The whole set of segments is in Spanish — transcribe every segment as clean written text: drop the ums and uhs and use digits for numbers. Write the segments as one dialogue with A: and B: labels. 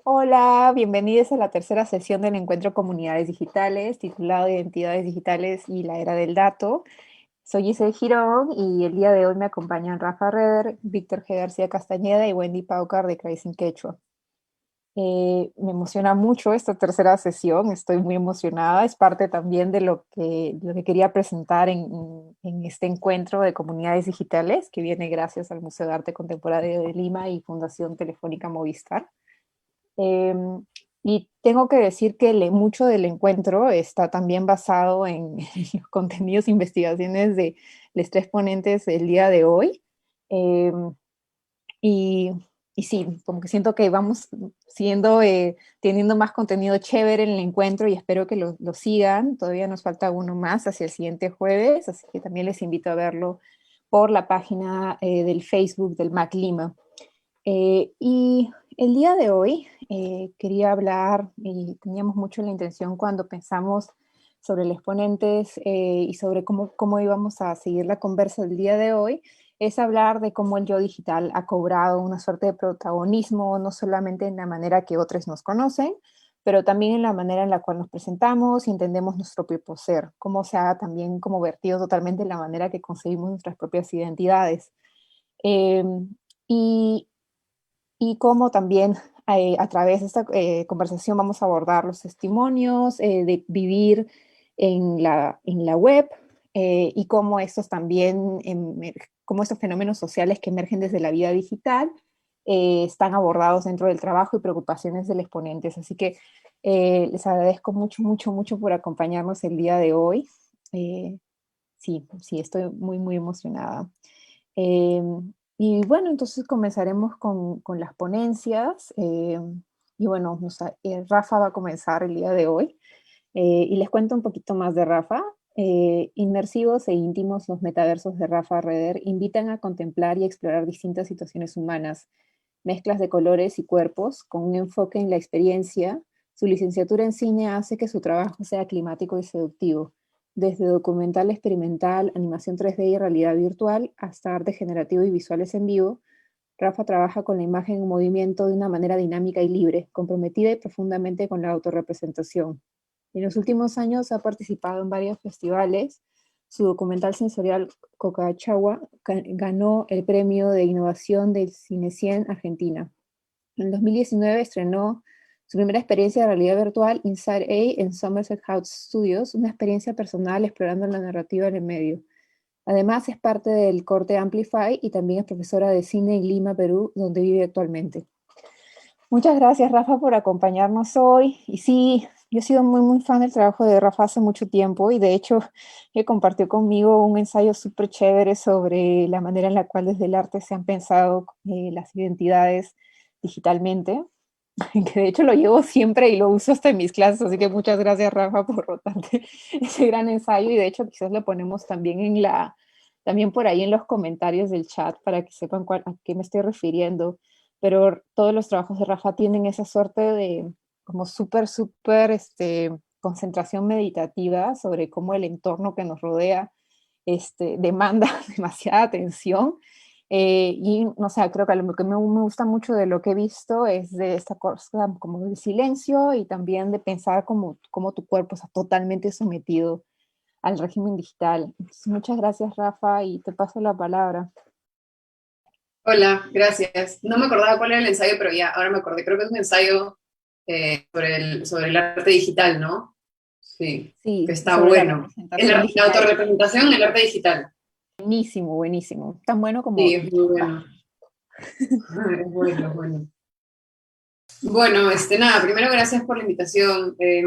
A: Hola, bienvenidos a la tercera sesión del encuentro Comunidades Digitales, titulado Identidades Digitales y la Era del Dato. Soy Giselle Girón y el día de hoy me acompañan Rafa Reder, Víctor G. García Castañeda y Wendy Paucar de Crazy Quechua. Me emociona mucho esta tercera sesión, estoy muy emocionada, es parte también de lo que quería presentar en este encuentro de comunidades digitales que viene gracias al Museo de Arte Contemporáneo de Lima y Fundación Telefónica Movistar. Eh, y tengo que decir que mucho del encuentro está también basado en, en los contenidos e investigaciones de los tres ponentes del día de hoy. Eh, y, y sí, como que siento que vamos teniendo más contenido chévere en el encuentro y espero que lo sigan. Todavía nos falta uno más hacia el siguiente jueves, así que también les invito a verlo por la página del Facebook del MAC Lima. Y el día de hoy quería hablar, y teníamos mucho la intención cuando pensamos sobre los ponentes y sobre cómo íbamos a seguir la conversa del día de hoy, es hablar de cómo el yo digital ha cobrado una suerte de protagonismo, no solamente en la manera que otros nos conocen, pero también en la manera en la cual nos presentamos y entendemos nuestro propio ser, cómo se ha también como vertido totalmente en la manera que concebimos nuestras propias identidades. Eh, y y cómo también a través de esta conversación vamos a abordar los testimonios de vivir en la web y cómo estos también, cómo estos fenómenos sociales que emergen desde la vida digital están abordados dentro del trabajo y preocupaciones de los ponentes. Así que les agradezco mucho, mucho, mucho por acompañarnos el día de hoy. Eh, sí, sí, estoy muy, muy emocionada. Eh, y bueno, entonces comenzaremos con las ponencias. Y bueno, Rafa va a comenzar el día de hoy. Y les cuento un poquito más de Rafa. Inmersivos e íntimos, los metaversos de Rafa Reder invitan a contemplar y explorar distintas situaciones humanas, mezclas de colores y cuerpos, con un enfoque en la experiencia. Su licenciatura en cine hace que su trabajo sea climático y seductivo, desde documental experimental, animación 3D y realidad virtual, hasta arte generativo y visuales en vivo. Rafa trabaja con la imagen en movimiento de una manera dinámica y libre, comprometida y profundamente con la autorrepresentación. En los últimos años ha participado en varios festivales. Su documental sensorial Cocachagua ganó el premio de innovación del Cinecien Argentina. En 2019 estrenó su primera experiencia de realidad virtual, Inside A, en Somerset House Studios, una experiencia personal explorando la narrativa en el medio. Además, es parte del corte Amplify y también es profesora de cine en Lima, Perú, donde vive actualmente. Muchas gracias, Rafa, por acompañarnos hoy. Y sí, yo he sido muy, muy fan del trabajo de Rafa hace mucho tiempo y de hecho él compartió conmigo un ensayo súper chévere sobre la manera en la cual desde el arte se han pensado las identidades digitalmente, que de hecho lo llevo siempre y lo uso hasta en mis clases, así que muchas gracias, Rafa, por rotarte ese gran ensayo y de hecho quizás lo ponemos también también por ahí en los comentarios del chat para que sepan a qué me estoy refiriendo, pero todos los trabajos de Rafa tienen esa suerte de como súper, súper concentración meditativa sobre cómo el entorno que nos rodea demanda demasiada atención. Y no sé, creo que lo que me gusta mucho de lo que he visto es de esta cosa como del silencio y también de pensar cómo tu cuerpo está totalmente sometido al régimen digital. Entonces, muchas gracias, Rafa, y te paso la palabra.
B: Hola, gracias. No me acordaba cuál era el ensayo, pero ya, ahora me acordé. Creo que es un ensayo sobre el arte digital, ¿no? Sí, que
A: Sí,
B: está
A: sobre la
B: bueno.
A: representación
B: La
A: digital.
B: autorrepresentación en el arte digital.
A: Buenísimo, buenísimo. Tan bueno
B: Sí,
A: como
B: es muy
A: chamba.
B: bueno. Es bueno, es bueno. Bueno, nada, primero gracias por la invitación. Eh,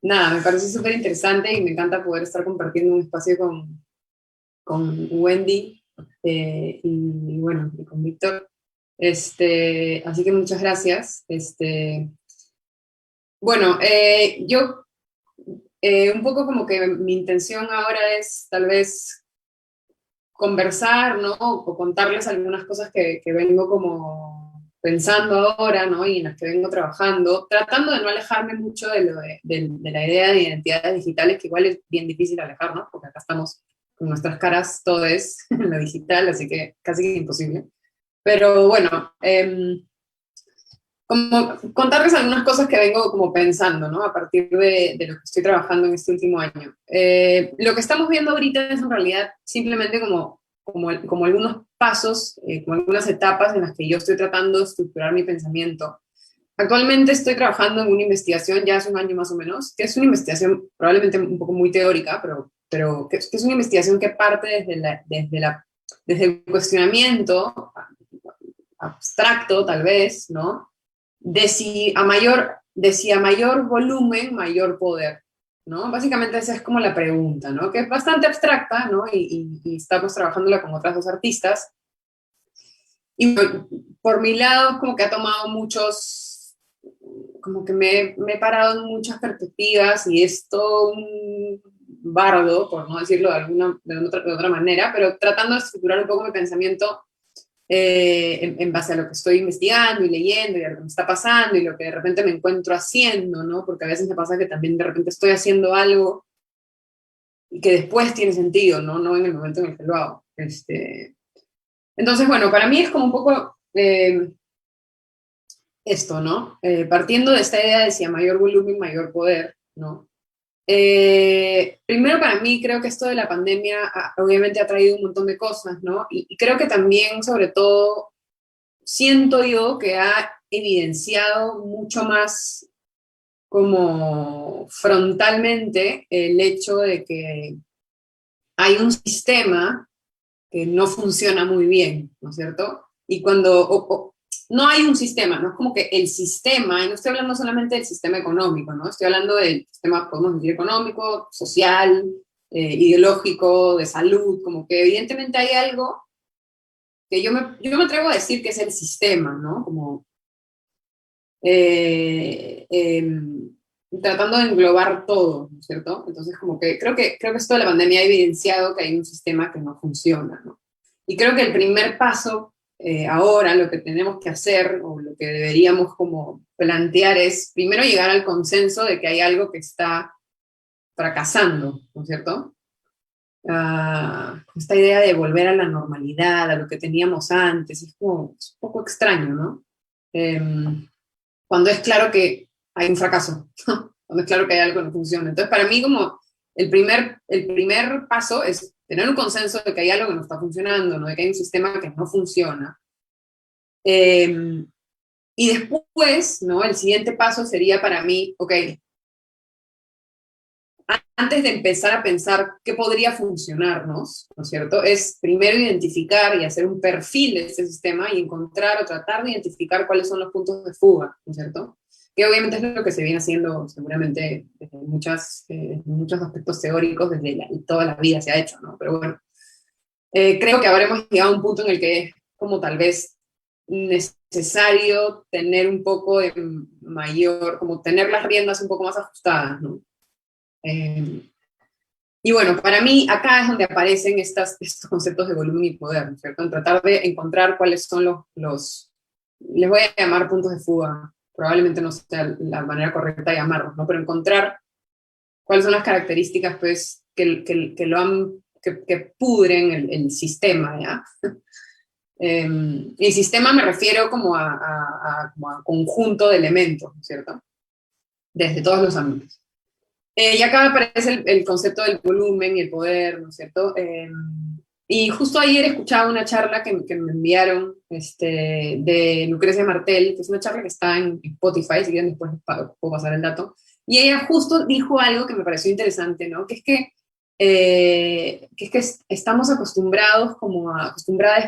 B: Nada, me parece súper interesante y me encanta poder estar compartiendo un espacio con Wendy y bueno, y con Víctor. Así que muchas gracias. Bueno, yo un poco como que mi intención ahora es tal vez conversar, ¿no? O contarles algunas cosas que vengo como pensando ahora, ¿no? Y en las que vengo trabajando, tratando de no alejarme mucho de la idea de identidades digitales, que igual es bien difícil alejarnos, porque acá estamos con nuestras caras, todo es en lo digital, así que casi que imposible. Pero bueno, como contarles algunas cosas que vengo como pensando, ¿no? A partir de lo que estoy trabajando en este último año. Lo que estamos viendo ahorita es en realidad simplemente como algunos pasos, como algunas etapas en las que yo estoy tratando de estructurar mi pensamiento. Actualmente estoy trabajando en una investigación, ya hace un año más o menos, que es una investigación probablemente un poco muy teórica, pero que es una investigación que parte desde el cuestionamiento abstracto, tal vez, ¿no? De si a mayor volumen, mayor poder, ¿no? Básicamente esa es como la pregunta, ¿no? Que es bastante abstracta, ¿no? Y estamos trabajándola con otras dos artistas. Y por mi lado, como que ha tomado como que me he parado en muchas perspectivas y es todo un bardo, por no decirlo de otra manera, pero tratando de estructurar un poco mi pensamiento en base a lo que estoy investigando y leyendo y a lo que me está pasando y lo que de repente me encuentro haciendo, ¿no? Porque a veces me pasa que también de repente estoy haciendo algo y que después tiene sentido, ¿no? No en el momento en el que lo hago. Entonces, bueno, para mí es como un poco esto, ¿no? Partiendo de esta idea de si a mayor volumen, mayor poder, ¿no? Primero para mí creo que esto de la pandemia obviamente ha traído un montón de cosas, ¿no? Y creo que también, sobre todo, siento yo que ha evidenciado mucho más como frontalmente el hecho de que hay un sistema que no funciona muy bien, ¿no es cierto? Y no hay un sistema, no es como que el sistema, y no estoy hablando solamente del sistema económico, ¿no? Estoy hablando del sistema, podemos decir, económico, social, ideológico, de salud, como que evidentemente hay algo que yo me atrevo a decir que es el sistema, ¿no? Como eh, eh, tratando de englobar todo, ¿no es cierto? Entonces, como que creo que esto de la pandemia ha evidenciado que hay un sistema que no funciona, ¿no? Y creo que el primer paso ahora, lo que tenemos que hacer, o lo que deberíamos como plantear es, primero llegar al consenso de que hay algo que está fracasando, ¿no es cierto? Esta idea de volver a la normalidad, a lo que teníamos antes, es como es un poco extraño, ¿no? Cuando es claro que hay un fracaso, cuando es claro que hay algo que no funciona. Entonces, para mí, como el primer paso es tener un consenso de que hay algo que no está funcionando, ¿no? De que hay un sistema que no funciona. Eh, y después, ¿no? El siguiente paso sería para mí, ok, antes de empezar a pensar qué podría funcionarnos, ¿no es cierto? Es primero identificar y hacer un perfil de ese sistema y encontrar o tratar de identificar cuáles son los puntos de fuga, ¿no es cierto? Que obviamente es lo que se viene haciendo seguramente desde muchos aspectos teóricos, toda la vida se ha hecho, ¿no? Pero bueno, creo que habremos llegado a un punto en el que es como tal vez necesario tener un poco de mayor, como tener las riendas un poco más ajustadas, ¿no? Eh, y bueno, para mí acá es donde aparecen estos conceptos de volumen y poder, ¿no es cierto? En tratar de encontrar cuáles son les voy a llamar puntos de fuga, probablemente no sea la manera correcta de llamarlos, ¿no? Pero encontrar cuáles son las características, pues, que pudren el sistema, ¿ya? El sistema me refiero como a conjunto de elementos, ¿no es cierto? Desde todos los ámbitos. Y acá me aparece el concepto del volumen y el poder, ¿no es cierto? Y justo ayer escuchaba una charla que me enviaron de Lucrecia Martel, que es una charla que está en Spotify, si quieren después puedo pasar el dato. Y ella justo dijo algo que me pareció interesante, ¿no? Que es que estamos acostumbradas,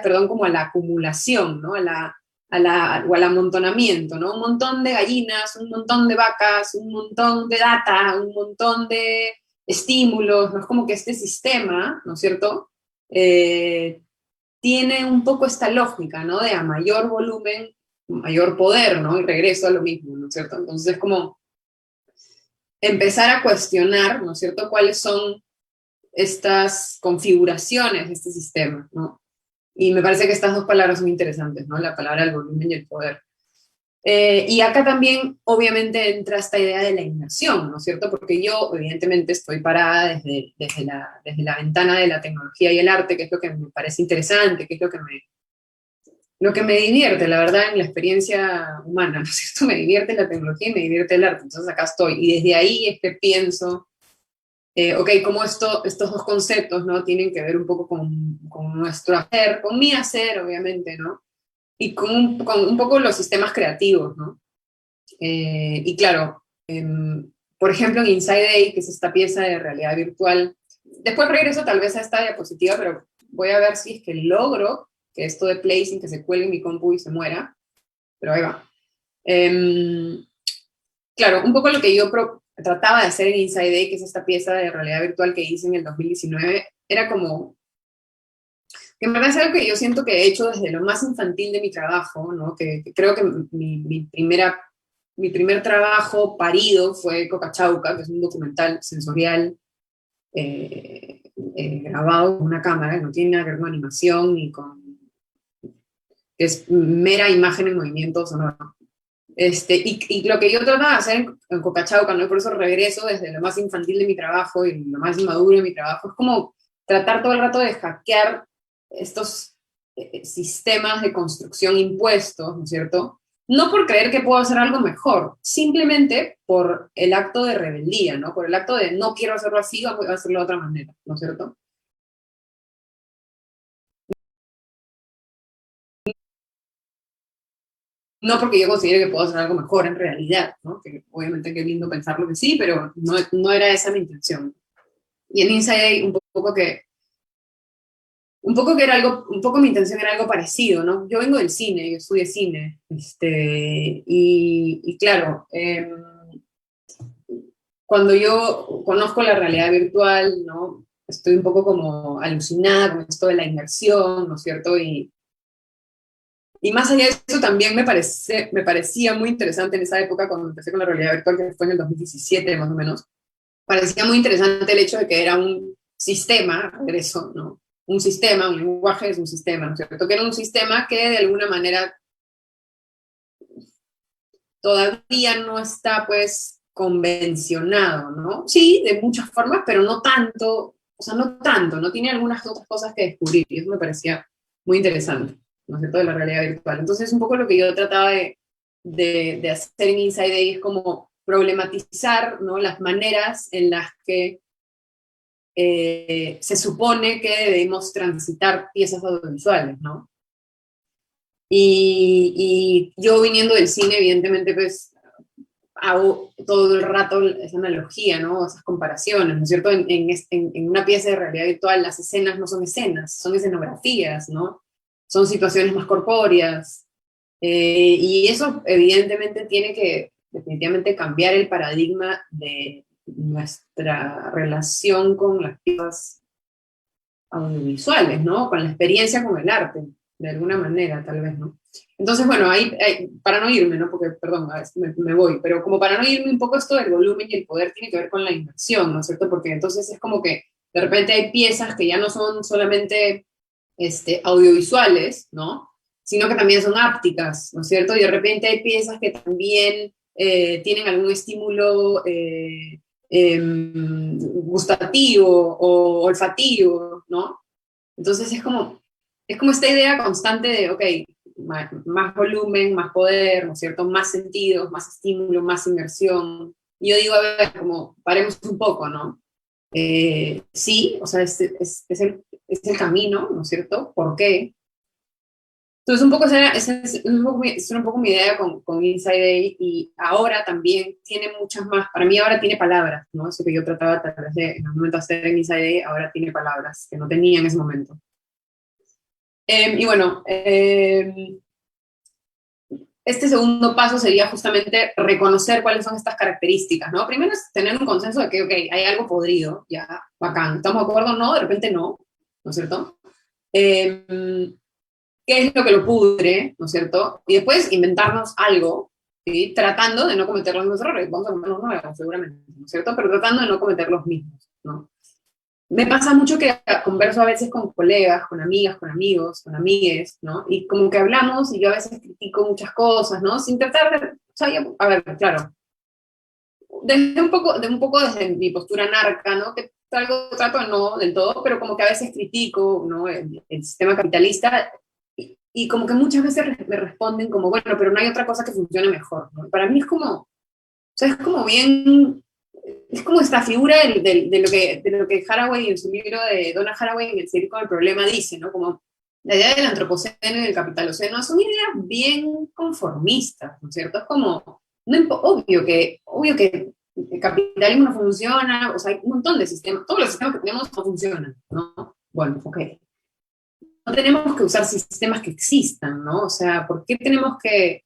B: perdón, como a la acumulación, ¿no? O al amontonamiento, ¿no? Un montón de gallinas, un montón de vacas, un montón de data, un montón de estímulos, ¿no? Es como que este sistema, ¿no es cierto? Eh, Tiene un poco esta lógica, ¿no? De a mayor volumen, mayor poder, ¿no? Y regreso a lo mismo, ¿no es cierto? Entonces es como empezar a cuestionar, ¿no es cierto?, cuáles son estas configuraciones de este sistema, ¿no? Y me parece que estas dos palabras son interesantes, ¿no? La palabra del volumen y el poder. Y acá también, obviamente, entra esta idea de la inmersión, ¿no es cierto? Porque yo, evidentemente, estoy parada desde la ventana de la tecnología y el arte, que es lo que me parece interesante, que es lo que lo que me divierte, la verdad, en la experiencia humana, ¿no es cierto? Me divierte la tecnología y me divierte el arte, entonces acá estoy. Y desde ahí es que pienso, ok, cómo estos dos conceptos, ¿no? Tienen que ver un poco con nuestro hacer, con mi hacer, obviamente, ¿no? Y con un poco los sistemas creativos, ¿no? Y claro, por ejemplo, en Inside A, que es esta pieza de realidad virtual, después regreso tal vez a esta diapositiva, pero voy a ver si es que logro que esto de play sin que se cuelgue en mi compu y se muera, pero ahí va. Claro, un poco lo que yo trataba de hacer en Inside A, que es esta pieza de realidad virtual que hice en el 2019, era como, que en verdad es algo que yo siento que he hecho desde lo más infantil de mi trabajo, ¿no? Que creo que mi primer trabajo parido fue Cocachauca, que es un documental sensorial grabado con una cámara, que no tiene nada que ver con animación ni con... es mera imagen en movimiento sonoro. Y lo que yo trataba de hacer en Cocachauca, ¿no? Y por eso regreso desde lo más infantil de mi trabajo y lo más inmaduro de mi trabajo, es como tratar todo el rato de hackear estos sistemas de construcción impuestos, ¿no es cierto? No por creer que puedo hacer algo mejor, simplemente por el acto de rebeldía, ¿no? Por el acto de no quiero hacerlo así, voy a hacerlo de otra manera, ¿no es cierto? No porque yo considere que puedo hacer algo mejor en realidad, ¿no? Que obviamente qué lindo pensarlo que sí, pero no era esa mi intención. Y en Inside un poco que era algo, un poco mi intención era algo parecido, ¿no? Yo vengo del cine, yo estudié cine, y claro, cuando yo conozco la realidad virtual, ¿no? Estoy un poco como alucinada con esto de la inmersión, ¿no es cierto? Y más allá de eso, también me parecía muy interesante en esa época, cuando empecé con la realidad virtual, que fue en el 2017 más o menos, parecía muy interesante el hecho de que era un sistema, regreso, ¿no? Un sistema, un lenguaje es un sistema, ¿no es cierto? Que era un sistema que de alguna manera todavía no está, pues, convencionado, ¿no? Sí, de muchas formas, pero no tanto, o sea, no tanto, ¿no? Tiene algunas otras cosas que descubrir, y eso me parecía muy interesante, ¿no es cierto?, de la realidad virtual. Entonces, un poco lo que yo trataba de hacer en Inside Day es como problematizar, ¿no?, las maneras en las que se supone que debemos transitar piezas audiovisuales, ¿no? Y yo viniendo del cine, evidentemente, pues hago todo el rato esa analogía, ¿no? Esas comparaciones, ¿no es cierto? En una pieza de realidad virtual las escenas no son escenas, son escenografías, ¿no? Son situaciones más corpóreas. Y eso evidentemente tiene que definitivamente cambiar el paradigma de nuestra relación con las piezas audiovisuales, ¿no? Con la experiencia con el arte, de alguna manera, tal vez, ¿no? Entonces, bueno, para no irme, ¿no? Porque, perdón, a veces me voy, pero como para no irme un poco esto del volumen y el poder tiene que ver con la inversión, ¿no es cierto? Porque entonces es como que de repente hay piezas que ya no son solamente audiovisuales, ¿no? Sino que también son ápticas, ¿no es cierto? Y de repente hay piezas que también tienen algún estímulo gustativo o olfativo, ¿no? Entonces es como esta idea constante de, ok, más volumen, más poder, ¿no es cierto? Más sentidos, más estímulo, más inmersión. Y yo digo, a ver, como paremos un poco, ¿no? Sí, o sea, es el camino, ¿no es cierto? ¿Por qué? Entonces, es un poco mi idea con Inside Day, y ahora también tiene muchas más, para mí ahora tiene palabras, ¿no? Eso que yo trataba tal vez de en algún momento hacer en Inside Day, ahora tiene palabras que no tenía en ese momento. Y bueno, este segundo paso sería justamente reconocer cuáles son estas características, ¿no? Primero es tener un consenso de que, ok, hay algo podrido, ya, bacán, ¿estamos de acuerdo? No, de repente no, ¿no es cierto? Eh, ¿Qué es lo que lo pudre, ¿no es cierto? Y después inventarnos algo, ¿sí? Tratando de no cometer los mismos errores, vamos a cometer los nuevos, seguramente, ¿no es cierto? Pero tratando de no cometer los mismos, ¿no? Me pasa mucho que converso a veces con colegas, con amigas, con amigos, con amigues, ¿no? Y como que hablamos y yo a veces critico muchas cosas, ¿no? Sin tratar de, o sea, a ver, claro, de un poco desde mi postura narca, ¿no? Que trato de no del todo, pero como que a veces critico, ¿no? El sistema capitalista y como que muchas veces me responden como, bueno, pero no hay otra cosa que funcione mejor, ¿no? Para mí es como, o sea, es como bien, es como esta figura de lo que Haraway en su libro de Donna Haraway en El seguir con el problema dice, ¿no? Como la idea del antropoceno y del capitaloceno son ideas bien conformistas, ¿no es cierto? Es como, no, obvio que el capitalismo no funciona, o sea, hay un montón de sistemas, todos los sistemas que tenemos no funcionan, ¿no? Bueno, ok. No tenemos que usar sistemas que existan, ¿no? O sea, ¿por qué tenemos que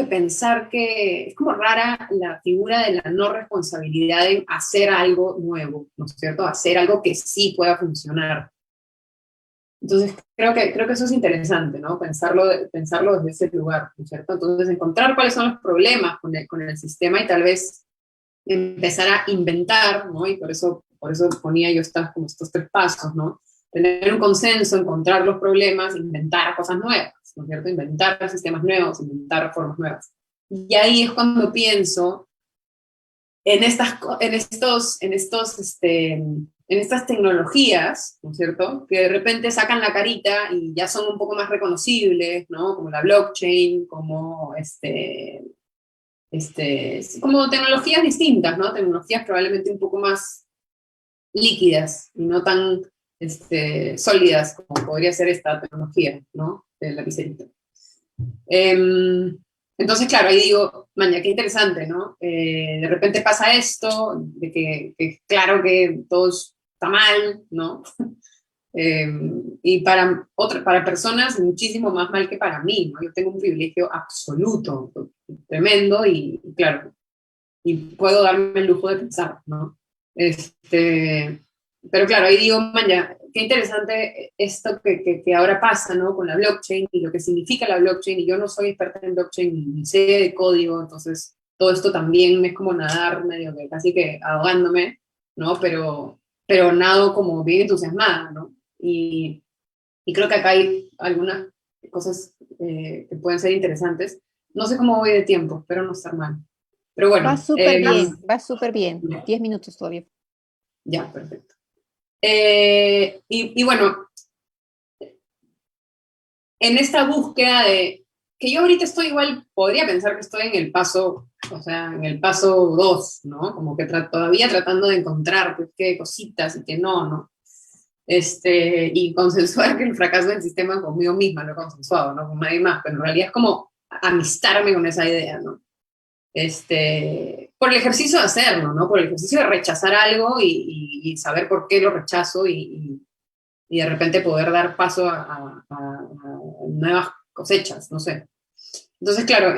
B: pensar que es como rara la figura de la no responsabilidad en hacer algo nuevo, ¿no es cierto? Hacer algo que sí pueda funcionar. Entonces, creo que eso es interesante, ¿no? Pensarlo desde ese lugar, ¿no es cierto? Entonces, encontrar cuáles son los problemas con el sistema y tal vez empezar a inventar, ¿no? Y por eso ponía yo como estos tres pasos, ¿no? Tener un consenso, encontrar los problemas, inventar cosas nuevas, ¿no es cierto? Inventar sistemas nuevos, inventar formas nuevas. Y ahí es cuando pienso en estas tecnologías, ¿no es cierto? Que de repente sacan la carita y ya son un poco más reconocibles, ¿no? Como la blockchain, como como tecnologías distintas, ¿no? Tecnologías probablemente un poco más líquidas y no tan sólidas como podría ser esta tecnología, ¿no? De la lapicerita. Entonces, claro, ahí digo, maña, qué interesante, ¿no? De repente pasa esto, que claro que todo está mal, ¿no? Y para personas muchísimo más mal que para mí, ¿no? Yo tengo un privilegio absoluto, tremendo, y claro, y puedo darme el lujo de pensar, ¿no? Pero claro, ahí digo, maña, qué interesante esto que ahora pasa, ¿no? Con la blockchain y lo que significa la blockchain, y yo no soy experta en blockchain ni sé de código, entonces todo esto también es como nadar medio que casi que ahogándome, ¿no? Pero nado como bien entusiasmada, ¿no? Y creo que acá hay algunas cosas que pueden ser interesantes. No sé cómo voy de tiempo, espero no estar mal. Pero bueno,
A: Va súper bien. 10 minutos todavía.
B: ya, perfecto. Y bueno, en esta búsqueda que yo ahorita estoy igual, podría pensar que estoy en el paso, o sea, en el paso 2, ¿no? Como que todavía tratando de encontrar pues, qué cositas y qué no, ¿no? Y consensuar que el fracaso del sistema conmigo misma, lo he consensuado, ¿no? Con nadie más, pero en realidad es como amistarme con esa idea, ¿no? Por el ejercicio de hacerlo, ¿no? Por el ejercicio de rechazar algo y saber por qué lo rechazo y de repente poder dar paso a nuevas cosechas, no sé. Entonces, claro,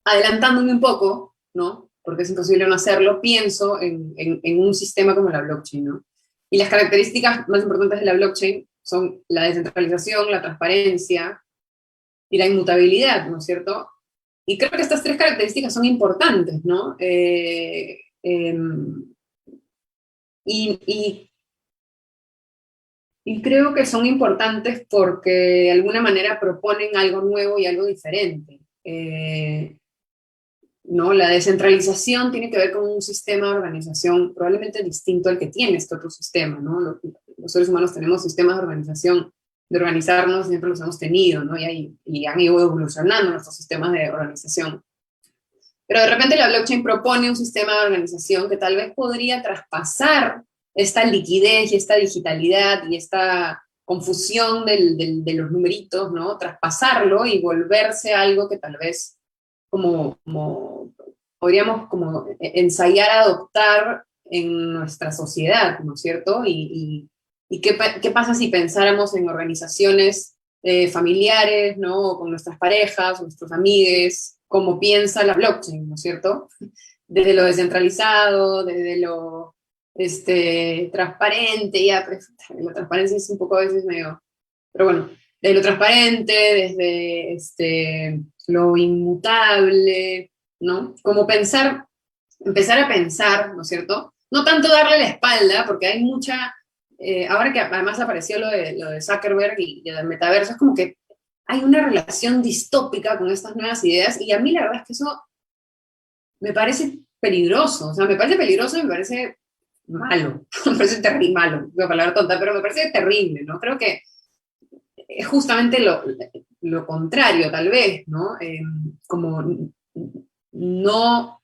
B: adelantándome un poco, ¿no? Porque es imposible no hacerlo, pienso en un sistema como la blockchain, ¿no? Y las características más importantes de la blockchain son la descentralización, la transparencia y la inmutabilidad, ¿no es cierto? Y creo que estas tres características son importantes, ¿no? Y, y, y creo que son importantes porque de alguna manera proponen algo nuevo y algo diferente. ¿No? La descentralización tiene que ver con un sistema de organización probablemente distinto al que tiene este otro sistema, ¿no? Los seres humanos tenemos sistemas de organización, de organizarnos, siempre los hemos tenido, ¿no? Y han ido evolucionando nuestros sistemas de organización. Pero de repente la blockchain propone un sistema de organización que tal vez podría traspasar esta liquidez y esta digitalidad y esta confusión de los numeritos, ¿no? Traspasarlo y volverse algo que tal vez como podríamos como ensayar a adoptar en nuestra sociedad, ¿no es cierto? Y qué pasa si pensáramos en organizaciones familiares, ¿no? Con nuestras parejas, nuestros amigos, como piensa la blockchain, ¿no es cierto? Desde lo descentralizado, desde lo transparente, ya, la transparencia es un poco a veces medio, pero bueno, desde lo transparente, desde lo inmutable, ¿no? Como empezar a pensar, ¿no es cierto? No tanto darle la espalda, porque hay mucha, ahora que además apareció lo de Zuckerberg y del metaverso, es como que hay una relación distópica con estas nuevas ideas, y a mí la verdad es que eso me parece peligroso, o sea, me parece peligroso y me parece malo, me parece terrible, malo, una palabra tonta, pero me parece terrible, ¿no? Creo que es justamente lo contrario, tal vez, ¿no? Como no,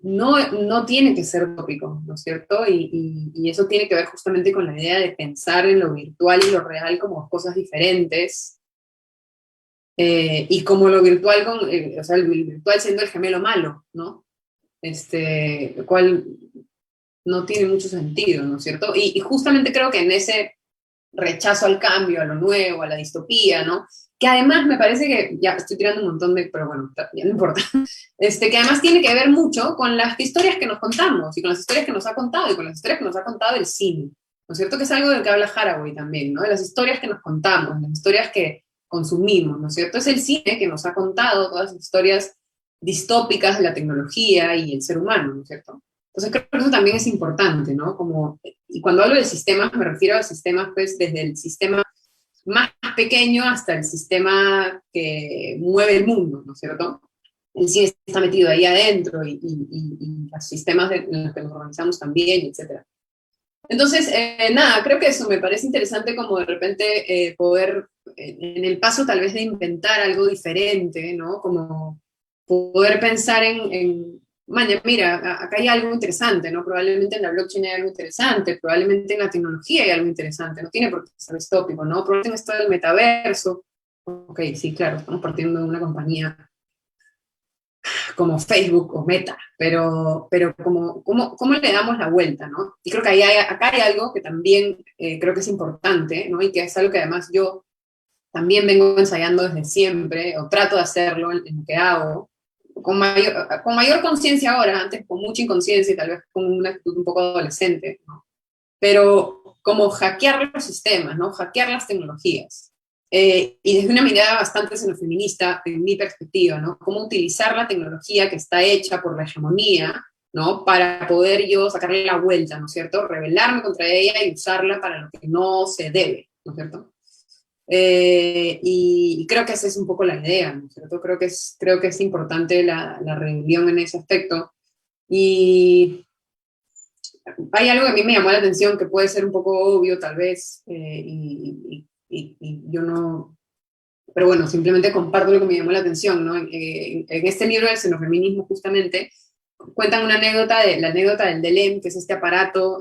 B: no tiene que ser tópico, ¿no es cierto? Y eso tiene que ver justamente con la idea de pensar en lo virtual y lo real como cosas diferentes, y como lo virtual, o sea, el virtual siendo el gemelo malo, ¿no? Lo cual no tiene mucho sentido, ¿no es cierto? Y justamente creo que en ese rechazo al cambio, a lo nuevo, a la distopía, ¿no? Que además me parece que, ya estoy tirando un montón de, pero bueno, ya no importa, que además tiene que ver mucho con las historias que nos contamos, y con las historias que nos ha contado, y con las historias que nos ha contado el cine, ¿no es cierto? Que es algo del que habla Haraway también, ¿no? De las historias que nos contamos, las historias que consumimos, ¿no es cierto? Es el cine que nos ha contado todas las historias distópicas de la tecnología y el ser humano, ¿no es cierto? Entonces creo que eso también es importante, ¿no? Como, y cuando hablo de sistemas, me refiero a sistemas, pues, desde el sistema más pequeño hasta el sistema que mueve el mundo, ¿no es cierto? El cine está metido ahí adentro y los sistemas en los que nos organizamos también, etcétera. Entonces, nada, creo que eso me parece interesante como de repente poder, en el paso tal vez de inventar algo diferente, ¿no? Como poder pensar maña, mira, acá hay algo interesante, ¿no? Probablemente en la blockchain hay algo interesante, probablemente en la tecnología hay algo interesante, no tiene por qué ser distópico, ¿no? Probablemente en esto del metaverso, ok, sí, claro, estamos partiendo de una compañía como Facebook o Meta, pero ¿cómo le damos la vuelta, ¿no? Y creo que acá hay algo que también creo que es importante, ¿no? Y que es algo que además yo también vengo ensayando desde siempre, o trato de hacerlo en lo que hago, con mayor conciencia ahora, antes con mucha inconsciencia y tal vez con una actitud un poco adolescente, ¿no? Pero como hackear los sistemas, ¿no? Hackear las tecnologías. Y desde una mirada bastante xenofeminista, en mi perspectiva, ¿no? Cómo utilizar la tecnología que está hecha por la hegemonía, ¿no? Para poder yo sacarle la vuelta, ¿no es cierto? Rebelarme contra ella y usarla para lo que no se debe, ¿no es cierto? Y creo que esa es un poco la idea, ¿no es cierto? Creo que es importante la rebelión en ese aspecto. Y hay algo que a mí me llamó la atención que puede ser un poco obvio tal vez, y yo no, pero bueno, simplemente comparto lo que me llamó la atención, ¿no? En este libro del xenofeminismo justamente cuentan la anécdota del DELEM, que es este aparato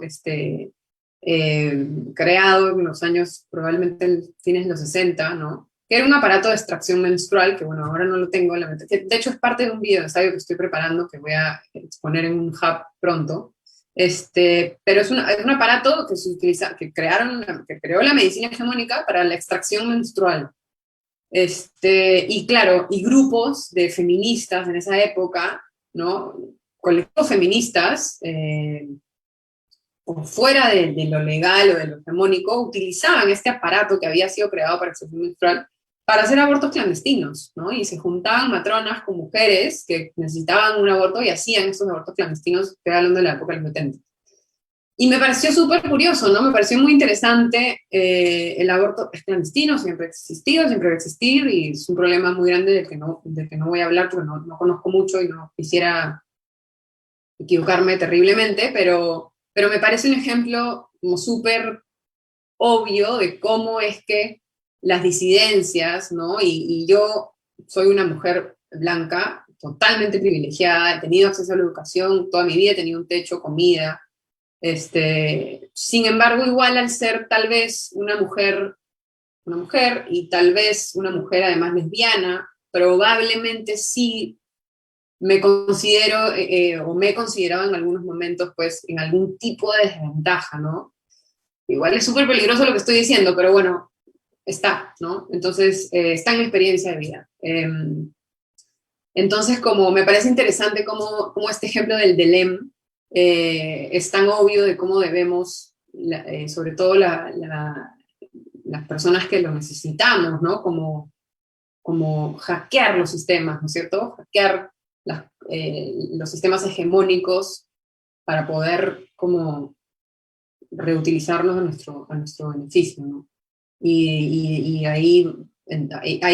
B: creado en los años, probablemente en fines de los 60, ¿no? Que era un aparato de extracción menstrual, que bueno, ahora no lo tengo, que de hecho es parte de un video ensayo que estoy preparando, que voy a exponer en un hub pronto. Pero es un aparato que se utiliza, que creó la medicina hegemónica para la extracción menstrual. Y claro, y grupos de feministas en esa época, ¿no? Colectivos feministas, por fuera de lo legal o de lo hegemónico, utilizaban este aparato que había sido creado para extracción menstrual para hacer abortos clandestinos, ¿no? Y se juntaban matronas con mujeres que necesitaban un aborto y hacían estos abortos clandestinos, estoy hablando de la época de los 70. Y me pareció súper curioso, ¿no? Me pareció muy interesante. El aborto es clandestino, siempre ha existido, siempre va a existir, y es un problema muy grande del que no voy a hablar porque no conozco mucho y no quisiera equivocarme terriblemente, pero me parece un ejemplo como súper obvio de cómo es que las disidencias, ¿no? Y yo soy una mujer blanca, totalmente privilegiada, he tenido acceso a la educación, toda mi vida he tenido un techo, comida. Sin embargo, igual al ser tal vez una mujer y tal vez una mujer además lesbiana, probablemente sí me considero o me he considerado en algunos momentos pues en algún tipo de desventaja, ¿no? Igual es súper peligroso lo que estoy diciendo, pero bueno, está, ¿no? Entonces, está en mi experiencia de vida. Entonces, como me parece interesante cómo este ejemplo del DELEM es tan obvio de cómo debemos, sobre todo las personas que lo necesitamos, ¿no? Como hackear los sistemas, ¿no es cierto? Hackear los sistemas hegemónicos para poder como reutilizarlos a nuestro beneficio, ¿no? Y ahí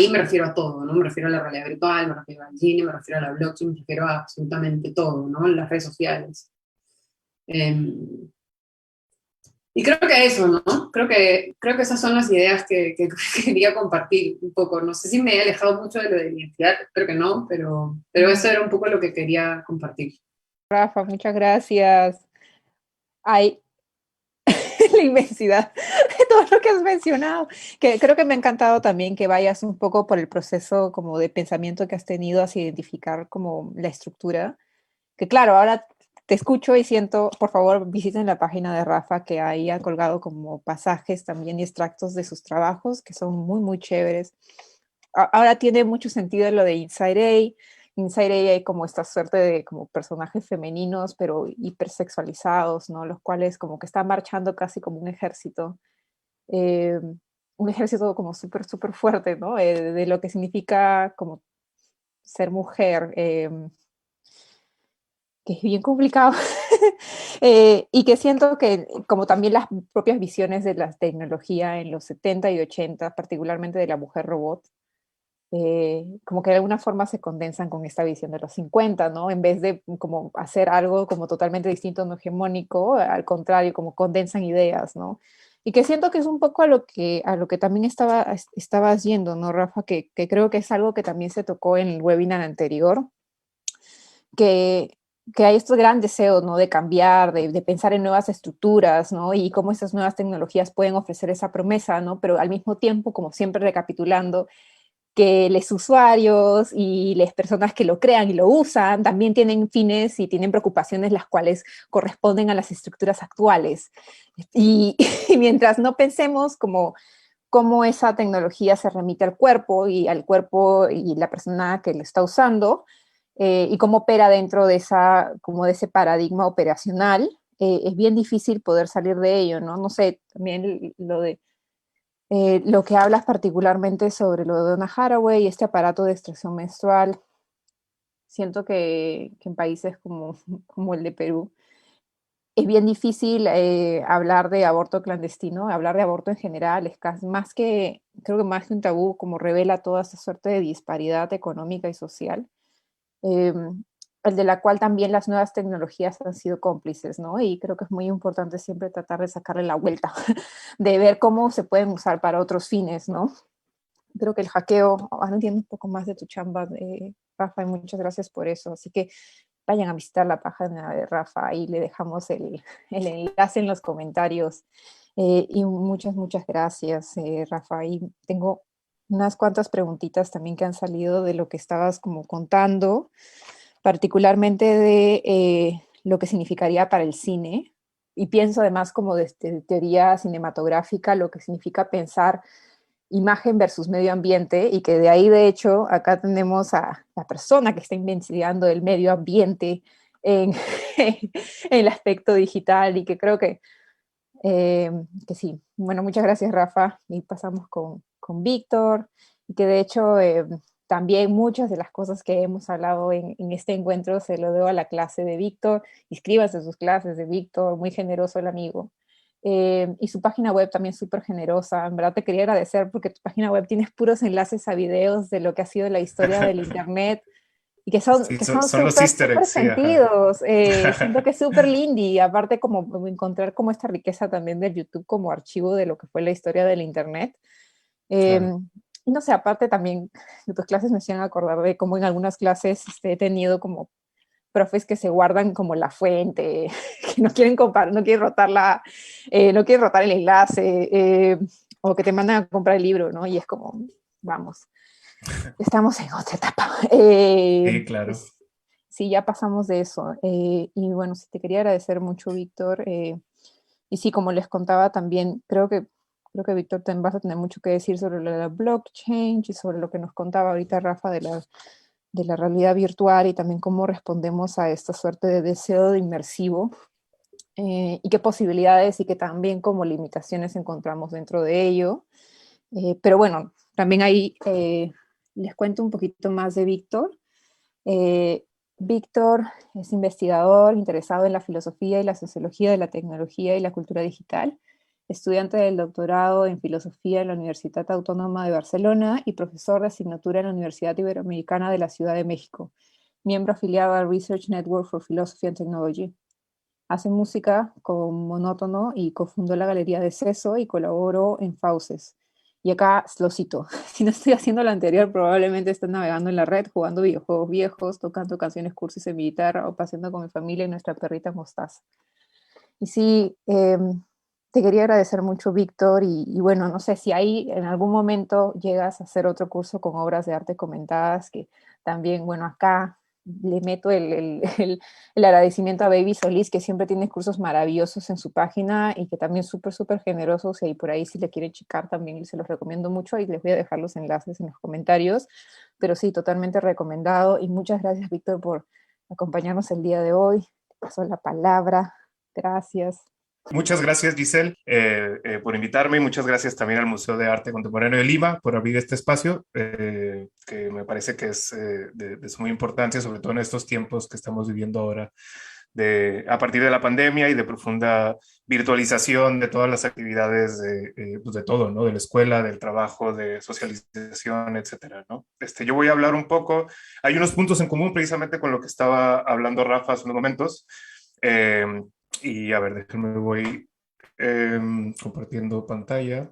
B: me refiero a todo, ¿no? Me refiero a la realidad virtual, me refiero al cine, me refiero a la blockchain, me refiero a absolutamente todo, ¿no? Las redes sociales. Eh, Y creo que eso, ¿no? Creo que esas son las ideas que quería compartir un poco. No sé si me he alejado mucho de lo de la identidad, creo que no, pero eso
A: No,
B: era un poco lo que quería compartir.
A: Rafa, muchas gracias. Ay, la inmensidad de todo lo que has mencionado, que creo que me ha encantado también que vayas un poco por el proceso como de pensamiento que has tenido hacia identificar como la estructura, que claro, ahora te escucho y siento, por favor, visiten la página de Rafa, que ahí ha colgado como pasajes también y extractos de sus trabajos, que son muy, muy chéveres. Ahora tiene mucho sentido lo de Inside A. Inside A hay como esta suerte de como personajes femeninos, pero hipersexualizados, ¿no? Los cuales como que están marchando casi como un ejército como súper, súper fuerte, ¿no? De lo que significa como ser mujer, que es bien complicado. Y que siento que como también las propias visiones de la tecnología en los 70 y 80, particularmente de la mujer robot, como que de alguna forma se condensan con esta visión de los 50, ¿no? En vez de como hacer algo como totalmente distinto, no hegemónico, al contrario, como condensan ideas, ¿no? Y que siento que es un poco a lo que también estabas yendo, ¿no, Rafa? Que creo que es algo que también se tocó en el webinar anterior, que, que hay estos gran deseos, ¿no? De cambiar, de pensar en nuevas estructuras, ¿no? Y cómo esas nuevas tecnologías pueden ofrecer esa promesa, ¿no? Pero al mismo tiempo, como siempre recapitulando, que los usuarios y las personas que lo crean y lo usan también tienen fines y tienen preocupaciones las cuales corresponden a las estructuras actuales. Y, y mientras no pensemos como cómo esa tecnología se remite al cuerpo y la persona que lo está usando, y cómo opera dentro de esa, como de ese paradigma operacional, es bien difícil poder salir de ello, ¿no? No sé, también lo que hablas particularmente sobre lo de Donna Haraway y este aparato de extracción menstrual, siento que en países como, como el de Perú es bien difícil hablar de aborto clandestino, hablar de aborto en general, es casi, más que, creo que más que un tabú, como revela toda esa suerte de disparidad económica y social, eh, el de la cual también las nuevas tecnologías han sido cómplices, ¿no? Y creo que es muy importante siempre tratar de sacarle la vuelta, de ver cómo se pueden usar para otros fines, ¿no? Creo que el hackeo, ahora entiendo un poco más de tu chamba, Rafa, y muchas gracias por eso. Así que vayan a visitar la página de Rafa y le dejamos el enlace en los comentarios. Y muchas, muchas gracias, Rafa. Y tengo unas cuantas preguntitas también que han salido de lo que estabas como contando, particularmente de lo que significaría para el cine. Y pienso además como de teoría cinematográfica, lo que significa pensar imagen versus medio ambiente y que de ahí de hecho acá tenemos a la persona que está investigando el medio ambiente en, en el aspecto digital y que creo que sí. Bueno, muchas gracias Rafa y pasamos con Víctor y que de hecho también muchas de las cosas que hemos hablado en este encuentro se lo debo a la clase de Víctor. Inscríbase a sus clases de Víctor, muy generoso el amigo. Y su página web también súper generosa. En verdad te quería agradecer porque tu página web tienes puros enlaces a videos de lo que ha sido la historia del Internet y
C: Sí,
A: que son
C: son los
A: súper,
C: easter
A: súper
C: eggs, sí, ajá.
A: sentidos. Siento que es súper lindy y aparte como encontrar como esta riqueza también del YouTube como archivo de lo que fue la historia del Internet. Eh,
C: Claro.
A: y no sé, aparte también de tus clases me hacían acordar de cómo en algunas clases he tenido como profes que se guardan como la fuente, que no quieren comprar, no quieren rotar no quieren rotar el enlace, o que te mandan a comprar el libro, ¿no? Y es como, vamos, estamos en otra etapa.
C: Sí, claro.
A: Sí, ya pasamos de eso. Y bueno, sí, te quería agradecer mucho, Víctor. Y sí, como les contaba también, creo que Víctor, también vas a tener mucho que decir sobre la blockchain y sobre lo que nos contaba ahorita Rafa de la realidad virtual y también cómo respondemos a esta suerte de deseo de inmersivo y qué posibilidades y qué también como limitaciones encontramos dentro de ello. Pero bueno, también ahí les cuento un poquito más de Víctor. Eh, Víctor es investigador interesado en la filosofía y la sociología de la tecnología y la cultura digital, estudiante del doctorado en filosofía en la Universidad Autónoma de Barcelona y profesor de asignatura en la Universidad Iberoamericana de la Ciudad de México, miembro afiliado al Research Network for Philosophy and Technology. hace música con monótono y cofundó la Galería de Seso y colaboró en Fauces. Y acá lo cito, si no estoy haciendo lo anterior, probablemente estoy navegando en la red, jugando videojuegos viejos, tocando canciones cursis en mi guitarra o paseando con mi familia y nuestra perrita Mostaza. Y sí, te quería agradecer mucho, Víctor, y bueno, no sé si ahí en algún momento llegas a hacer otro curso con obras de arte comentadas, que también, bueno, acá le meto el agradecimiento a Baby Solís, que siempre tiene cursos maravillosos en su página y que también súper, súper generosos, y por ahí si le quieren checar también se los recomiendo mucho y les voy a dejar los enlaces en los comentarios, pero sí, totalmente recomendado y muchas gracias, Víctor, por acompañarnos el día de hoy. Te paso la palabra. Gracias.
C: Muchas gracias, Giselle, por invitarme y muchas gracias también al Museo de Arte Contemporáneo de Lima por abrir este espacio, que me parece que es de suma importancia, sobre todo en estos tiempos que estamos viviendo ahora, a partir de la pandemia y de profunda virtualización de todas las actividades pues de todo, ¿no? De la escuela, del trabajo, de socialización, etcétera, ¿no? Yo voy a hablar un poco, hay unos puntos en común precisamente con lo que estaba hablando Rafa hace unos momentos. Y a ver, déjenme, voy compartiendo pantalla.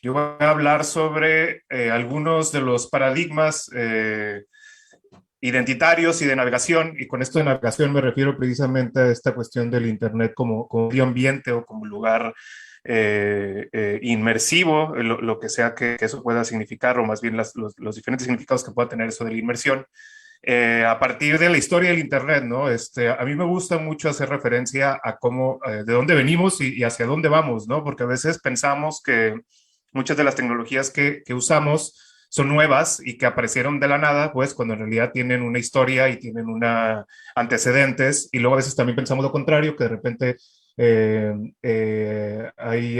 C: Yo voy a hablar sobre algunos de los paradigmas identitarios y de navegación, y con esto de navegación me refiero precisamente a esta cuestión del Internet como medio ambiente o como lugar inmersivo, lo que sea que eso pueda significar, o más bien los diferentes significados que pueda tener eso de la inmersión. A partir de la historia del Internet, ¿no? A mí me gusta mucho hacer referencia a cómo, de dónde venimos y hacia dónde vamos, ¿no? Porque a veces pensamos que muchas de las tecnologías que usamos son nuevas y que aparecieron de la nada, pues cuando en realidad tienen una historia y tienen una antecedentes, y luego a veces también pensamos lo contrario, que de repente hay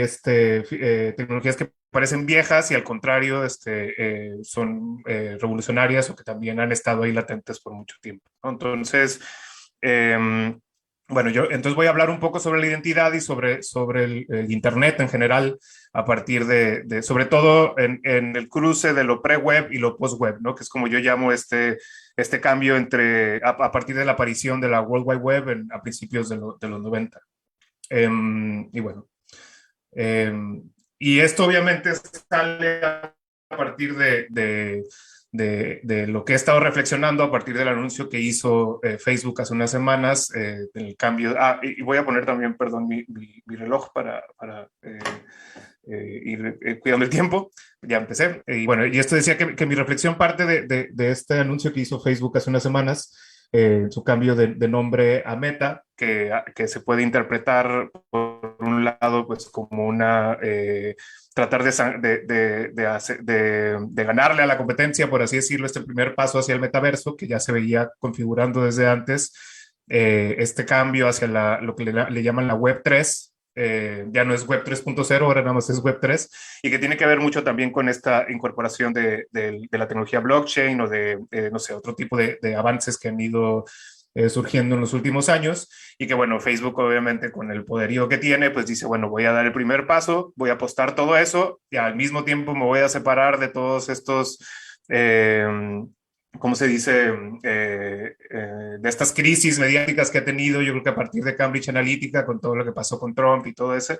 C: tecnologías que parecen viejas y al contrario son revolucionarias o que también han estado ahí latentes por mucho tiempo, ¿no? Entonces, bueno, yo entonces voy a hablar un poco sobre la identidad y sobre el Internet en general, a partir sobre todo en el cruce de lo pre-web y lo post-web, ¿no? Que es como yo llamo este cambio a partir de la aparición de la World Wide Web a principios de los 90. Y bueno, y esto obviamente sale a partir de lo que he estado reflexionando a partir del anuncio que hizo Facebook hace unas semanas, del cambio. Y voy a poner también, perdón, mi reloj para ir cuidando el tiempo. Ya empecé. Y bueno, y esto decía que mi reflexión parte de este anuncio que hizo Facebook hace unas semanas, su cambio de nombre a Meta, que se puede interpretar por un lado pues como una tratar de ganarle a la competencia, por así decirlo, este primer paso hacia el metaverso que ya se veía configurando desde antes, este cambio hacia lo que le llaman la Web 3. Ya no es Web 3.0, ahora nada más es Web 3, y que tiene que ver mucho también con esta incorporación de la tecnología blockchain o no sé, otro tipo de avances que han ido surgiendo en los últimos años, y que bueno, Facebook obviamente con el poderío que tiene, pues dice, bueno, voy a dar el primer paso, voy a apostar todo eso, y al mismo tiempo me voy a separar de todos estos... ¿cómo se dice? De estas crisis mediáticas que ha tenido, yo creo que a partir de Cambridge Analytica, con todo lo que pasó con Trump y todo eso.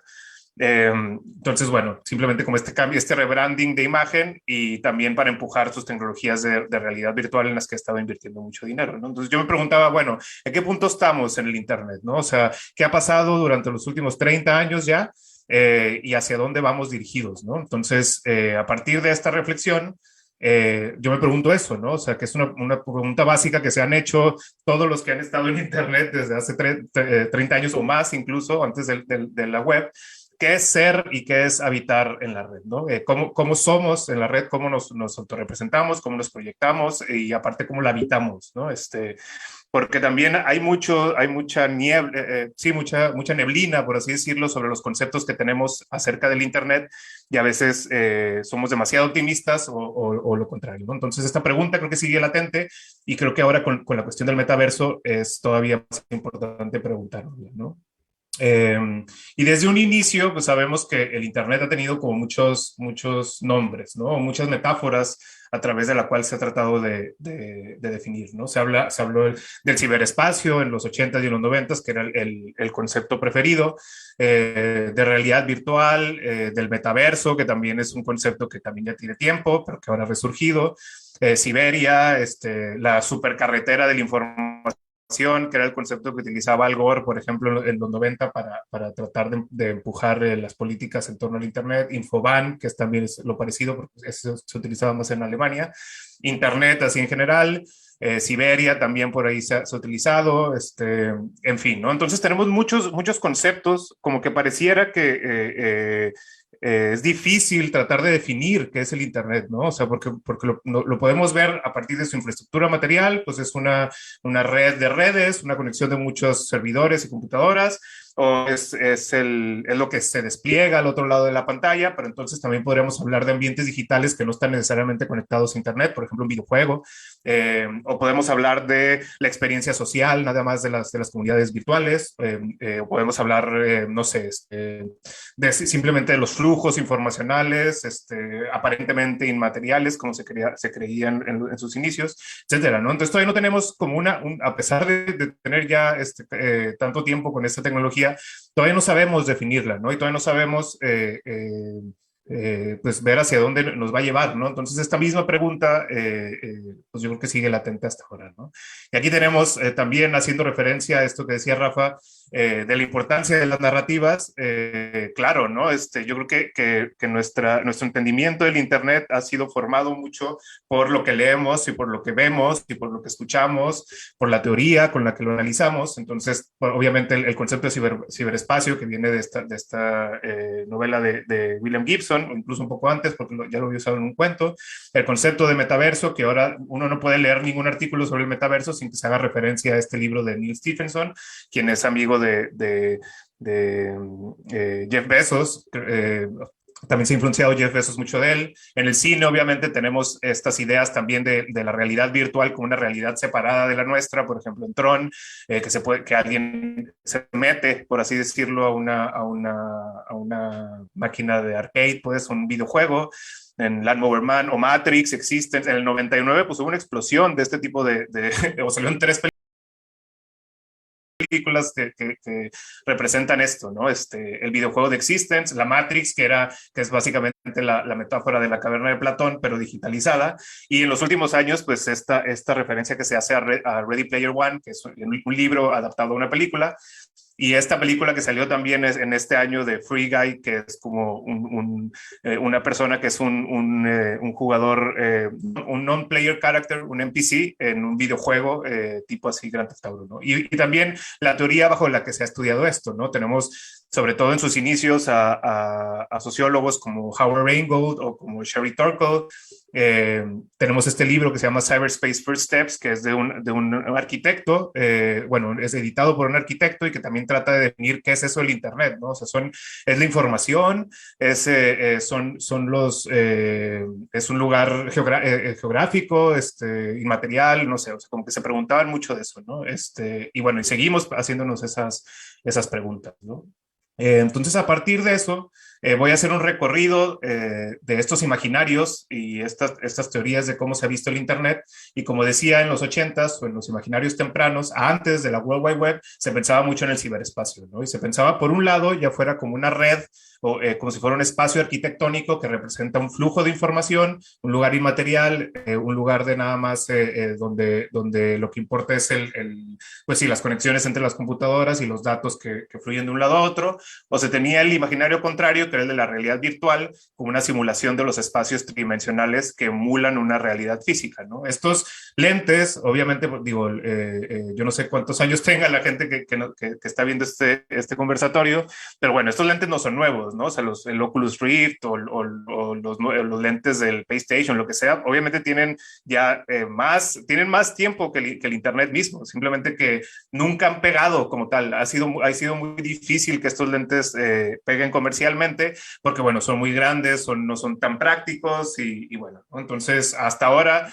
C: Entonces, bueno, simplemente como este cambio, este rebranding de imagen, y también para empujar sus tecnologías de realidad virtual en las que estaba invirtiendo mucho dinero, ¿no? Entonces yo me preguntaba, bueno, ¿en qué punto estamos en el Internet, ¿no? O sea, ¿qué ha pasado durante los últimos 30 años ya? Y hacia dónde vamos dirigidos, ¿no? Entonces, a partir de esta reflexión, yo me pregunto eso, ¿no? O sea, que es una pregunta básica que se han hecho todos los que han estado en Internet desde hace 30 años o más, incluso antes de la web. ¿Qué es ser y qué es habitar en la red, ¿no? ¿Cómo somos en la red? ¿Cómo nos autorrepresentamos? ¿Cómo nos proyectamos? Y aparte, ¿cómo la habitamos, ¿no? Porque también hay mucha niebla, sí, mucha neblina, por así decirlo, sobre los conceptos que tenemos acerca del Internet, y a veces somos demasiado optimistas o lo contrario, ¿no? Entonces esta pregunta creo que sigue latente, y creo que ahora con la cuestión del metaverso es todavía más importante preguntarlo, ¿no? Y desde un inicio, pues sabemos que el Internet ha tenido como muchos nombres, ¿no? Muchas metáforas a través de la cual se ha tratado de definir, ¿no? Se habló del ciberespacio en los 80s y en los 90s, que era el concepto preferido, de realidad virtual, del metaverso, que también es un concepto que también ya tiene tiempo, pero que ahora ha resurgido, Siberia, la supercarretera de la información, que era el concepto que utilizaba Al Gore, por ejemplo, en los 90 para tratar de empujar las políticas en torno al Internet. Infoban, que también es lo parecido, porque eso se utilizaba más en Alemania. Internet, así en general. Siberia también por ahí se ha utilizado, en fin, ¿no? Entonces tenemos muchos conceptos, como que pareciera que es difícil tratar de definir qué es el Internet, ¿no? O sea, porque lo podemos ver a partir de su infraestructura material, pues es una red de redes, una conexión de muchos servidores y computadoras, o es lo que se despliega al otro lado de la pantalla, pero entonces también podríamos hablar de ambientes digitales que no están necesariamente conectados a Internet, por ejemplo, un videojuego, o podemos hablar de la experiencia social, nada más de las comunidades virtuales, o podemos hablar, no sé, simplemente de los flujos informacionales, aparentemente inmateriales, como se creían en sus inicios, etcétera, ¿no? Entonces todavía no tenemos como a pesar de tener ya tanto tiempo con esta tecnología, todavía no sabemos definirla, ¿no? Y todavía no sabemos pues ver hacia dónde nos va a llevar, ¿no? Entonces esta misma pregunta, pues yo creo que sigue latente hasta ahora, ¿no? Y aquí tenemos también haciendo referencia a esto que decía Rafa, de la importancia de las narrativas, claro, ¿no? Yo creo que nuestro entendimiento del Internet ha sido formado mucho por lo que leemos y por lo que vemos y por lo que escuchamos, por la teoría con la que lo analizamos. Entonces, obviamente el concepto de ciberespacio que viene de esta novela de William Gibson, o incluso un poco antes, porque ya lo había usado en un cuento, el concepto de metaverso, que ahora uno no puede leer ningún artículo sobre el metaverso sin que se haga referencia a este libro de Neil Stephenson, quien es amigo de Jeff Bezos. También se ha influenciado Jeff Bezos mucho de él. En el cine, obviamente, tenemos estas ideas también de la realidad virtual como una realidad separada de la nuestra. Por ejemplo, en Tron, que alguien se mete, por así decirlo, a una máquina de arcade, pues un videojuego. En Lawnmower Man o Matrix existen. En el 99, pues hubo una explosión de este tipo o salieron 3 películas que representan esto, ¿no? El videojuego de Existence, la Matrix, que es básicamente la metáfora de la caverna de Platón, pero digitalizada. Y en los últimos años, pues esta referencia que se hace a Ready Player One, que es un libro adaptado a una película. Y esta película que salió también en este año de Free Guy, que es como una persona que es un jugador, un non-player character, un NPC en un videojuego tipo así Grand Theft Auto, ¿no? Y también la teoría bajo la que se ha estudiado esto, ¿no? Tenemos, sobre todo en sus inicios, a sociólogos como Howard Rheingold o como Sherry Turkle. Tenemos este libro que se llama Cyberspace First Steps, que es de un arquitecto, bueno, es editado por un arquitecto y que también trata de definir qué es eso del Internet, ¿no? O sea, es la información, es un lugar geográfico, inmaterial, no sé, o sea, como que se preguntaban mucho de eso, ¿no? Y bueno, y seguimos haciéndonos esas preguntas, ¿no? Entonces, a partir de eso, voy a hacer un recorrido de estos imaginarios y estas teorías de cómo se ha visto el Internet. Y como decía, en los 80s o en los imaginarios tempranos, antes de la World Wide Web, se pensaba mucho en el ciberespacio, ¿no? Y se pensaba, por un lado, ya fuera como una red o como si fuera un espacio arquitectónico que representa un flujo de información, un lugar inmaterial, un lugar de nada más donde lo que importa es pues sí, las conexiones entre las computadoras y los datos que fluyen de un lado a otro. O se tenía el imaginario contrario, que era el de la realidad virtual, como una simulación de los espacios tridimensionales que emulan una realidad física, ¿no? Estos lentes, obviamente, digo, yo no sé cuántos años tenga la gente que está viendo este conversatorio, pero bueno, estos lentes no son nuevos, ¿no? O sea, el Oculus Rift o los lentes del PlayStation, lo que sea, obviamente tienen ya más tiempo que el Internet mismo, simplemente que nunca han pegado como tal. Ha sido muy difícil que estos lentes peguen comercialmente porque, bueno, son muy grandes, no son tan prácticos y bueno, ¿no? Entonces, hasta ahora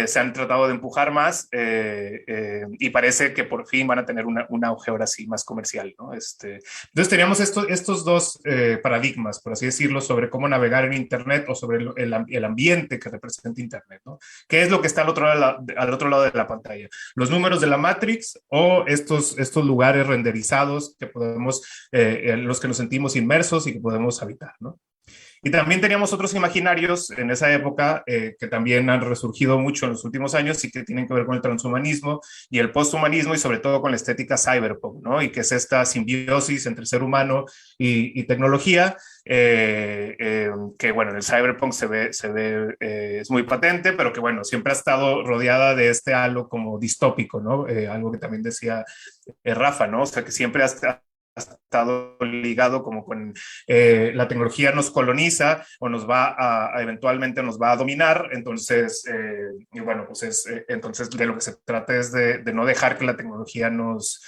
C: se han tratado de empujar más y parece que por fin van a tener un auge ahora sí más comercial, ¿no? Entonces teníamos estos dos paradigmas, por así decirlo, sobre cómo navegar en Internet o sobre el ambiente que representa Internet, ¿no? ¿Qué es lo que está al otro lado de la pantalla? Los números de la Matrix o estos lugares renderizados que podemos, en los que nos sentimos inmersos y que podemos habitar, ¿no? Y también teníamos otros imaginarios en esa época que también han resurgido mucho en los últimos años y que tienen que ver con el transhumanismo y el posthumanismo y sobre todo con la estética cyberpunk, ¿no? Y que es esta simbiosis entre ser humano y tecnología, que bueno, en el cyberpunk es muy patente, pero que bueno, siempre ha estado rodeada de este halo como distópico, ¿no? Algo que también decía Rafa, ¿no? O sea, que siempre ha estado ligado como con la tecnología nos coloniza o nos va eventualmente nos va a dominar, entonces, y bueno, pues entonces de lo que se trata es de no dejar que la tecnología nos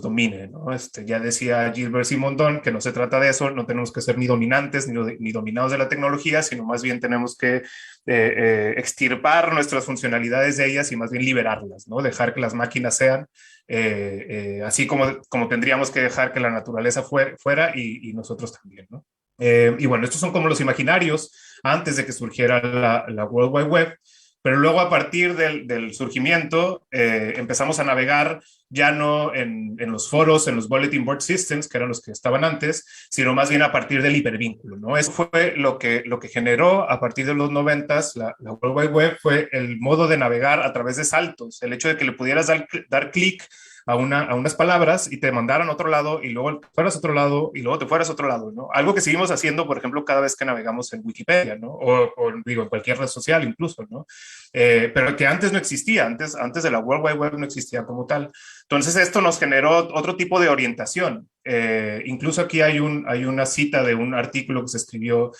C: domine, ¿no? Ya decía Gilbert Simondon que no se trata de eso, no tenemos que ser ni dominantes ni dominados de la tecnología, sino más bien tenemos que extirpar nuestras funcionalidades de ellas y más bien liberarlas, ¿no? Dejar que las máquinas sean así como tendríamos que dejar que la naturaleza fuera y nosotros también, ¿no? Y bueno, estos son como los imaginarios antes de que surgiera la World Wide Web, pero luego a partir del surgimiento empezamos a navegar ya no en los foros, en los bulletin board systems, que eran los que estaban antes, sino más bien a partir del hipervínculo, ¿no? Eso fue lo que generó a partir de los 90s la World Wide Web, fue el modo de navegar a través de saltos, el hecho de que le pudieras dar clic a unas palabras y te mandaran a otro lado y luego fueras a otro lado y luego te fueras a otro lado, ¿no? Algo que seguimos haciendo, por ejemplo, cada vez que navegamos en Wikipedia, ¿no? O digo, en cualquier red social incluso, ¿no? Pero que antes no existía, antes de la World Wide Web no existía como tal. Entonces esto nos generó otro tipo de orientación. Incluso aquí hay una cita de un artículo que se escribió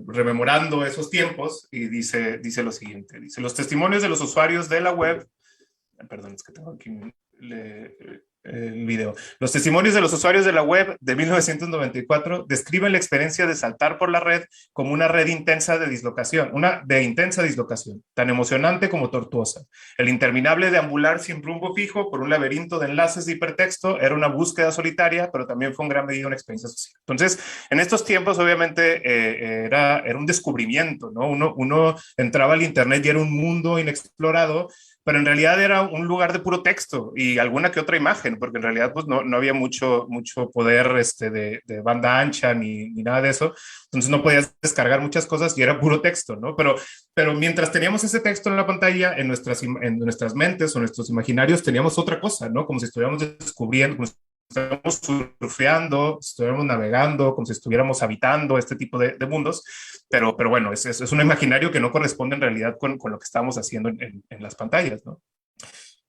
C: rememorando esos tiempos y dice lo siguiente, dice, los testimonios de los usuarios de la web, perdón, es que tengo aquí el video. Los testimonios de los usuarios de la web de 1994 describen la experiencia de saltar por la red como una red intensa de dislocación, tan emocionante como tortuosa. El interminable deambular sin rumbo fijo por un laberinto de enlaces de hipertexto era una búsqueda solitaria, pero también fue en gran medida una experiencia social. Entonces, en estos tiempos, obviamente, era un descubrimiento, ¿no? Uno entraba al internet y era un mundo inexplorado, pero en realidad era un lugar de puro texto y alguna que otra imagen, porque en realidad pues no había mucho poder de banda ancha ni nada de eso, entonces no podías descargar muchas cosas y era puro texto, ¿no? Pero mientras teníamos ese texto en la pantalla, en nuestras mentes o nuestros imaginarios teníamos otra cosa, ¿no? Como si estuviéramos descubriendo, como si estuviéramos surfeando, si estuviéramos navegando, como si estuviéramos habitando este tipo de mundos. Pero bueno, es un imaginario que no corresponde en realidad con lo que estamos haciendo en las pantallas, ¿no?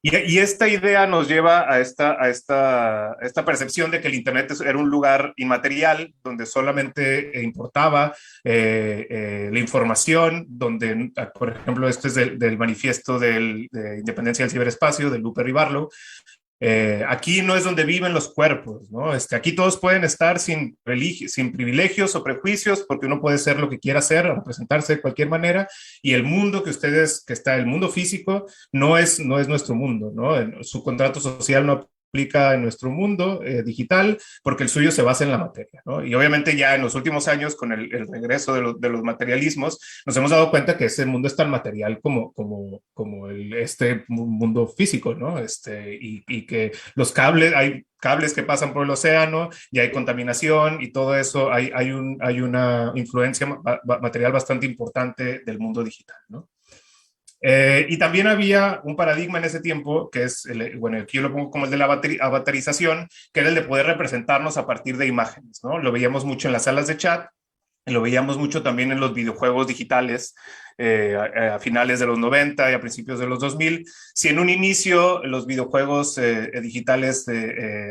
C: Y esta idea nos lleva a esta percepción de que el Internet era un lugar inmaterial donde solamente importaba la información, donde, por ejemplo, este es del manifiesto de independencia del ciberespacio, de Luper y Barlow. Aquí no es donde viven los cuerpos, ¿no? Aquí todos pueden estar sin privilegios o prejuicios, porque uno puede ser lo que quiera ser, representarse de cualquier manera, y el mundo el mundo físico, no es nuestro mundo, ¿no? Su contrato social no aplica en nuestro mundo digital, porque el suyo se basa en la materia, ¿no? Y obviamente ya en los últimos años, con el regreso de los materialismos, nos hemos dado cuenta que ese mundo es tan material como este mundo físico, ¿no? Y que hay cables que pasan por el océano, y hay contaminación y todo eso, hay una influencia material bastante importante del mundo digital, ¿no? Y también había un paradigma en ese tiempo, que es, bueno, aquí yo lo pongo como el de la avatarización, que era el de poder representarnos a partir de imágenes, ¿no? Lo veíamos mucho en las salas de chat, lo veíamos mucho también en los videojuegos digitales a finales de los 90 y a principios de los 2000. Si en un inicio los videojuegos digitales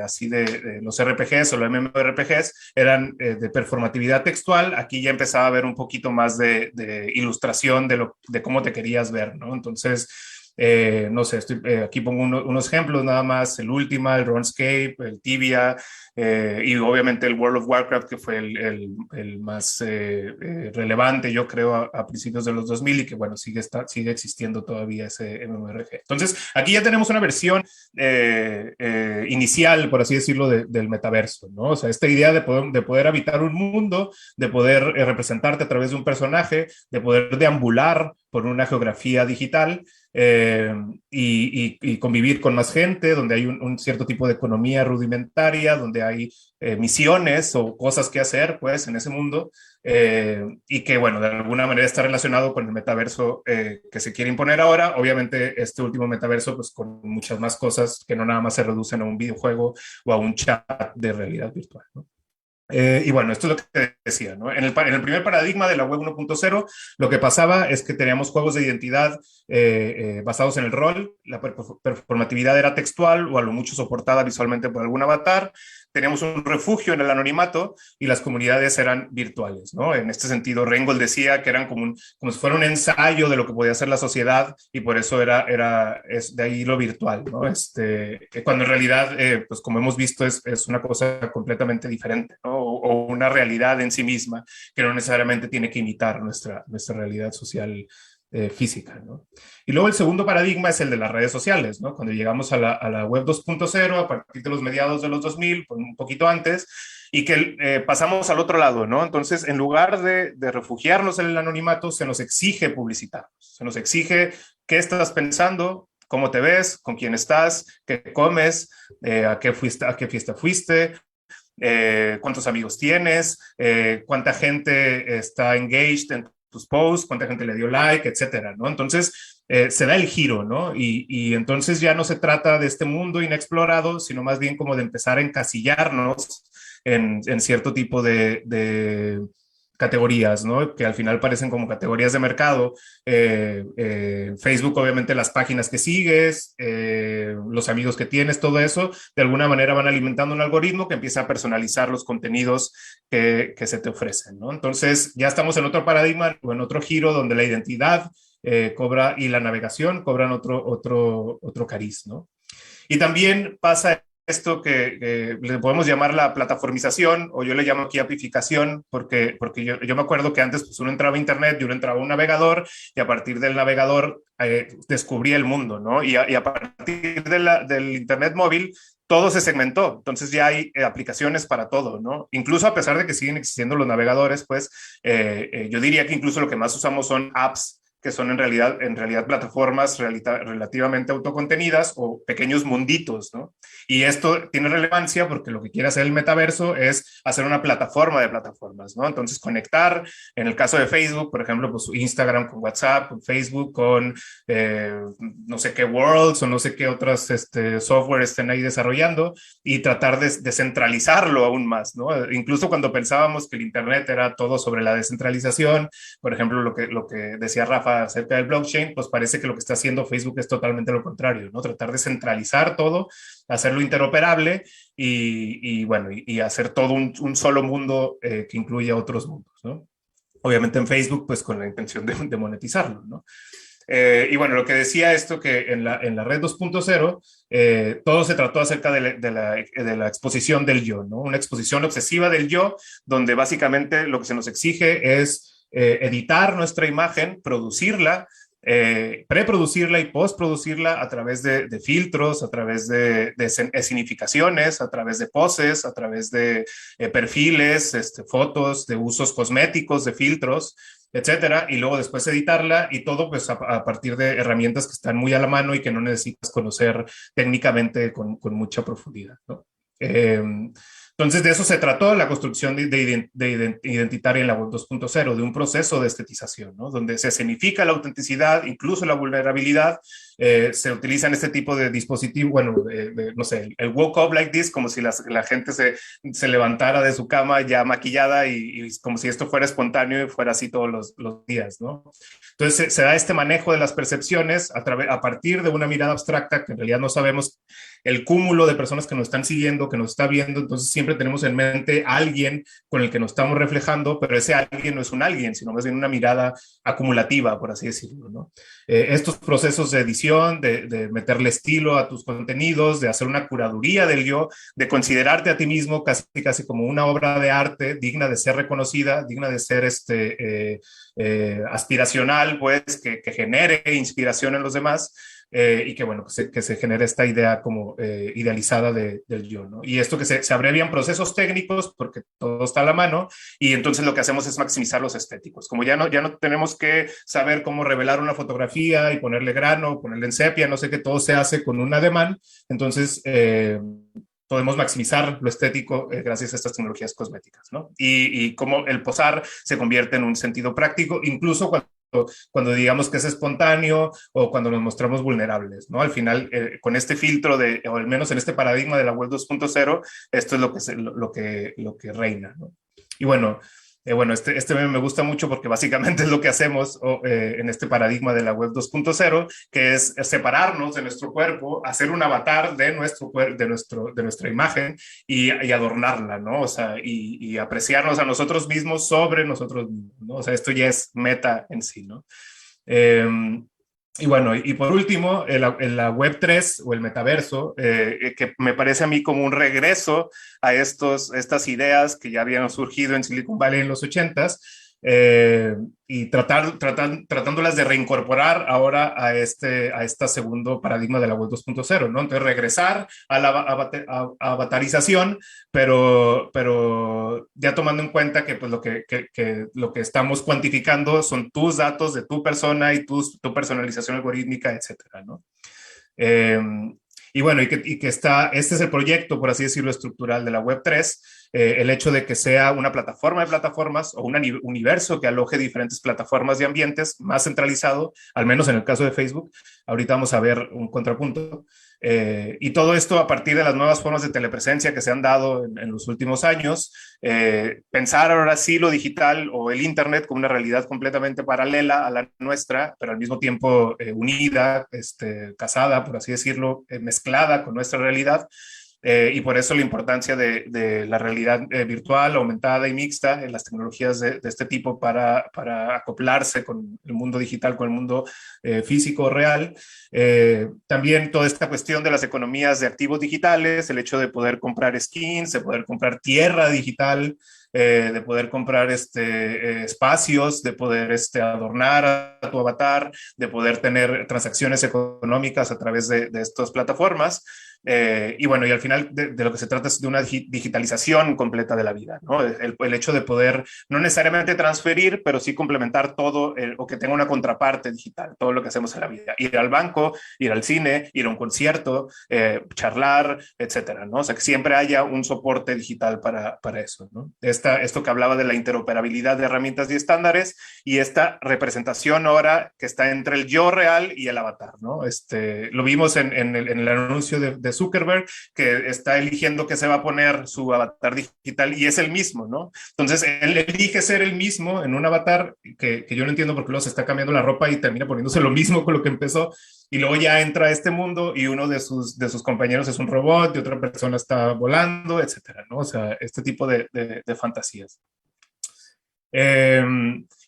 C: así de los RPGs o los MMORPGs eran de performatividad textual, aquí ya empezaba a haber un poquito más de ilustración de cómo te querías ver, ¿no? Entonces, No sé, aquí pongo unos ejemplos nada más, el Ultima, el RuneScape, el Tibia, y obviamente el World of Warcraft, que fue el más relevante, yo creo, a principios de los 2000 y que, bueno, sigue existiendo todavía ese MMORPG. Entonces, aquí ya tenemos una versión inicial, por así decirlo, del metaverso, ¿no? O sea, esta idea de poder habitar un mundo, de poder representarte a través de un personaje, de poder deambular por una geografía digital, y convivir con más gente, donde hay un cierto tipo de economía rudimentaria, donde hay misiones o cosas que hacer, pues, en ese mundo, y que, bueno, de alguna manera está relacionado con el metaverso que se quiere imponer ahora. Obviamente, este último metaverso, pues, con muchas más cosas que no nada más se reducen a un videojuego o a un chat de realidad virtual, ¿no? Y bueno, esto es lo que decía, ¿no? En el primer paradigma de la web 1.0, lo que pasaba es que teníamos juegos de identidad basados en el rol, la performatividad era textual o a lo mucho soportada visualmente por algún avatar, teníamos un refugio en el anonimato y las comunidades eran virtuales, ¿no? En este sentido, Reingold decía que eran como si fuera un ensayo de lo que podía hacer la sociedad y por eso es de ahí lo virtual, ¿no? Cuando en realidad, pues como hemos visto, es una cosa completamente diferente, ¿no? O una realidad en sí misma que no necesariamente tiene que imitar nuestra realidad social física, ¿no? Y luego el segundo paradigma es el de las redes sociales, ¿no? Cuando llegamos a la web 2.0, a partir de los mediados de los 2000, pues un poquito antes, y que pasamos al otro lado, ¿no? Entonces, en lugar de refugiarnos en el anonimato, se nos exige publicitarnos, se nos exige qué estás pensando, cómo te ves, con quién estás, qué comes, a qué fiesta fuiste, cuántos amigos tienes, cuánta gente está engaged en tus posts, cuánta gente le dio like, etcétera, ¿no? Entonces, se da el giro, ¿no? Y entonces ya no se trata de este mundo inexplorado, sino más bien como de empezar a encasillarnos en cierto tipo de categorías, ¿no? Que al final parecen como categorías de mercado. Facebook, obviamente, las páginas que sigues, los amigos que tienes, todo eso, de alguna manera van alimentando un algoritmo que empieza a personalizar los contenidos que se te ofrecen, ¿no? Entonces, ya estamos en otro paradigma o en otro giro donde la identidad cobra y la navegación cobran otro cariz, ¿no? Y también pasa esto que le podemos llamar la plataformización, o yo le llamo aquí apificación, porque yo me acuerdo que antes pues, uno entraba a internet y uno entraba a un navegador, y a partir del navegador descubría el mundo, ¿no? Y a partir del internet móvil, todo se segmentó, entonces ya hay aplicaciones para todo, ¿no? Incluso a pesar de que siguen existiendo los navegadores, pues yo diría que incluso lo que más usamos son apps que son en realidad plataformas relativamente autocontenidas o pequeños munditos, ¿no? Y esto tiene relevancia porque lo que quiere hacer el metaverso es hacer una plataforma de plataformas, ¿no? Entonces conectar, en el caso de Facebook, por ejemplo, pues Instagram con WhatsApp, con Facebook, con no sé qué Worlds o no sé qué otras software estén ahí desarrollando y tratar de descentralizarlo aún más, ¿no? Incluso cuando pensábamos que el Internet era todo sobre la descentralización, por ejemplo, lo que decía Rafa acerca del blockchain, pues parece que lo que está haciendo Facebook es totalmente lo contrario, ¿no? Tratar de centralizar todo, hacerlo interoperable bueno, y hacer todo un solo mundo que incluya otros mundos, ¿no? Obviamente en Facebook, pues con la intención de monetizarlo, ¿no? Y bueno, lo que decía esto, que en la red 2.0 todo se trató acerca de la exposición del yo, ¿no? Una exposición obsesiva del yo, donde básicamente lo que se nos exige es editar nuestra imagen, producirla, preproducirla y postproducirla a través de filtros, a través de escenificaciones, a través de poses, a través de perfiles, fotos, de usos cosméticos, de filtros, etcétera, y luego después editarla y todo pues a partir de herramientas que están muy a la mano y que no necesitas conocer técnicamente con mucha profundidad, ¿no? Entonces, de eso se trató la construcción identitaria en la web 2.0, de un proceso de estetización, ¿no? Donde se escenifica la autenticidad, incluso la vulnerabilidad, se utilizan este tipo de dispositivos, bueno, no sé, el woke up like this, como si la gente se levantara de su cama ya maquillada y como si esto fuera espontáneo y fuera así todos los días, ¿no? Entonces, se da este manejo de las percepciones a partir de una mirada abstracta que en realidad no sabemos el cúmulo de personas que nos están siguiendo, que nos está viendo, entonces siempre tenemos en mente a alguien con el que nos estamos reflejando, pero ese alguien no es un alguien, sino más bien una mirada acumulativa, por así decirlo, ¿no? Estos procesos de edición edición, de meterle estilo a tus contenidos, de hacer una curaduría del yo, de considerarte a ti mismo casi como una obra de arte digna de ser reconocida, digna de ser aspiracional, pues, que genere inspiración en los demás. Y que, bueno, que se genere esta idea como idealizada del yo, ¿no? Y esto que se abrevian procesos técnicos porque todo está a la mano, y entonces lo que hacemos es maximizar los estéticos. Como ya no tenemos que saber cómo revelar una fotografía y ponerle grano, ponerle en sepia, no sé qué, todo se hace con un ademán, entonces podemos maximizar lo estético gracias a estas tecnologías cosméticas, ¿no? Y cómo el posar se convierte en un sentido práctico, incluso cuando digamos que es espontáneo o cuando nos mostramos vulnerables, ¿no? Al final, con este filtro o al menos en este paradigma de la web 2.0, esto es lo que reina, ¿no? Y bueno, este meme me gusta mucho porque básicamente es lo que hacemos en este paradigma de la web 2.0, que es separarnos de nuestro cuerpo, hacer un avatar de nuestra imagen y adornarla, ¿no? O sea, y apreciarnos a nosotros mismos sobre nosotros mismos, ¿no? O sea, esto ya es meta en sí, ¿no? Y bueno, y por último, la Web3 o el metaverso, que me parece a mí como un regreso a estas ideas que ya habían surgido en Silicon Valley en los 80s, y tratándolas de reincorporar ahora a este segundo paradigma de la web 2.0, ¿no? Entonces regresar a la avatarización, pero ya tomando en cuenta que pues lo que estamos cuantificando son tus datos de tu persona y tu personalización algorítmica, etcétera, ¿no? Y bueno, este es el proyecto, por así decirlo, estructural de la Web3, el hecho de que sea una plataforma de plataformas o un universo que aloje diferentes plataformas y ambientes más centralizado, al menos en el caso de Facebook. Ahorita vamos a ver un contrapunto. Y todo esto a partir de las nuevas formas de telepresencia que se han dado en los últimos años. Pensar ahora sí lo digital o el Internet como una realidad completamente paralela a la nuestra, pero al mismo tiempo unida, casada, por así decirlo, mezclada con nuestra realidad. Y por eso la importancia de la realidad virtual, aumentada y mixta en las tecnologías de este tipo para acoplarse con el mundo digital, con el mundo físico real. También toda esta cuestión de las economías de activos digitales, el hecho de poder comprar skins, de poder comprar tierra digital, de poder comprar espacios, de poder adornar a tu avatar, de poder tener transacciones económicas a través de estas plataformas. Y bueno, y al final de lo que se trata es de una digitalización completa de la vida, ¿no? El hecho de poder no necesariamente transferir, pero sí complementar todo, o que tenga una contraparte digital, todo lo que hacemos en la vida. Ir al banco, ir al cine, ir a un concierto, charlar, etcétera, ¿no? O sea, que siempre haya un soporte digital para eso, ¿no? Esto que hablaba de la interoperabilidad de herramientas y estándares, y esta representación ahora que está entre el yo real y el avatar, ¿no? Lo vimos en el anuncio de Zuckerberg, que está eligiendo que se va a poner su avatar digital y es el mismo, ¿no? Entonces, él elige ser el mismo en un avatar que yo no entiendo por qué luego se está cambiando la ropa y termina poniéndose lo mismo con lo que empezó, y luego ya entra a este mundo y uno de sus compañeros es un robot y otra persona está volando, etcétera, ¿no? O sea, este tipo de fantasías.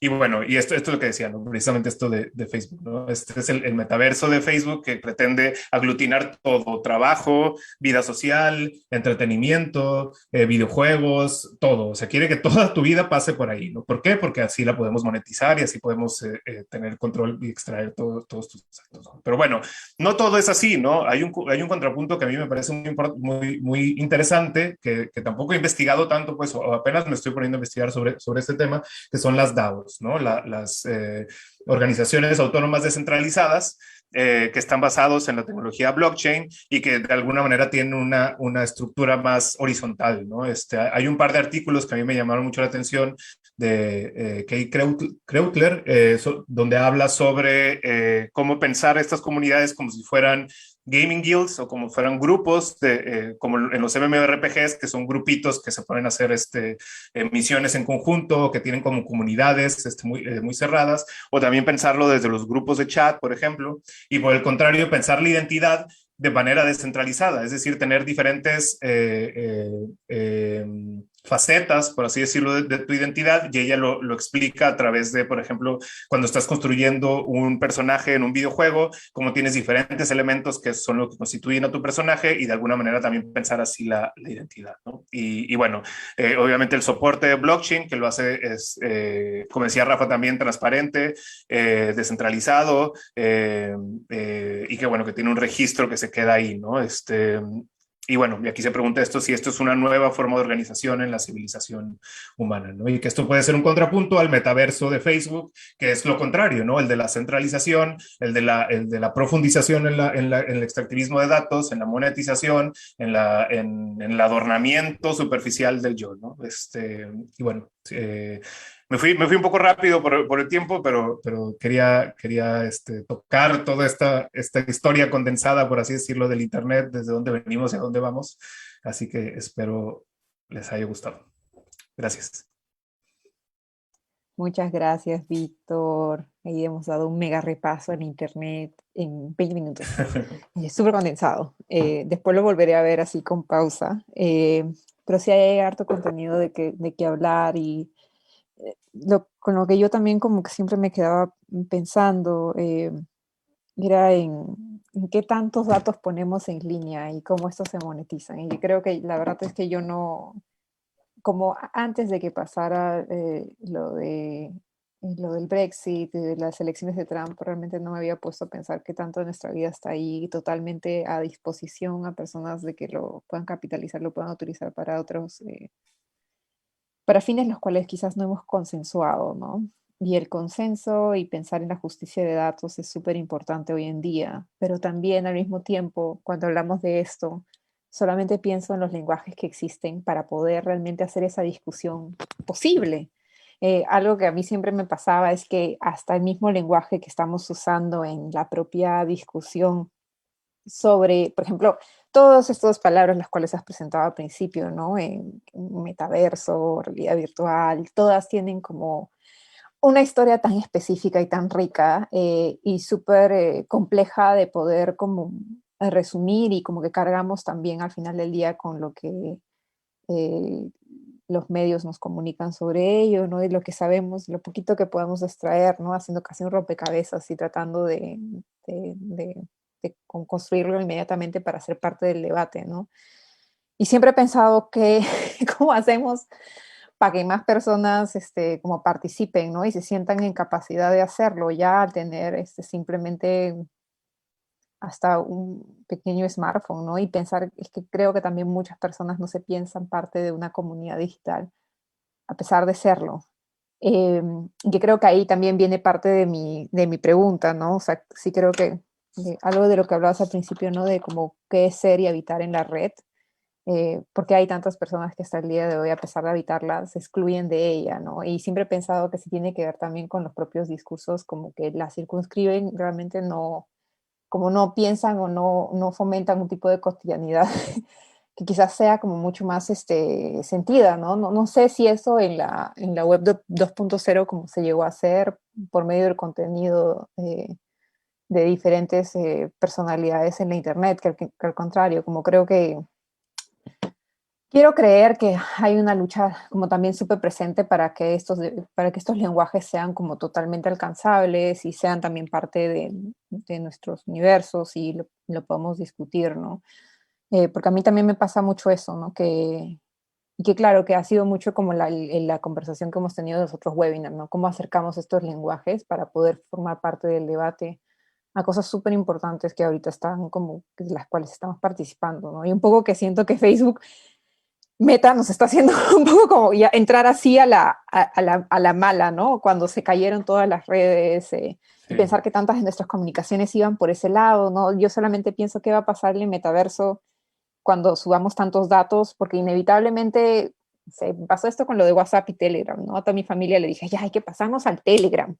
C: Y bueno, y esto es lo que decía, ¿no? Precisamente esto de Facebook, ¿no? Este es el metaverso de Facebook que pretende aglutinar todo: trabajo, vida social, entretenimiento, videojuegos, todo. O sea, quiere que toda tu vida pase por ahí, ¿no? ¿Por qué? Porque así la podemos monetizar y así podemos tener control y extraer todos tus datos, ¿no? Pero bueno, no todo es así, ¿no? Hay un contrapunto que a mí me parece muy interesante, que tampoco he investigado tanto, pues, o apenas me estoy poniendo a investigar sobre este tema, que son las DAOs, ¿no? Las organizaciones autónomas descentralizadas, que están basados en la tecnología blockchain y que de alguna manera tienen una estructura más horizontal, ¿no? Hay un par de artículos que a mí me llamaron mucho la atención de Kay Kreutler, donde habla sobre cómo pensar estas comunidades como si fueran gaming guilds o como fueran grupos, como en los MMORPGs, que son grupitos que se ponen a hacer misiones en conjunto, que tienen como comunidades muy cerradas, o también pensarlo desde los grupos de chat, por ejemplo, y por el contrario, pensar la identidad de manera descentralizada, es decir, tener diferentes facetas, por así decirlo, de tu identidad, y ella lo explica a través de, por ejemplo, cuando estás construyendo un personaje en un videojuego, cómo tienes diferentes elementos que son lo que constituyen a tu personaje y de alguna manera también pensar así la identidad, ¿no? Y bueno, obviamente el soporte de blockchain que lo hace es, como decía Rafa, también transparente, descentralizado, y que bueno, que tiene un registro que se queda ahí, ¿no? Y bueno, y aquí se pregunta esto, si esto es una nueva forma de organización en la civilización humana, ¿no? Y que esto puede ser un contrapunto al metaverso de Facebook, que es lo contrario, ¿no? El de la centralización, el de la profundización en el extractivismo de datos, en la monetización, en el adornamiento superficial del yo, ¿no? Y bueno, me fui un poco rápido por el tiempo, pero quería tocar toda esta historia condensada, por así decirlo, del Internet, desde dónde venimos y a dónde vamos. Así que espero les haya gustado. Gracias.
A: Muchas gracias, Víctor. Ahí hemos dado un mega repaso en Internet en 20 minutos. Súper condensado. Después lo volveré a ver así con pausa. Pero sí hay harto contenido de que hablar y con lo que yo también como que siempre me quedaba pensando era en qué tantos datos ponemos en línea y cómo estos se monetizan. Y yo creo que la verdad es que yo no, como antes de que pasara lo del Brexit, de las elecciones de Trump, realmente no me había puesto a pensar que tanto de nuestra vida está ahí totalmente a disposición a personas de que lo puedan capitalizar, lo puedan utilizar para otros, para fines los cuales quizás no hemos consensuado, ¿no? Y el consenso y pensar en la justicia de datos es súper importante hoy en día, pero también al mismo tiempo, cuando hablamos de esto, solamente pienso en los lenguajes que existen para poder realmente hacer esa discusión posible. Algo que a mí siempre me pasaba es que hasta el mismo lenguaje que estamos usando en la propia discusión sobre, por ejemplo, todas estas palabras las cuales has presentado al principio, ¿no? En metaverso, realidad virtual, todas tienen como una historia tan específica y tan rica y súper compleja de poder como resumir y como que cargamos también al final del día con lo que eh, los medios nos comunican sobre ello, ¿no? Y lo que sabemos, lo poquito que podemos extraer, ¿no? Haciendo casi un rompecabezas y tratando de construirlo inmediatamente para ser parte del debate, ¿no? Y siempre he pensado que cómo hacemos para que más personas como participen, ¿no? Y se sientan en capacidad de hacerlo, ya al tener simplemente hasta un pequeño smartphone, ¿no? Y pensar, es que creo que también muchas personas no se piensan parte de una comunidad digital, a pesar de serlo. Y que creo que ahí también viene parte de mi pregunta, ¿no? O sea, sí creo que algo de lo que hablabas al principio, ¿no? De como qué es ser y habitar en la red, porque hay tantas personas que hasta el día de hoy, a pesar de habitarla, se excluyen de ella, ¿no? Y siempre he pensado que sí tiene que ver también con los propios discursos, como que la circunscriben, realmente no, como no piensan o no fomentan un tipo de cotidianidad que quizás sea como mucho más sentida, ¿no? No sé si eso en la web 2.0 como se llegó a hacer por medio del contenido de diferentes personalidades en la internet, que al contrario, como creo que quiero creer que hay una lucha como también súper presente para que estos lenguajes sean como totalmente alcanzables y sean también parte de nuestros universos y lo podemos discutir, ¿no? Porque a mí también me pasa mucho eso, ¿no? Y que claro, que ha sido mucho como la conversación que hemos tenido en los otros webinars, ¿no? Cómo acercamos estos lenguajes para poder formar parte del debate a cosas súper importantes que ahorita están como, de las cuales estamos participando, ¿no? Y un poco que siento que Facebook Meta nos está haciendo un poco como ya entrar así a la mala, ¿no? Cuando se cayeron todas las redes y
C: Sí.
A: pensar que tantas de nuestras comunicaciones iban por ese lado, ¿no? Yo solamente pienso qué va a pasar en el metaverso cuando subamos tantos datos, porque inevitablemente se pasó esto con lo de WhatsApp y Telegram, ¿no? A toda mi familia le dije, ya hay que pasarnos al Telegram.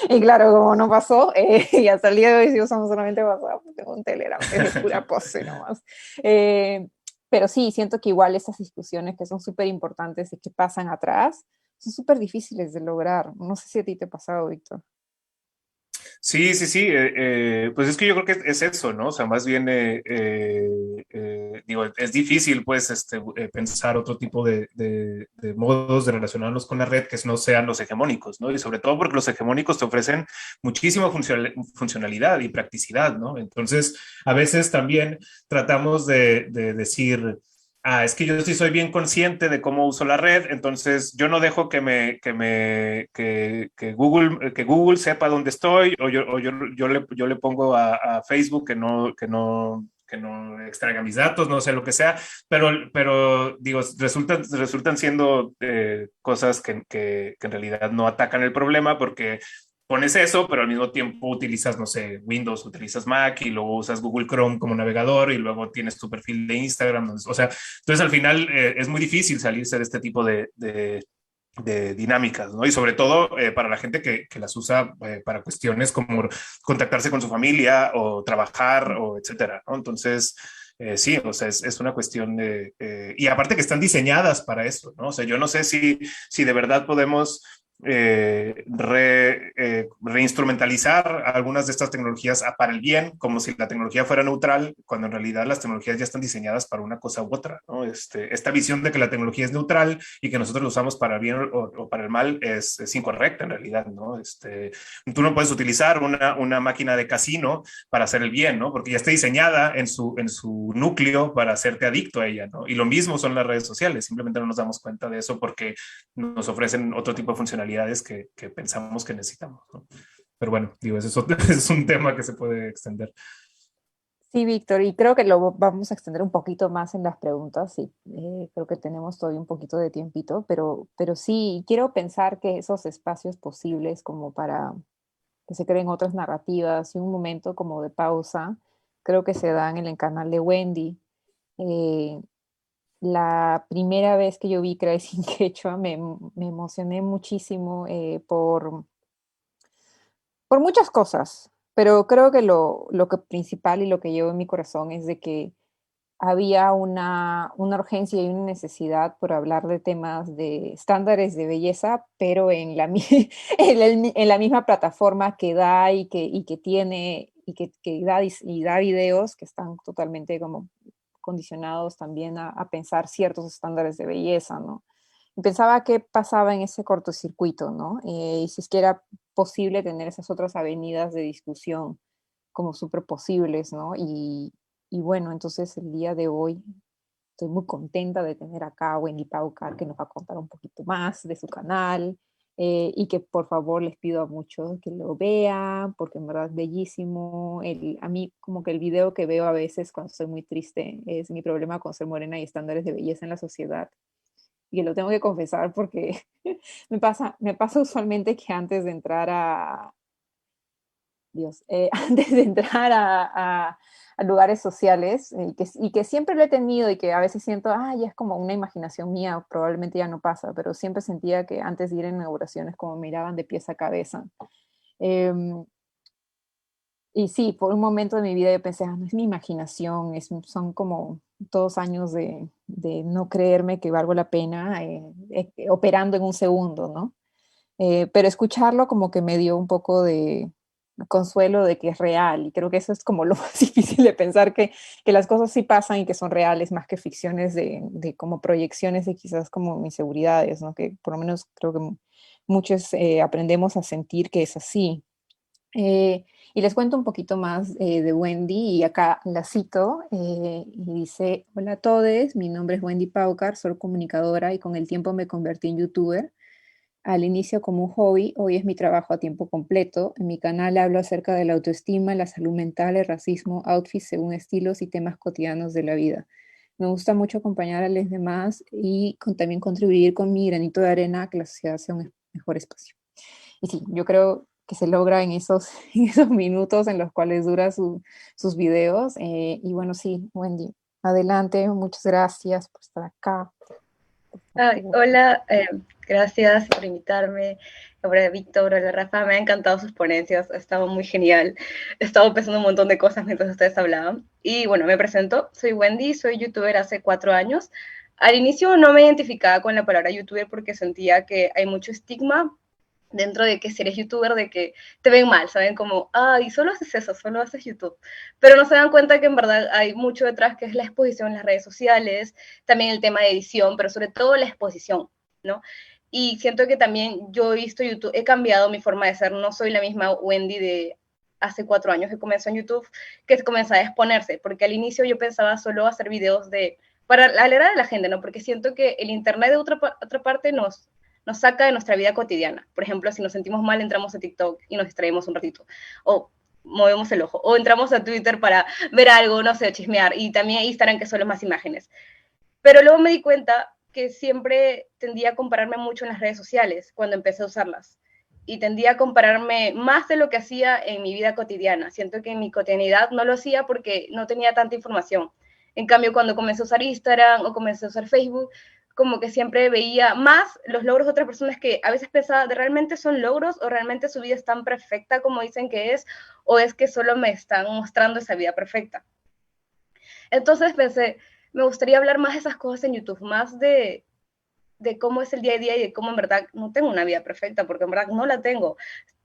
A: Y claro, como no pasó, y hasta el día de hoy si usamos solamente WhatsApp, tengo un Telegram, es de pura pose nomás. Eh, pero sí, siento que igual esas discusiones que son súper importantes y que pasan atrás, son súper difíciles de lograr. No sé si a ti te ha pasado, Víctor.
C: Sí, sí, sí. Pues es que yo creo que es eso, ¿no? O sea, más bien, digo, es difícil, pues, pensar otro tipo de modos de relacionarnos con la red que no sean los hegemónicos, ¿no? Y sobre todo porque los hegemónicos te ofrecen muchísima funcionalidad y practicidad, ¿no? Entonces, a veces también tratamos de decir, es que yo sí soy bien consciente de cómo uso la red, entonces yo no dejo que Google sepa dónde estoy, yo le pongo a Facebook que no extraiga mis datos, no sé lo que sea, pero digo, resultan siendo cosas que en realidad no atacan el problema porque pones eso, pero al mismo tiempo utilizas, no sé, Windows, utilizas Mac y luego usas Google Chrome como navegador y luego tienes tu perfil de Instagram, o sea, entonces al final es muy difícil salirse de este tipo de dinámicas, ¿no? Y sobre todo para la gente que las usa para cuestiones como contactarse con su familia o trabajar o etcétera, ¿no? Entonces, sí, o sea, es una cuestión de... y aparte que están diseñadas para eso, ¿no? O sea, yo no sé si de verdad podemos reinstrumentalizar algunas de estas tecnologías para el bien, como si la tecnología fuera neutral, cuando en realidad las tecnologías ya están diseñadas para una cosa u otra, ¿no? Esta visión de que la tecnología es neutral y que nosotros lo usamos para el bien o para el mal es incorrecta en realidad, ¿no? Tú no puedes utilizar una máquina de casino para hacer el bien, ¿no? Porque ya está diseñada en su núcleo para hacerte adicto a ella, ¿no? Y lo mismo son las redes sociales, simplemente no nos damos cuenta de eso porque nos ofrecen otro tipo de funcionalidades que pensamos que necesitamos, ¿no? Pero bueno, digo, es un tema que se puede extender.
A: Sí, Víctor, y creo que lo vamos a extender un poquito más en las preguntas, sí, creo que tenemos todavía un poquito de tiempito, pero sí, quiero pensar que esos espacios posibles como para que se creen otras narrativas y un momento como de pausa, creo que se dan en el canal de Wendy. Eh, la primera vez que yo vi Crazy in Quechua me emocioné muchísimo por muchas cosas, pero creo que lo que principal y lo que llevo en mi corazón es de que había una urgencia y una necesidad por hablar de temas de estándares de belleza, pero en en la misma plataforma que da y que tiene que da, y da videos que están totalmente como condicionados también a pensar ciertos estándares de belleza, ¿no? Y pensaba qué pasaba en ese cortocircuito, ¿no? Y si es que era posible tener esas otras avenidas de discusión como súper posibles, ¿no? Y bueno, entonces el día de hoy estoy muy contenta de tener acá a Wendy Paucar, que nos va a contar un poquito más de su canal y que por favor les pido a muchos que lo vean, porque en verdad es bellísimo. A mí como que el video que veo a veces cuando estoy muy triste es mi problema con ser morena y estándares de belleza en la sociedad. Y lo tengo que confesar porque me pasa usualmente que antes de entrar Dios, antes de entrar a lugares sociales, y que siempre lo he tenido y que a veces siento, ya es como una imaginación mía, probablemente ya no pasa, pero siempre sentía que antes de ir en inauguraciones como miraban de pies a cabeza. Em, y sí, por un momento de mi vida yo pensé, no es mi imaginación, son como 2 años de no creerme que valgo la pena operando en un segundo, ¿no? Pero escucharlo como que me dio un poco de consuelo de que es real y creo que eso es como lo más difícil de pensar que las cosas sí pasan y que son reales más que ficciones de como proyecciones de quizás como inseguridades, ¿no? Que por lo menos creo que muchos aprendemos a sentir que es así. Y les cuento un poquito más de Wendy y acá la cito y dice, hola a todos, mi nombre es Wendy Paucar, soy comunicadora y con el tiempo me convertí en youtuber. Al inicio como un hobby, hoy es mi trabajo a tiempo completo. En mi canal hablo acerca de la autoestima, la salud mental, el racismo, outfits según estilos y temas cotidianos de la vida. Me gusta mucho acompañar a los demás y también contribuir con mi granito de arena a que la sociedad sea un mejor espacio. Y sí, yo creo que se logra en en esos minutos en los cuales dura sus videos. Y bueno, sí, Wendy, adelante, muchas gracias por estar acá. Por favor.
D: Hola, gracias por invitarme. Hola Víctor, hola Rafa, me han encantado sus ponencias, ha estado muy genial. He estado pensando un montón de cosas mientras ustedes hablaban. Y bueno, me presento, soy Wendy, soy youtuber hace 4 años. Al inicio no me identificaba con la palabra youtuber porque sentía que hay mucho estigma dentro de que si eres youtuber, de que te ven mal, saben como, ay, solo haces eso, solo haces YouTube. Pero no se dan cuenta que en verdad hay mucho detrás, que es la exposición en las redes sociales, también el tema de edición, pero sobre todo la exposición, ¿no? Y siento que también yo he visto YouTube, he cambiado mi forma de ser, no soy la misma Wendy de hace 4 años que comenzó en YouTube, que comenzó a exponerse, porque al inicio yo pensaba solo hacer videos para alegrar a la gente, ¿no? Porque siento que el internet de otra parte nos saca de nuestra vida cotidiana. Por ejemplo, si nos sentimos mal, entramos a TikTok y nos distraemos un ratito. O movemos el ojo. O entramos a Twitter para ver algo, no sé, chismear. Y también Instagram, que solo más imágenes. Pero luego me di cuenta que siempre tendía a compararme mucho en las redes sociales cuando empecé a usarlas. Y tendía a compararme más de lo que hacía en mi vida cotidiana. Siento que en mi cotidianidad no lo hacía porque no tenía tanta información. En cambio, cuando comencé a usar Instagram o comencé a usar Facebook, como que siempre veía más los logros de otras personas, que a veces pensaba, ¿realmente son logros o realmente su vida es tan perfecta como dicen que es? ¿O es que solo me están mostrando esa vida perfecta? Entonces pensé, me gustaría hablar más de esas cosas en YouTube, más de cómo es el día a día y de cómo en verdad no tengo una vida perfecta, porque en verdad no la tengo.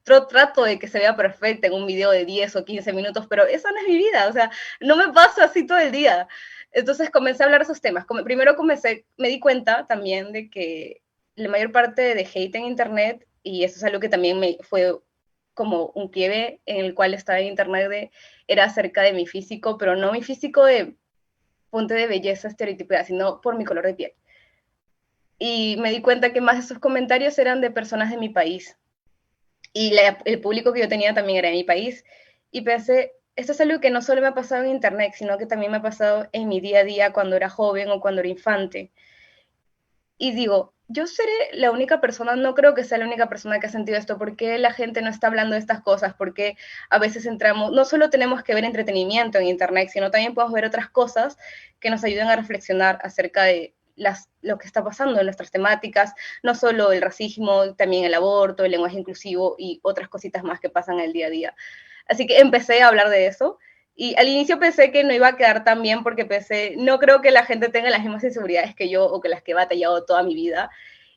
D: Trato de que se vea perfecta en un video de 10 o 15 minutos, pero esa no es mi vida, o sea, no me paso así todo el día. Entonces comencé a hablar de esos temas. Primero me di cuenta también de que la mayor parte de hate en internet, y eso es algo que también me fue como un quiebre en el cual estaba en internet, era acerca de mi físico, pero no mi físico de ponte de belleza estereotipada, sino por mi color de piel. Y me di cuenta que más de esos comentarios eran de personas de mi país. Y el público que yo tenía también era de mi país. Y pensé, esto es algo que no solo me ha pasado en internet, sino que también me ha pasado en mi día a día cuando era joven o cuando era infante. Y digo, yo seré la única persona, no creo que sea la única persona que ha sentido esto. ¿Por qué la gente no está hablando de estas cosas? Porque a veces entramos, no solo tenemos que ver entretenimiento en internet, sino también podemos ver otras cosas que nos ayuden a reflexionar acerca de lo que está pasando en nuestras temáticas, no solo el racismo, también el aborto, el lenguaje inclusivo y otras cositas más que pasan en el día a día. Así que empecé a hablar de eso. Y al inicio pensé que no iba a quedar tan bien, porque pensé, no creo que la gente tenga las mismas inseguridades que yo o que las que he batallado toda mi vida.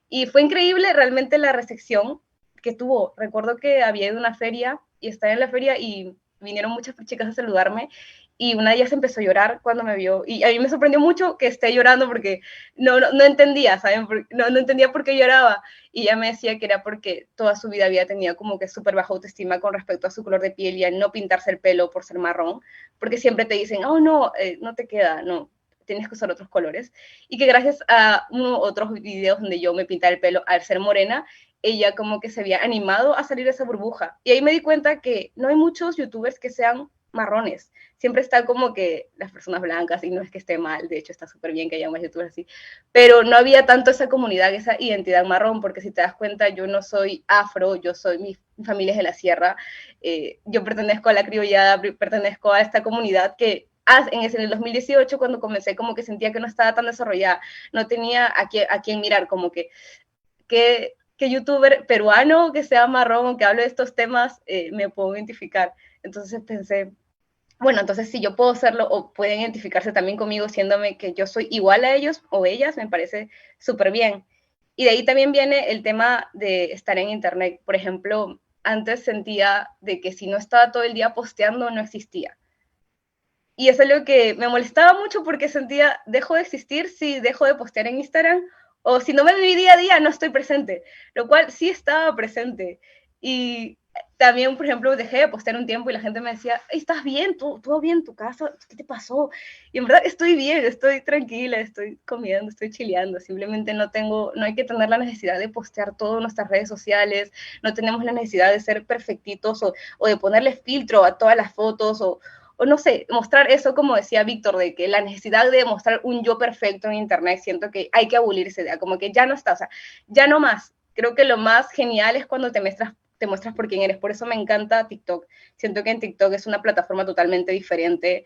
D: Y fue increíble realmente la recepción que tuvo. Recuerdo que había ido a una feria y estaba en la feria y vinieron muchas chicas a saludarme, y una de ellas empezó a llorar cuando me vio. Y a mí me sorprendió mucho que esté llorando, porque no entendía, ¿saben? No entendía por qué lloraba. Y ella me decía que era porque toda su vida había tenido como que súper baja autoestima con respecto a su color de piel y al no pintarse el pelo por ser marrón, porque siempre te dicen, oh, no, no te queda, no, tienes que usar otros colores. Y que gracias a otros videos donde yo me pintaba el pelo al ser morena, ella como que se había animado a salir de esa burbuja. Y ahí me di cuenta que no hay muchos youtubers que sean marrones. Siempre está como que las personas blancas, y no es que esté mal, de hecho está súper bien que haya más youtubers así, pero no había tanto esa comunidad, esa identidad marrón, porque si te das cuenta, yo no soy afro, mi familia es de la sierra, yo pertenezco a la criollada, pertenezco a esta comunidad que en el 2018, cuando comencé, como que sentía que no estaba tan desarrollada, no tenía a quién mirar, como que youtuber peruano que sea marrón o que hable de estos temas me puedo identificar. Entonces pensé, bueno, entonces si yo puedo hacerlo o pueden identificarse también conmigo, siéndome que yo soy igual a ellos o ellas, me parece súper bien. Y de ahí también viene el tema de estar en internet. Por ejemplo, antes sentía de que si no estaba todo el día posteando, no existía. Y eso es lo que me molestaba mucho, porque sentía, dejo de existir si dejo de postear en Instagram, o si no me viví día a día, no estoy presente, lo cual sí estaba presente. Y también, por ejemplo, dejé de postear un tiempo y la gente me decía, ¿estás bien? ¿Todo bien en tu casa? ¿Qué te pasó? Y en verdad estoy bien, estoy tranquila, estoy comiendo, estoy chileando. Simplemente no hay que tener la necesidad de postear todo en nuestras redes sociales, no tenemos la necesidad de ser perfectitos o de ponerle filtro a todas las fotos, o no sé, mostrar eso, como decía Víctor, de que la necesidad de mostrar un yo perfecto en internet, siento que hay que abolir esa idea, como que ya no está, o sea, ya no más. Creo que lo más genial es cuando te muestras por quién eres. Por eso me encanta TikTok. Siento que en TikTok es una plataforma totalmente diferente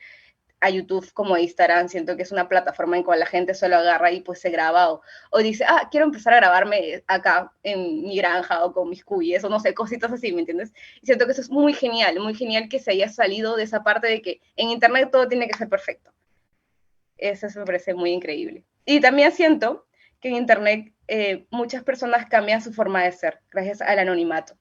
D: a YouTube como Instagram. Siento que es una plataforma en cual la gente solo agarra y pues se graba o dice, quiero empezar a grabarme acá en mi granja o con mis cuyes o no sé, cositas así, ¿me entiendes? Y siento que eso es muy genial que se haya salido de esa parte de que en internet todo tiene que ser perfecto. Eso me parece muy increíble. Y también siento que en internet muchas personas cambian su forma de ser gracias al anonimato.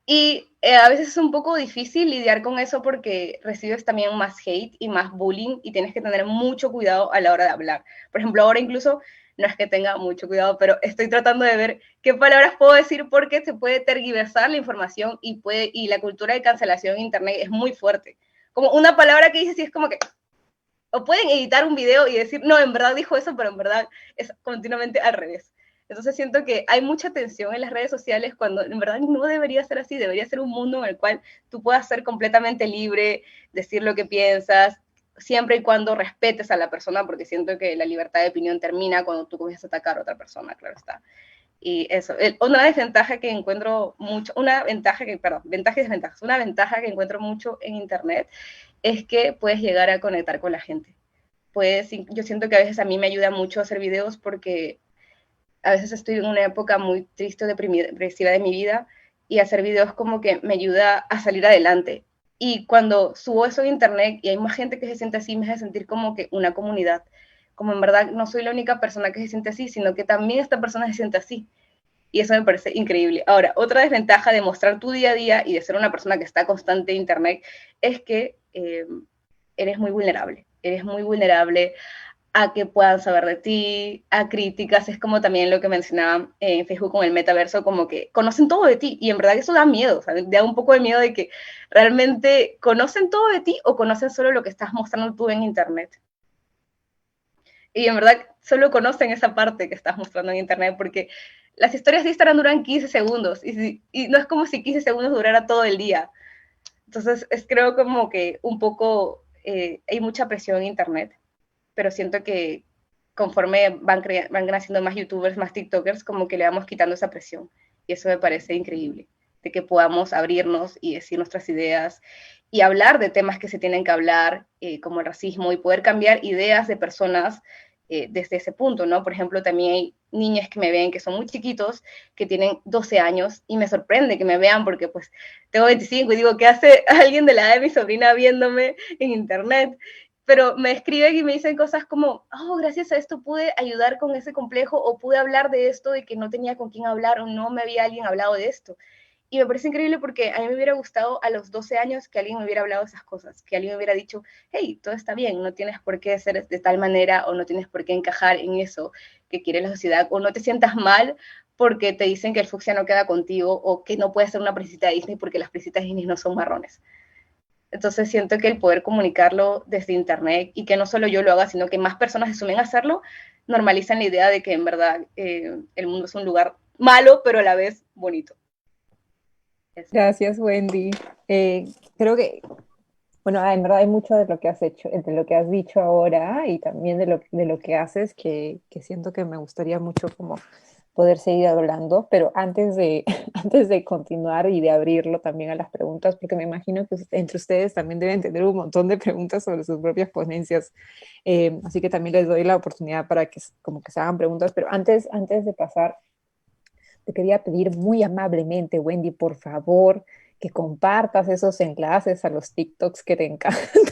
D: Y a veces es un poco difícil lidiar con eso porque recibes también más hate y más bullying y tienes que tener mucho cuidado a la hora de hablar. Por ejemplo, ahora incluso no es que tenga mucho cuidado, pero estoy tratando de ver qué palabras puedo decir porque se puede tergiversar la información y la cultura de cancelación en Internet es muy fuerte. Como una palabra que dices y es como que... O pueden editar un video y decir, no, en verdad dijo eso, pero en verdad es continuamente al revés. Entonces siento que hay mucha tensión en las redes sociales cuando en verdad no debería ser así, debería ser un mundo en el cual tú puedas ser completamente libre, decir lo que piensas, siempre y cuando respetes a la persona, porque siento que la libertad de opinión termina cuando tú comienzas a atacar a otra persona, claro está. Y eso, una desventaja que encuentro mucho, ventaja y desventajas, una ventaja que encuentro mucho en Internet es que puedes llegar a conectar con la gente. Yo siento que a veces a mí me ayuda mucho hacer videos porque a veces estoy en una época muy triste o depresiva de mi vida y hacer videos como que me ayuda a salir adelante. Y cuando subo eso a internet y hay más gente que se siente así, me hace sentir como que una comunidad. Como en verdad no soy la única persona que se siente así, sino que también esta persona se siente así. Y eso me parece increíble. Ahora, otra desventaja de mostrar tu día a día y de ser una persona que está constante en internet es que eres muy vulnerable. Eres muy vulnerable a que puedan saber de ti, a críticas. Es como también lo que mencionaba en Facebook con el metaverso, como que conocen todo de ti. Y en verdad eso da miedo, ¿sabes? Da un poco de miedo de que realmente conocen todo de ti o conocen solo lo que estás mostrando tú en internet. Y en verdad solo conocen esa parte que estás mostrando en internet porque las historias de Instagram duran 15 segundos y no es como si 15 segundos durara todo el día. Entonces creo como que un poco hay mucha presión en internet, pero siento que conforme van naciendo más youtubers, más tiktokers, como que le vamos quitando esa presión. Y eso me parece increíble, de que podamos abrirnos y decir nuestras ideas y hablar de temas que se tienen que hablar, como el racismo, y poder cambiar ideas de personas desde ese punto, ¿no? Por ejemplo, también hay niñas que me ven que son muy chiquitos, que tienen 12 años, y me sorprende que me vean porque pues tengo 25 y digo, ¿qué hace alguien de la edad de mi sobrina viéndome en internet? Pero me escriben y me dicen cosas como, oh, gracias a esto pude ayudar con ese complejo o pude hablar de esto, de que no tenía con quién hablar o no me había alguien hablado de esto. Y me parece increíble porque a mí me hubiera gustado a los 12 años que alguien me hubiera hablado de esas cosas, que alguien me hubiera dicho, hey, todo está bien, no tienes por qué ser de tal manera o no tienes por qué encajar en eso que quiere la sociedad, o no te sientas mal porque te dicen que el fucsia no queda contigo o que no puedes ser una princesita de Disney porque las princesitas de Disney no son marrones. Entonces siento que el poder comunicarlo desde internet y que no solo yo lo haga, sino que más personas se sumen a hacerlo, normalizan la idea de que en verdad el mundo es un lugar malo, pero a la vez bonito. Eso.
A: Gracias, Wendy. Creo que, bueno, en verdad hay mucho de lo que has hecho, de lo que has dicho ahora y también de lo que haces que siento que me gustaría mucho como poder seguir hablando, pero antes de, antes de continuar y de abrirlo también a las preguntas, porque me imagino que entre ustedes también deben tener un montón de preguntas sobre sus propias ponencias, así que también les doy la oportunidad para que como que se hagan preguntas, pero antes de pasar te quería pedir muy amablemente, Wendy, por favor, que compartas esos enlaces a los TikToks que te encantan.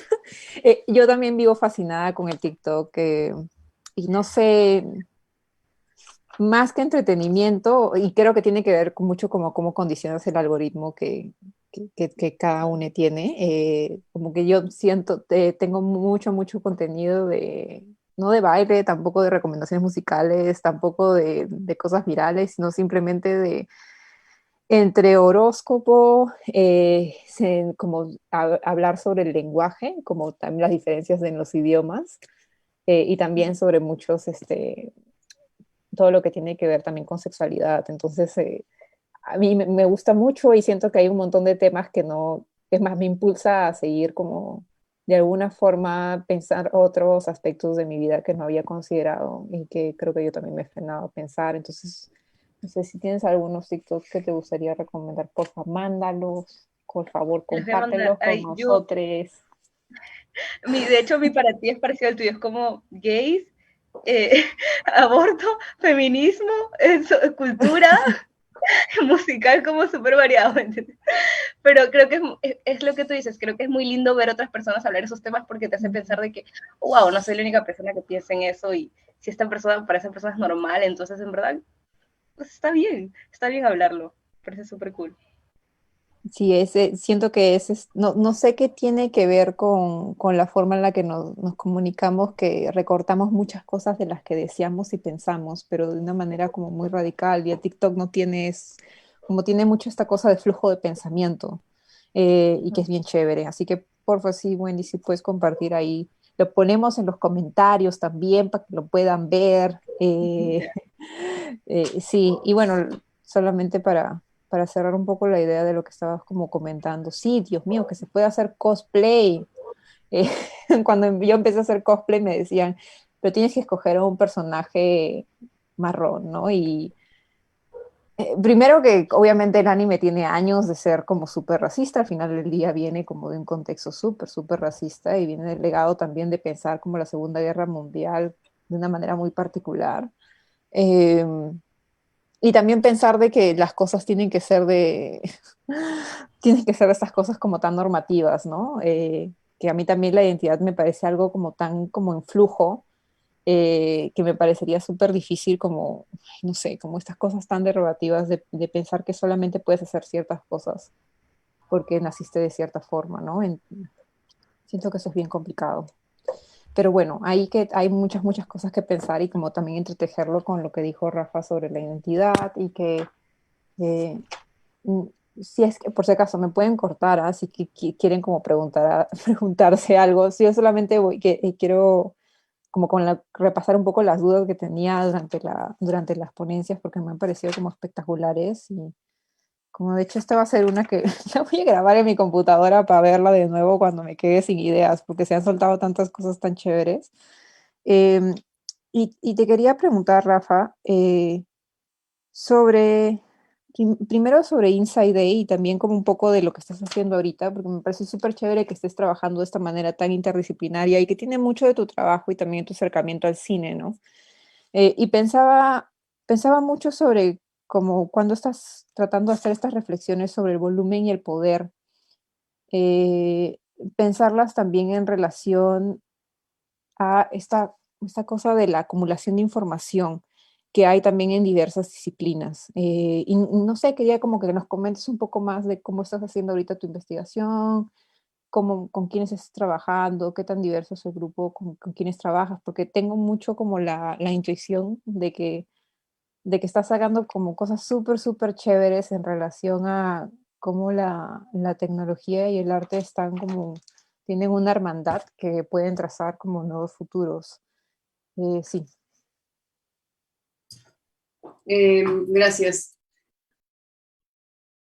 A: Yo también vivo fascinada con el TikTok y no sé, más que entretenimiento, y creo que tiene que ver con mucho como cómo condicionas el algoritmo que cada uno tiene. Como que yo siento, tengo mucho contenido de, no de baile, tampoco de recomendaciones musicales, tampoco de cosas virales, sino simplemente de entre horóscopo, como hablar sobre el lenguaje, como también las diferencias en los idiomas, y también sobre muchos, todo lo que tiene que ver también con sexualidad. Entonces, a mí me gusta mucho y siento que hay un montón de temas que no, es más, me impulsa a seguir como de alguna forma pensar otros aspectos de mi vida que no había considerado y que creo que yo también me he frenado a pensar. Entonces, no sé si tienes algunos TikToks que te gustaría recomendar, por favor, mándalos, por favor, compártelos con nosotros.
D: De hecho, mi para ti es parecido al tuyo, es como gays, eh, aborto, feminismo, cultura, musical, como súper variado, ¿entiendes? Pero creo que es lo que tú dices, creo que es muy lindo ver a otras personas hablar esos temas porque te hace pensar de que, wow, no soy la única persona que piensa en eso y si esta persona, para esa persona es normal, entonces en verdad, pues está bien hablarlo, parece súper cool.
A: Sí, siento que no, no sé qué tiene que ver con la forma en la que nos comunicamos, que recortamos muchas cosas de las que decíamos y pensamos, pero de una manera como muy radical. Y el TikTok no tiene, como tiene mucho esta cosa de flujo de pensamiento, y que es bien chévere. Así que, porfa, sí, Wendy, si puedes compartir ahí. Lo ponemos en los comentarios también para que lo puedan ver. Sí, y bueno, solamente para cerrar un poco la idea de lo que estabas como comentando. Sí, Dios mío, que se puede hacer cosplay. Eh, Cuando yo empecé a hacer cosplay me decían, pero tienes que escoger a un personaje marrón, ¿no? Y primero que obviamente el anime tiene años de ser como súper racista, al final del día viene como de un contexto súper, súper racista y viene del legado también de pensar como la Segunda Guerra Mundial de una manera muy particular. Eh, y también pensar de que las cosas tienen que ser tienen que ser estas cosas como tan normativas, ¿no? Que a mí también la identidad me parece algo como tan como en flujo, que me parecería súper difícil como, no sé, como estas cosas tan derogativas de pensar que solamente puedes hacer ciertas cosas porque naciste de cierta forma, ¿no? Siento que eso es bien complicado. Pero bueno, ahí que hay muchas, muchas cosas que pensar y como también entretejerlo con lo que dijo Rafa sobre la identidad y que eh, mm, si es que por si acaso me pueden cortar, si quieren como preguntarse algo, si yo solamente quiero como repasar un poco las dudas que tenía durante las ponencias porque me han parecido como espectaculares y como de hecho esta va a ser una que la voy a grabar en mi computadora para verla de nuevo cuando me quede sin ideas porque se han soltado tantas cosas tan chéveres. Em, y te quería preguntar, Rafa, sobre, primero sobre Inside Day y también como un poco de lo que estás haciendo ahorita, porque me parece súper chévere que estés trabajando de esta manera tan interdisciplinaria y que tiene mucho de tu trabajo y también tu acercamiento al cine, ¿no? Y pensaba mucho sobre como cuando estás tratando de hacer estas reflexiones sobre el volumen y el poder, eh, pensarlas también en relación a esta cosa de la acumulación de información que hay también en diversas disciplinas. Y no sé, quería como que nos comentes un poco más de cómo estás haciendo ahorita tu investigación, con quiénes estás trabajando, qué tan diverso es el grupo con quienes trabajas, porque tengo mucho como la intuición de que estás sacando como cosas súper, súper chéveres en relación a cómo la tecnología y el arte están como, tienen una hermandad que pueden trazar como nuevos futuros. Sí.
B: Gracias.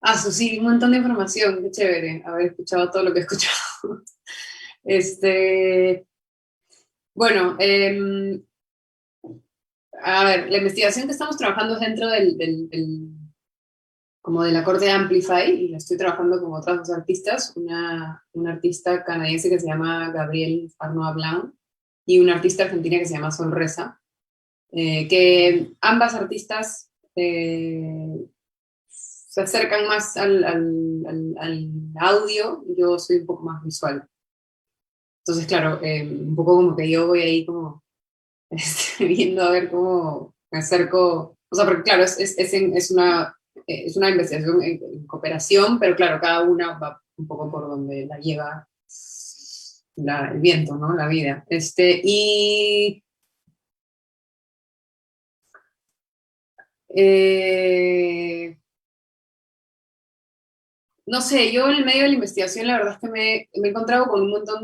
B: Ah, sí, un montón de información, qué chévere haber escuchado todo lo que he escuchado. Este, bueno, a ver, la investigación que estamos trabajando es dentro como de la corte de Amplify, y la estoy trabajando con otras dos artistas, una artista canadiense que se llama Gabrielle Arnoa Blanc y una artista argentina que se llama Sol Reza, que ambas artistas se acercan más al audio, yo soy un poco más visual. Entonces, claro, un poco como que yo voy ahí como viendo a ver cómo me acerco, o sea, porque claro, es una investigación en cooperación, pero claro, cada una va un poco por donde la lleva el viento, ¿no? La vida. Y no sé, yo en el medio de la investigación la verdad es que me he encontrado con un montón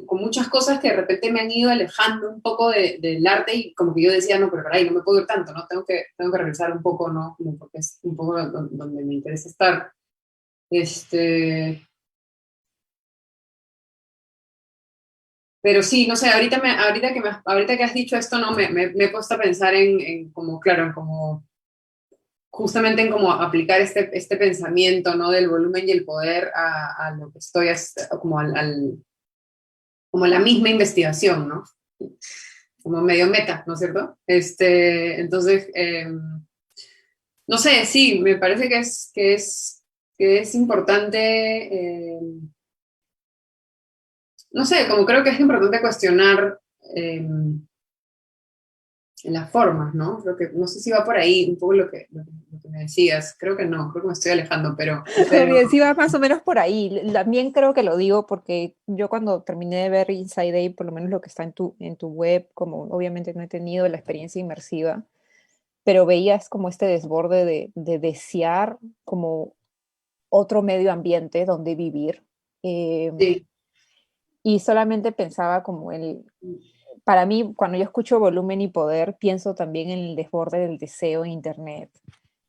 B: con muchas cosas que de repente me han ido alejando un poco del arte y como que yo decía, no, pero ahí no me puedo ir tanto, ¿no? Tengo que regresar un poco, ¿no? Como porque es un poco donde me interesa estar. Este, pero sí, no sé, ahorita que has dicho esto, no, me he puesto a pensar en como, claro, en como justamente en cómo aplicar este pensamiento, ¿no? Del volumen y el poder a lo que estoy, como como la misma investigación, ¿no? Como medio meta, ¿no es cierto? Entonces, no sé, sí, me parece que es importante, no sé, como creo que es importante cuestionar, eh, en las formas, ¿no? Creo que, no sé si va por ahí un poco lo que me decías, creo que no, creo que me estoy alejando, pero
A: Bien, sí va más o menos por ahí. También creo que lo digo porque yo cuando terminé de ver Inside Out, por lo menos lo que está en tu web, como obviamente no he tenido la experiencia inmersiva, pero veías como este desborde de desear como otro medio ambiente donde vivir. eh,
B: sí.
A: y solamente pensaba como para mí, cuando yo escucho volumen y poder, pienso también en el desborde del deseo en Internet,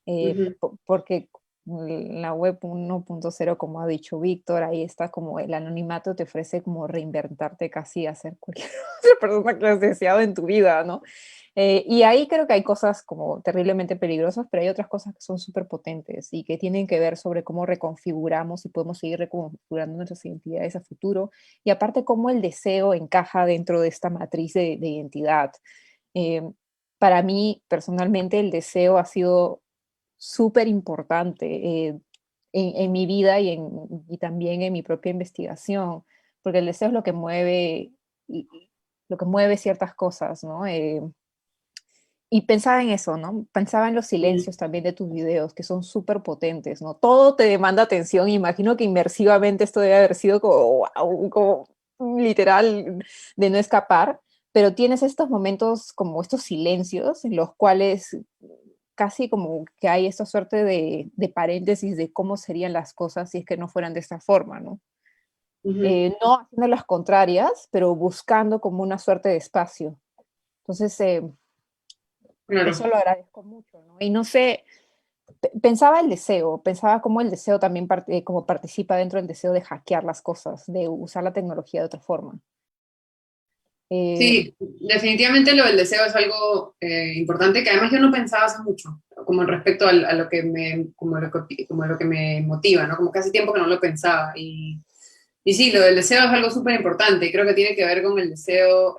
B: Ujú.
A: porque la web 1.0, como ha dicho Víctor, ahí está como el anonimato te ofrece como reinventarte casi, hacer cualquier otra persona que has deseado en tu vida, ¿no? Y ahí creo que hay cosas como terriblemente peligrosas, pero hay otras cosas que son súper potentes y que tienen que ver sobre cómo reconfiguramos y podemos seguir reconfigurando nuestras identidades a futuro. Y aparte, cómo el deseo encaja dentro de esta matriz de identidad. Eh, para mí, personalmente, el deseo ha sido súper importante en mi vida y también en mi propia investigación, porque el deseo es lo que mueve ciertas cosas, ¿no? Y pensaba en eso, ¿no? Pensaba en los
B: Mm.
A: silencios también de tus videos, que son súper potentes, ¿no? Todo te demanda atención. Imagino que inmersivamente esto debe haber sido como, wow, como literal de no escapar, pero tienes estos momentos como estos silencios en los cuales casi como que hay esta suerte de paréntesis de cómo serían las cosas si es que no fueran de esta forma, ¿no?
B: Ujú.
A: No haciendo las contrarias, pero buscando como una suerte de espacio. Entonces, eso
B: Claro.
A: lo agradezco mucho, ¿no? Y no sé, pensaba el deseo, pensaba cómo el deseo también como participa dentro del deseo de hackear las cosas, de usar la tecnología de otra forma. Eh,
B: Sí, definitivamente lo del deseo es algo importante que además yo no pensaba hace mucho, como respecto a lo que como lo que me motiva, ¿no? Como que hace tiempo que no lo pensaba. Y sí, lo del deseo es algo súper importante y creo que tiene que ver con el deseo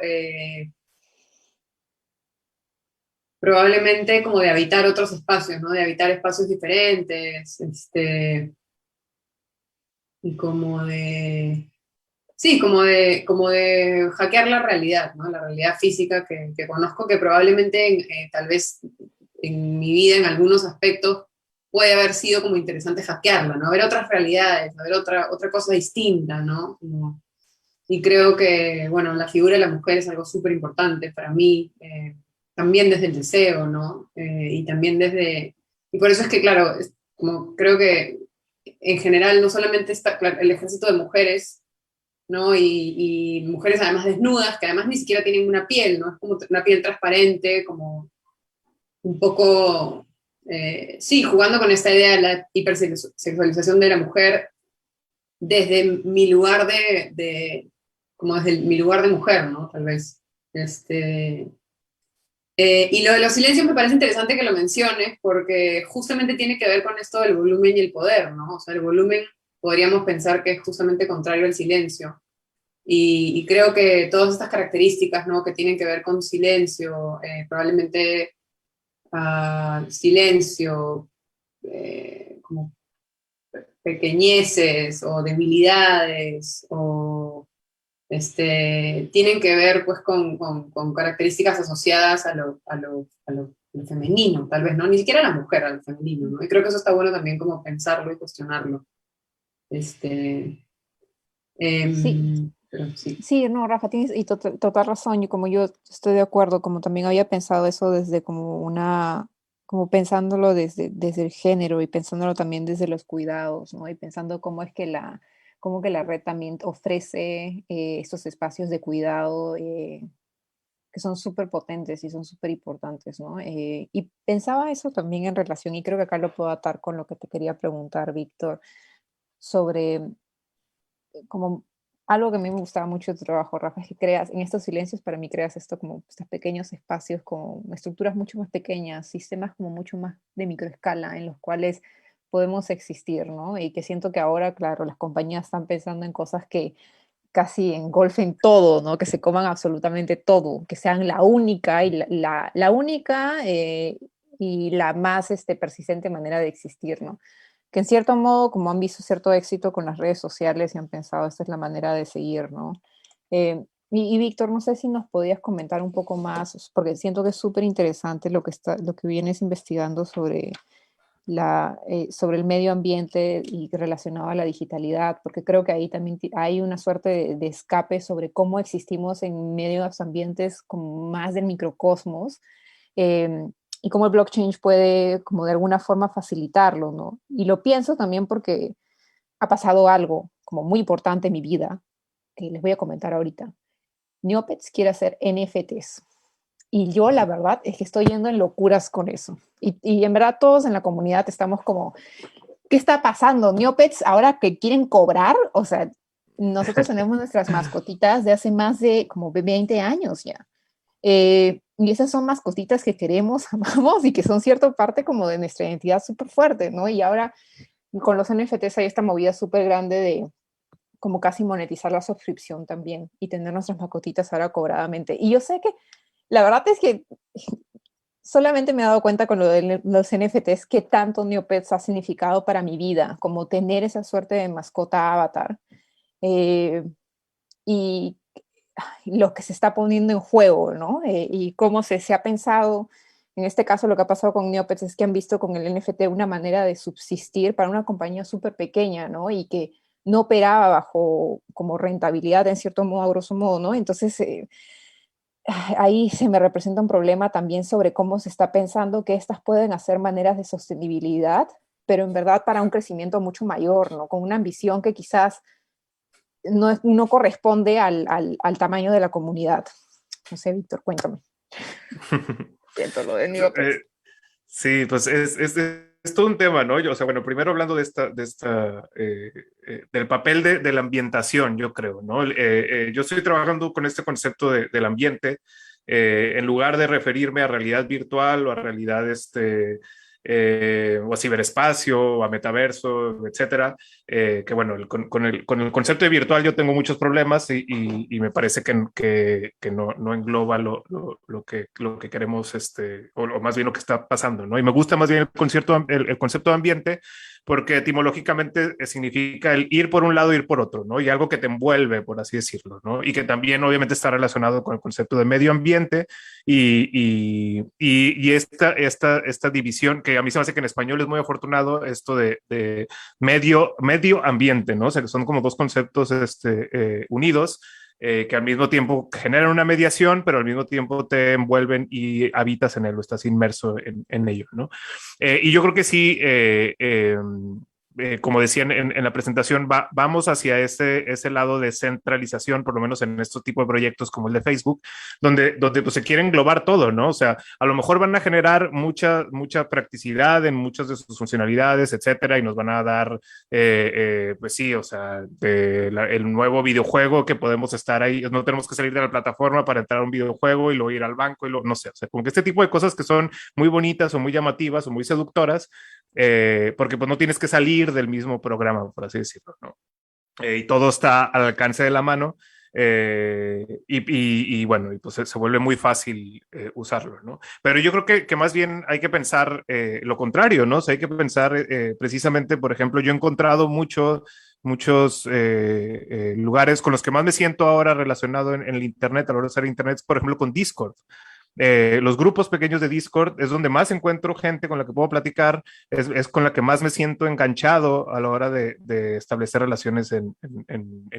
B: probablemente como de habitar otros espacios, ¿no? De habitar espacios diferentes, y como de sí, como de hackear la realidad, ¿no? La realidad física que conozco, que probablemente tal vez en mi vida, en algunos aspectos, puede haber sido como interesante hackearla, ¿no? Ver otras realidades, ver otra cosa distinta, ¿no? Y creo que, bueno, la figura de la mujer es algo súper importante para mí, también desde el deseo, ¿no? Y también desde... Y por eso es que, claro, como creo que en general no solamente está claro, el ejército de mujeres, ¿no? Y mujeres además desnudas, que además ni siquiera tienen una piel, ¿no? Es como una piel transparente, como un poco, sí, jugando con esta idea de la hipersexualización de la mujer desde mi lugar como desde mi lugar de mujer, ¿no? Tal vez. Este, y lo de los silencios me parece interesante que lo menciones, porque justamente tiene que ver con esto del volumen y el poder, ¿no? O sea, el volumen podríamos pensar que es justamente contrario al silencio. Y creo que todas estas características, ¿no? Que tienen que ver con silencio, probablemente silencio, como pequeñeces o debilidades, o tienen que ver pues con características asociadas a lo femenino, tal vez, ¿no? Ni siquiera a la mujer, a lo femenino, ¿no? Y creo que eso está bueno también como pensarlo y cuestionarlo. Este,
A: sí,
B: pero sí.
A: sí, no, Rafa, tienes total razón, y como yo estoy de acuerdo, como también había pensado eso desde como como pensándolo desde el género y pensándolo también desde los cuidados, ¿no? Y pensando cómo es que cómo que la red también ofrece estos espacios de cuidado que son súper potentes y son súper importantes, ¿no? Y pensaba eso también en relación, y creo que acá lo puedo atar con lo que te quería preguntar, Víctor, sobre como algo que a mí me gustaba mucho de tu trabajo, Rafa, es que creas, en estos silencios para mí creas esto como estos pequeños espacios con estructuras mucho más pequeñas, sistemas como mucho más de microescala en los cuales podemos existir, ¿no? Y que siento que ahora, claro, las compañías están pensando en cosas que casi engolfen todo, ¿no? Que se coman absolutamente todo, que sean la única y la única y la más persistente manera de existir, ¿no? Que en cierto modo, como han visto cierto éxito con las redes sociales y han pensado, esta es la manera de seguir, ¿no? Y Víctor, no sé si nos podías comentar un poco más, porque siento que es súper interesante lo que vienes investigando sobre el medio ambiente y relacionado a la digitalidad, porque creo que ahí también hay una suerte de escape sobre cómo existimos en medios ambientes como más del microcosmos, eh, y cómo el blockchain puede como de alguna forma facilitarlo, ¿no? Y lo pienso también porque ha pasado algo como muy importante en mi vida, que les voy a comentar ahorita. Neopets quiere hacer NFTs. Y yo la verdad es que estoy yendo en locuras con eso. Y en verdad todos en la comunidad estamos como, ¿qué está pasando? Neopets ahora que quieren cobrar, o sea, nosotros tenemos nuestras mascotitas de hace más de como 20 años ya. Y esas son mascotitas que queremos, amamos y que son cierta parte como de nuestra identidad súper fuerte, ¿no? Y ahora con los NFTs hay esta movida súper grande de como casi monetizar la suscripción también y tener nuestras mascotitas ahora cobradamente. Y yo sé que la verdad es que solamente me he dado cuenta con lo de los NFTs que tanto Neopets ha significado para mi vida, como tener esa suerte de mascota avatar. Eh, y lo que se está poniendo en juego, ¿no? Y cómo se ha pensado, en este caso lo que ha pasado con Neopets es que han visto con el NFT una manera de subsistir para una compañía súper pequeña, ¿no? Y que no operaba bajo como rentabilidad en cierto modo, a grosso modo, ¿no? Entonces, ahí se me representa un problema también sobre cómo se está pensando que estas pueden hacer maneras de sostenibilidad, pero en verdad para un crecimiento mucho mayor, ¿no? Con una ambición que quizás no corresponde al tamaño de la comunidad. No sé, Víctor, cuéntame. Siento lo de Neopets.
C: Sí, pues es todo un tema, ¿no? O sea, bueno, primero hablando del papel de la ambientación, yo creo, ¿no? Yo estoy trabajando con este concepto del ambiente, en lugar de referirme a realidad virtual o a realidad, o a ciberespacio, o a metaverso, etcétera, que bueno, con el concepto de virtual yo tengo muchos problemas y me parece que no engloba lo que queremos, o más bien lo que está pasando, ¿no? Y me gusta más bien el concepto de ambiente, porque etimológicamente significa el ir por un lado, ir por otro, ¿no? Y algo que te envuelve, por así decirlo, ¿no? Y que también obviamente está relacionado con el concepto de medio ambiente y esta división, que a mí se me hace que en español es muy afortunado, esto de medio ambiente, ¿no? O sea, que son como dos conceptos unidos, que al mismo tiempo generan una mediación, pero al mismo tiempo te envuelven y habitas en él o estás inmerso en ello, ¿no? Y yo creo que sí, como decía en la presentación, vamos hacia ese lado de centralización, por lo menos en estos tipos de proyectos como el de Facebook, donde pues, se quiere englobar todo, ¿no? O sea, a lo mejor van a generar mucha practicidad en muchas de sus funcionalidades, etcétera, y nos van a dar, pues sí, o sea, el nuevo videojuego que podemos estar ahí, no tenemos que salir de la plataforma para entrar a un videojuego y luego ir al banco no sé, o sea, como que este tipo de cosas que son muy bonitas o muy llamativas o muy seductoras, porque pues no tienes que salir del mismo programa, por así decirlo, ¿no? Y todo está al alcance de la mano, y bueno, y pues se vuelve muy fácil usarlo, ¿no? Pero yo creo que más bien hay que pensar lo contrario, ¿no? O sea, hay que pensar precisamente, por ejemplo, yo he encontrado muchos lugares con los que más me siento ahora relacionado en el Internet, a la hora de usar Internet, por ejemplo, con Discord. Los grupos pequeños de Discord es donde más encuentro gente con la que puedo platicar, es con la que más me siento enganchado a la hora de establecer relaciones en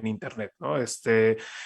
C: Internet, ¿no?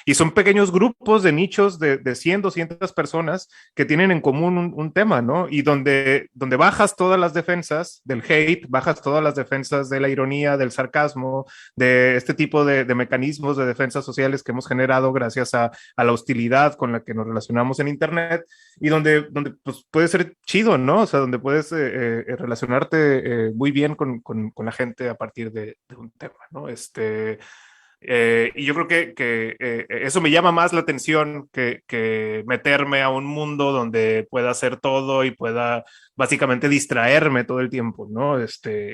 C: Y son pequeños grupos de nichos de 100, 200 personas que tienen en común un tema, ¿no? Y donde bajas todas las defensas del hate, bajas todas las defensas de la ironía, del sarcasmo, de este tipo de mecanismos de defensas sociales que hemos generado gracias a la hostilidad con la que nos relacionamos en Internet, y donde pues, puede ser chido, ¿no? O sea, donde puedes relacionarte muy bien con la gente a partir de un tema, ¿no? Y yo creo que eso me llama más la atención que meterme a un mundo donde pueda hacer todo y pueda básicamente distraerme todo el tiempo, ¿no?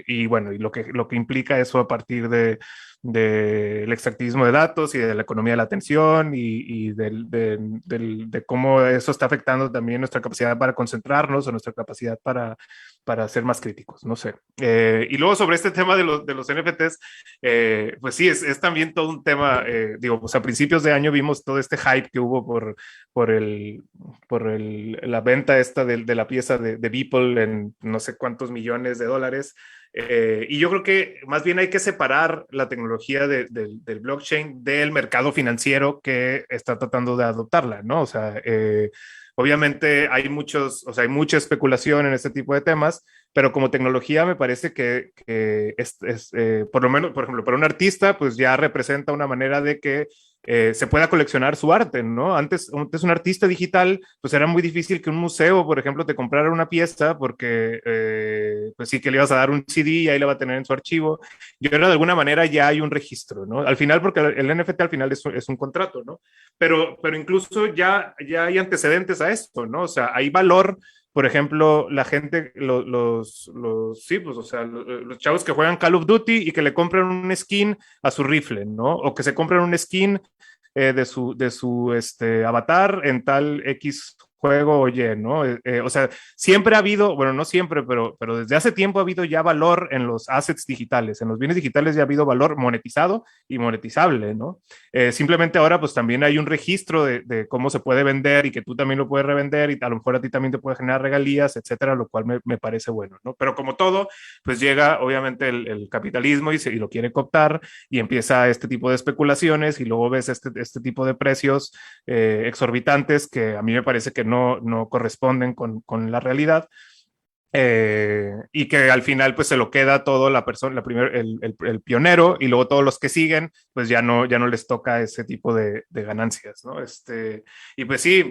C: Y bueno, y lo que implica eso a partir del extractivismo de datos y de la economía de la atención y de cómo eso está afectando también nuestra capacidad para concentrarnos o nuestra capacidad para ser más críticos, no sé. Y luego sobre este tema de los NFTs, pues sí, es también todo un tema, digo, pues a principios de año vimos todo este hype que hubo por, la venta esta de la pieza de Beeple en no sé cuántos millones de dólares. Y yo creo que más bien hay que separar la tecnología del blockchain del mercado financiero que está tratando de adoptarla, ¿no? O sea, obviamente hay o sea, hay mucha especulación en este tipo de temas, pero como tecnología me parece que por lo menos, por ejemplo, para un artista, pues ya representa una manera de que se pueda coleccionar su arte, ¿no? Antes un artista digital, pues era muy difícil que un museo, por ejemplo, te comprara una pieza porque, pues sí que le ibas a dar un CD y ahí la va a tener en su archivo. Y ahora de alguna manera ya hay un registro, ¿no? Al final, porque el NFT al final es un contrato, ¿no? Pero incluso ya hay antecedentes a esto, ¿no? O sea, hay valor, por ejemplo, la gente, sí, pues, o sea, los chavos que juegan Call of Duty y que le compran un skin a su rifle, ¿no? O que se compran un skin de su avatar en tal X juego o Y, ¿no? O sea, siempre ha habido, bueno, no siempre, pero desde hace tiempo ha habido ya valor en los assets digitales, en los bienes digitales ya ha habido valor monetizado y monetizable, ¿no? Simplemente ahora pues también hay un registro de cómo se puede vender y que tú también lo puedes revender y a lo mejor a ti también te puede generar regalías, etcétera, lo cual me parece bueno, ¿no? Pero como todo, pues llega obviamente el capitalismo y lo quiere cooptar y empieza este tipo de especulaciones y luego ves este tipo de precios exorbitantes que a mí me parece que no corresponden con la realidad. Y que al final pues se lo queda todo la persona, el pionero y luego todos los que siguen pues ya no les toca ese tipo de ganancias, ¿no? Y pues sí,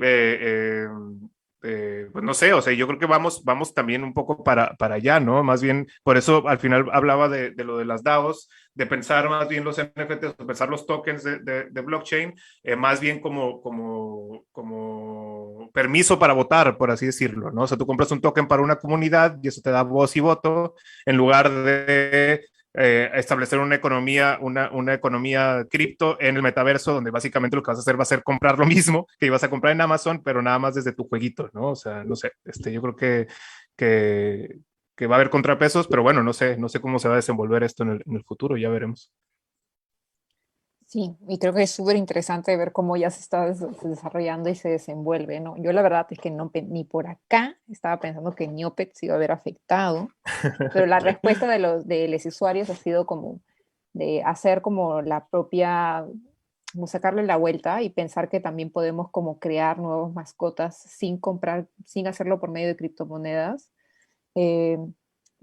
C: pues no sé, o sea, yo creo que vamos también un poco para allá, ¿no? Más bien, por eso al final hablaba de lo de las DAOs, de pensar más bien los NFTs, de pensar los tokens de blockchain, más bien como permiso para votar, por así decirlo, ¿no? O sea, tú compras un token para una comunidad y eso te da voz y voto en lugar de establecer una economía cripto en el metaverso, donde básicamente lo que vas a hacer va a ser comprar lo mismo que ibas a comprar en Amazon, pero nada más desde tu jueguito, ¿no? O sea, no sé, yo creo que, que va a haber contrapesos, pero bueno, no sé cómo se va a desenvolver esto en el futuro, ya veremos.
A: Sí, y creo que es súper interesante ver cómo ya se está desarrollando y se desenvuelve, ¿no? Yo la verdad es que ni por acá estaba pensando que Neopet se iba a ver afectado, pero la respuesta de los usuarios ha sido como de hacer como la propia, como sacarle la vuelta y pensar que también podemos como crear nuevas mascotas sin comprar, sin hacerlo por medio de criptomonedas. eh,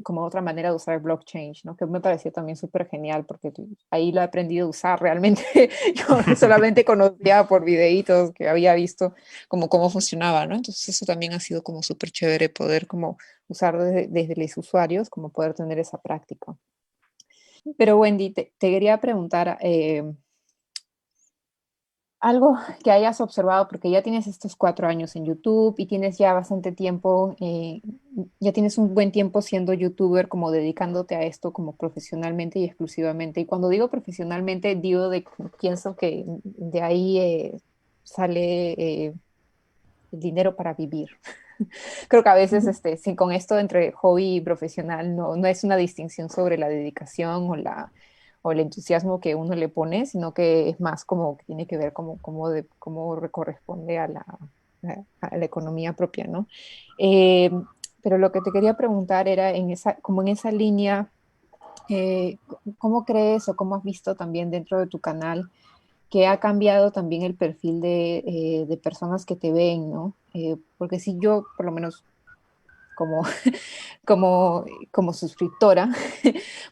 A: como otra manera de usar el blockchain, ¿no? Que me pareció también súper genial porque ahí lo he aprendido a usar realmente. Yo solamente conocía por videitos que había visto como cómo funcionaba, ¿no? Entonces eso también ha sido como súper chévere poder como usar desde los usuarios, como poder tener esa práctica. Pero Wendy, te quería preguntar, algo que hayas observado, porque ya tienes estos 4 años en YouTube y tienes ya bastante tiempo, ya tienes un buen tiempo siendo youtuber, como dedicándote a esto como profesionalmente y exclusivamente. Y cuando digo profesionalmente, pienso que de ahí sale el dinero para vivir. Creo que a veces sí, con esto entre hobby y profesional no es una distinción sobre la dedicación o el entusiasmo que uno le pone, sino que es más como que tiene que ver cómo corresponde a la economía propia, ¿no? Eh, pero lo que te quería preguntar era como en esa línea, ¿cómo crees o cómo has visto también dentro de tu canal que ha cambiado también el perfil de personas que te ven, ¿no? Porque si yo, por lo menos como, como suscriptora,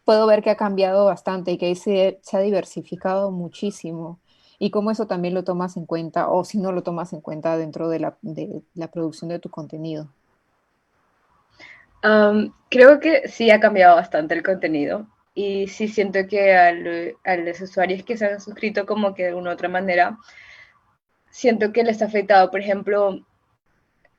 A: puedo ver que ha cambiado bastante y que se ha diversificado muchísimo. Y cómo eso también lo tomas en cuenta, o si no lo tomas en cuenta dentro de la producción de tu contenido.
D: Creo que sí ha cambiado bastante el contenido y sí siento que a los usuarios que se han suscrito como que de una u otra manera, siento que les ha afectado. Por ejemplo,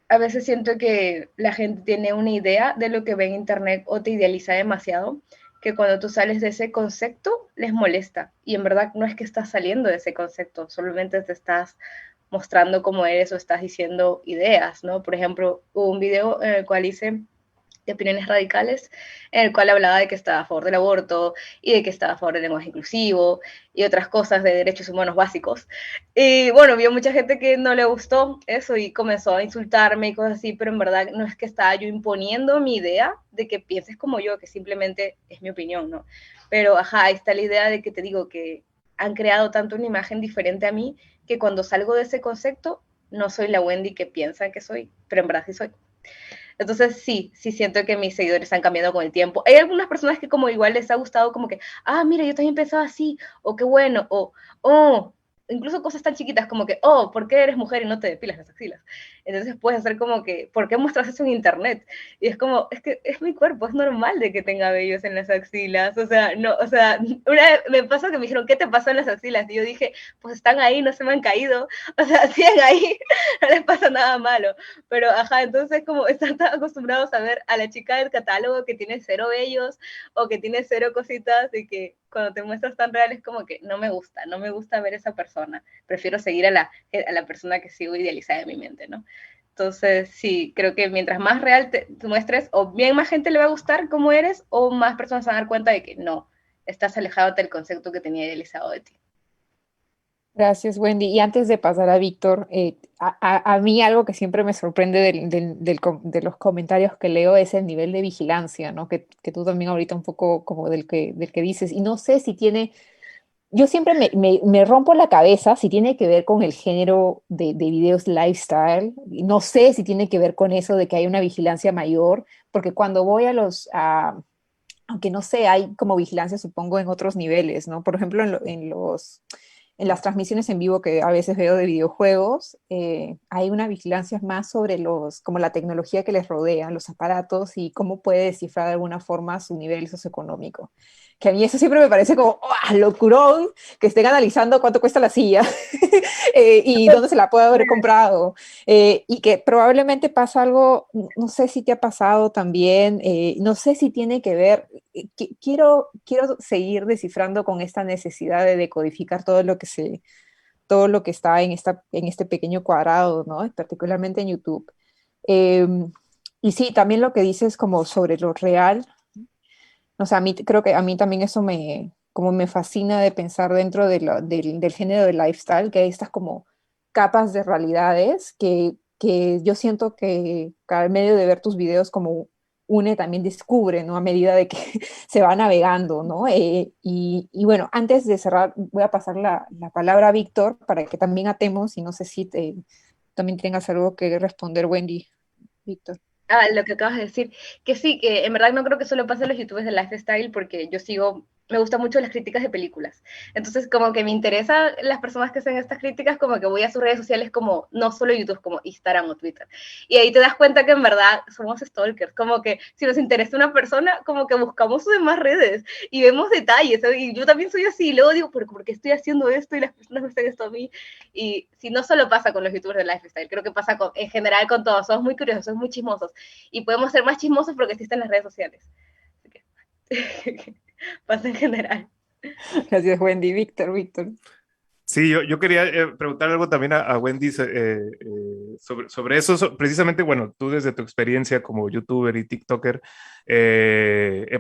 D: a veces siento que la gente tiene una idea de lo que ve en internet o te idealiza demasiado, que cuando tú sales de ese concepto les molesta. Y en verdad no es que estás saliendo de ese concepto, solamente te estás mostrando cómo eres o estás diciendo ideas, ¿no? Por ejemplo, hubo un video en el cual hice de opiniones radicales, en el cual hablaba de que estaba a favor del aborto y de que estaba a favor del lenguaje inclusivo y otras cosas de derechos humanos básicos. Y bueno, vio mucha gente que no le gustó eso y comenzó a insultarme y cosas así, pero en verdad no es que estaba yo imponiendo mi idea de que pienses como yo, que simplemente es mi opinión, ¿no? Pero ajá, ahí está la idea de que te digo que han creado tanto una imagen diferente a mí que cuando salgo de ese concepto no soy la Wendy que piensan que soy, pero en verdad sí soy. Entonces sí siento que mis seguidores han cambiado con el tiempo. Hay algunas personas que como igual les ha gustado como que, mira, yo también pensaba así, o qué bueno, o incluso cosas tan chiquitas como que, ¿por qué eres mujer y no te depilas las axilas? Entonces puedes hacer como que, ¿por qué muestras eso en internet? Y es como, es que es mi cuerpo, es normal de que tenga vellos en las axilas, o sea, no, o sea, una vez me pasó que me dijeron, ¿qué te pasó en las axilas? Y yo dije, pues están ahí, no se me han caído, o sea, siguen ahí, no les pasa nada malo, pero ajá, entonces como están tan acostumbrados a ver a la chica del catálogo que tiene 0 vellos o que tiene 0 cositas y que cuando te muestras tan real es como que no me gusta ver esa persona, prefiero seguir a la persona que sigo idealizada en mi mente, ¿no? Entonces, sí, creo que mientras más real te muestres, o bien más gente le va a gustar cómo eres, o más personas se van a dar cuenta de que no, estás alejado del concepto que tenía idealizado de ti.
A: Gracias, Wendy. Y antes de pasar a Víctor, a mí algo que siempre me sorprende de los comentarios que leo es el nivel de vigilancia, ¿no? Que tú también ahorita un poco como del que dices. Y no sé si tiene, yo siempre me rompo la cabeza si tiene que ver con el género de videos lifestyle. Y no sé si tiene que ver con eso de que hay una vigilancia mayor, porque cuando voy aunque no sé, hay como vigilancia, supongo, en otros niveles, ¿no? Por ejemplo, en las transmisiones en vivo que a veces veo de videojuegos, hay una vigilancia más sobre como la tecnología que les rodea, los aparatos y cómo puede descifrar de alguna forma su nivel socioeconómico. Que a mí eso siempre me parece como locurón que estén analizando cuánto cuesta la silla y dónde se la puede haber comprado. Y que probablemente pasa algo, no sé si te ha pasado también, no sé si tiene que ver, quiero seguir descifrando con esta necesidad de decodificar todo lo que está en este pequeño cuadrado, ¿no? Particularmente en YouTube. Eh, y sí, también lo que dices como sobre lo real, o sea, creo que a mí también eso como me fascina de pensar dentro del género del lifestyle, que hay estas como capas de realidades que yo siento que al medio de ver tus videos como une también descubre, ¿no? A medida de que se va navegando, ¿no? Y bueno, antes de cerrar, voy a pasar la palabra a Víctor para que también atemos y no sé si también tengas algo que responder, Wendy. Víctor.
D: Lo que acabas de decir, que sí, que en verdad no creo que solo pase a los youtubers de lifestyle porque me gustan mucho las críticas de películas. Entonces, como que me interesa las personas que hacen estas críticas, como que voy a sus redes sociales como, no solo YouTube, como Instagram o Twitter. Y ahí te das cuenta que en verdad somos stalkers, como que si nos interesa una persona, como que buscamos sus demás redes y vemos detalles. Y yo también soy así, y luego digo, ¿por qué estoy haciendo esto y las personas me están esto a mí? Y si no solo pasa con los youtubers de lifestyle, creo que pasa en general con todos, somos muy curiosos, somos muy chismosos y podemos ser más chismosos porque existen las redes sociales. Así que pasa en general.
A: Gracias, Wendy. Víctor.
C: Sí, yo quería preguntar algo también a Wendy sobre eso. Precisamente, bueno, tú desde tu experiencia como youtuber y tiktoker,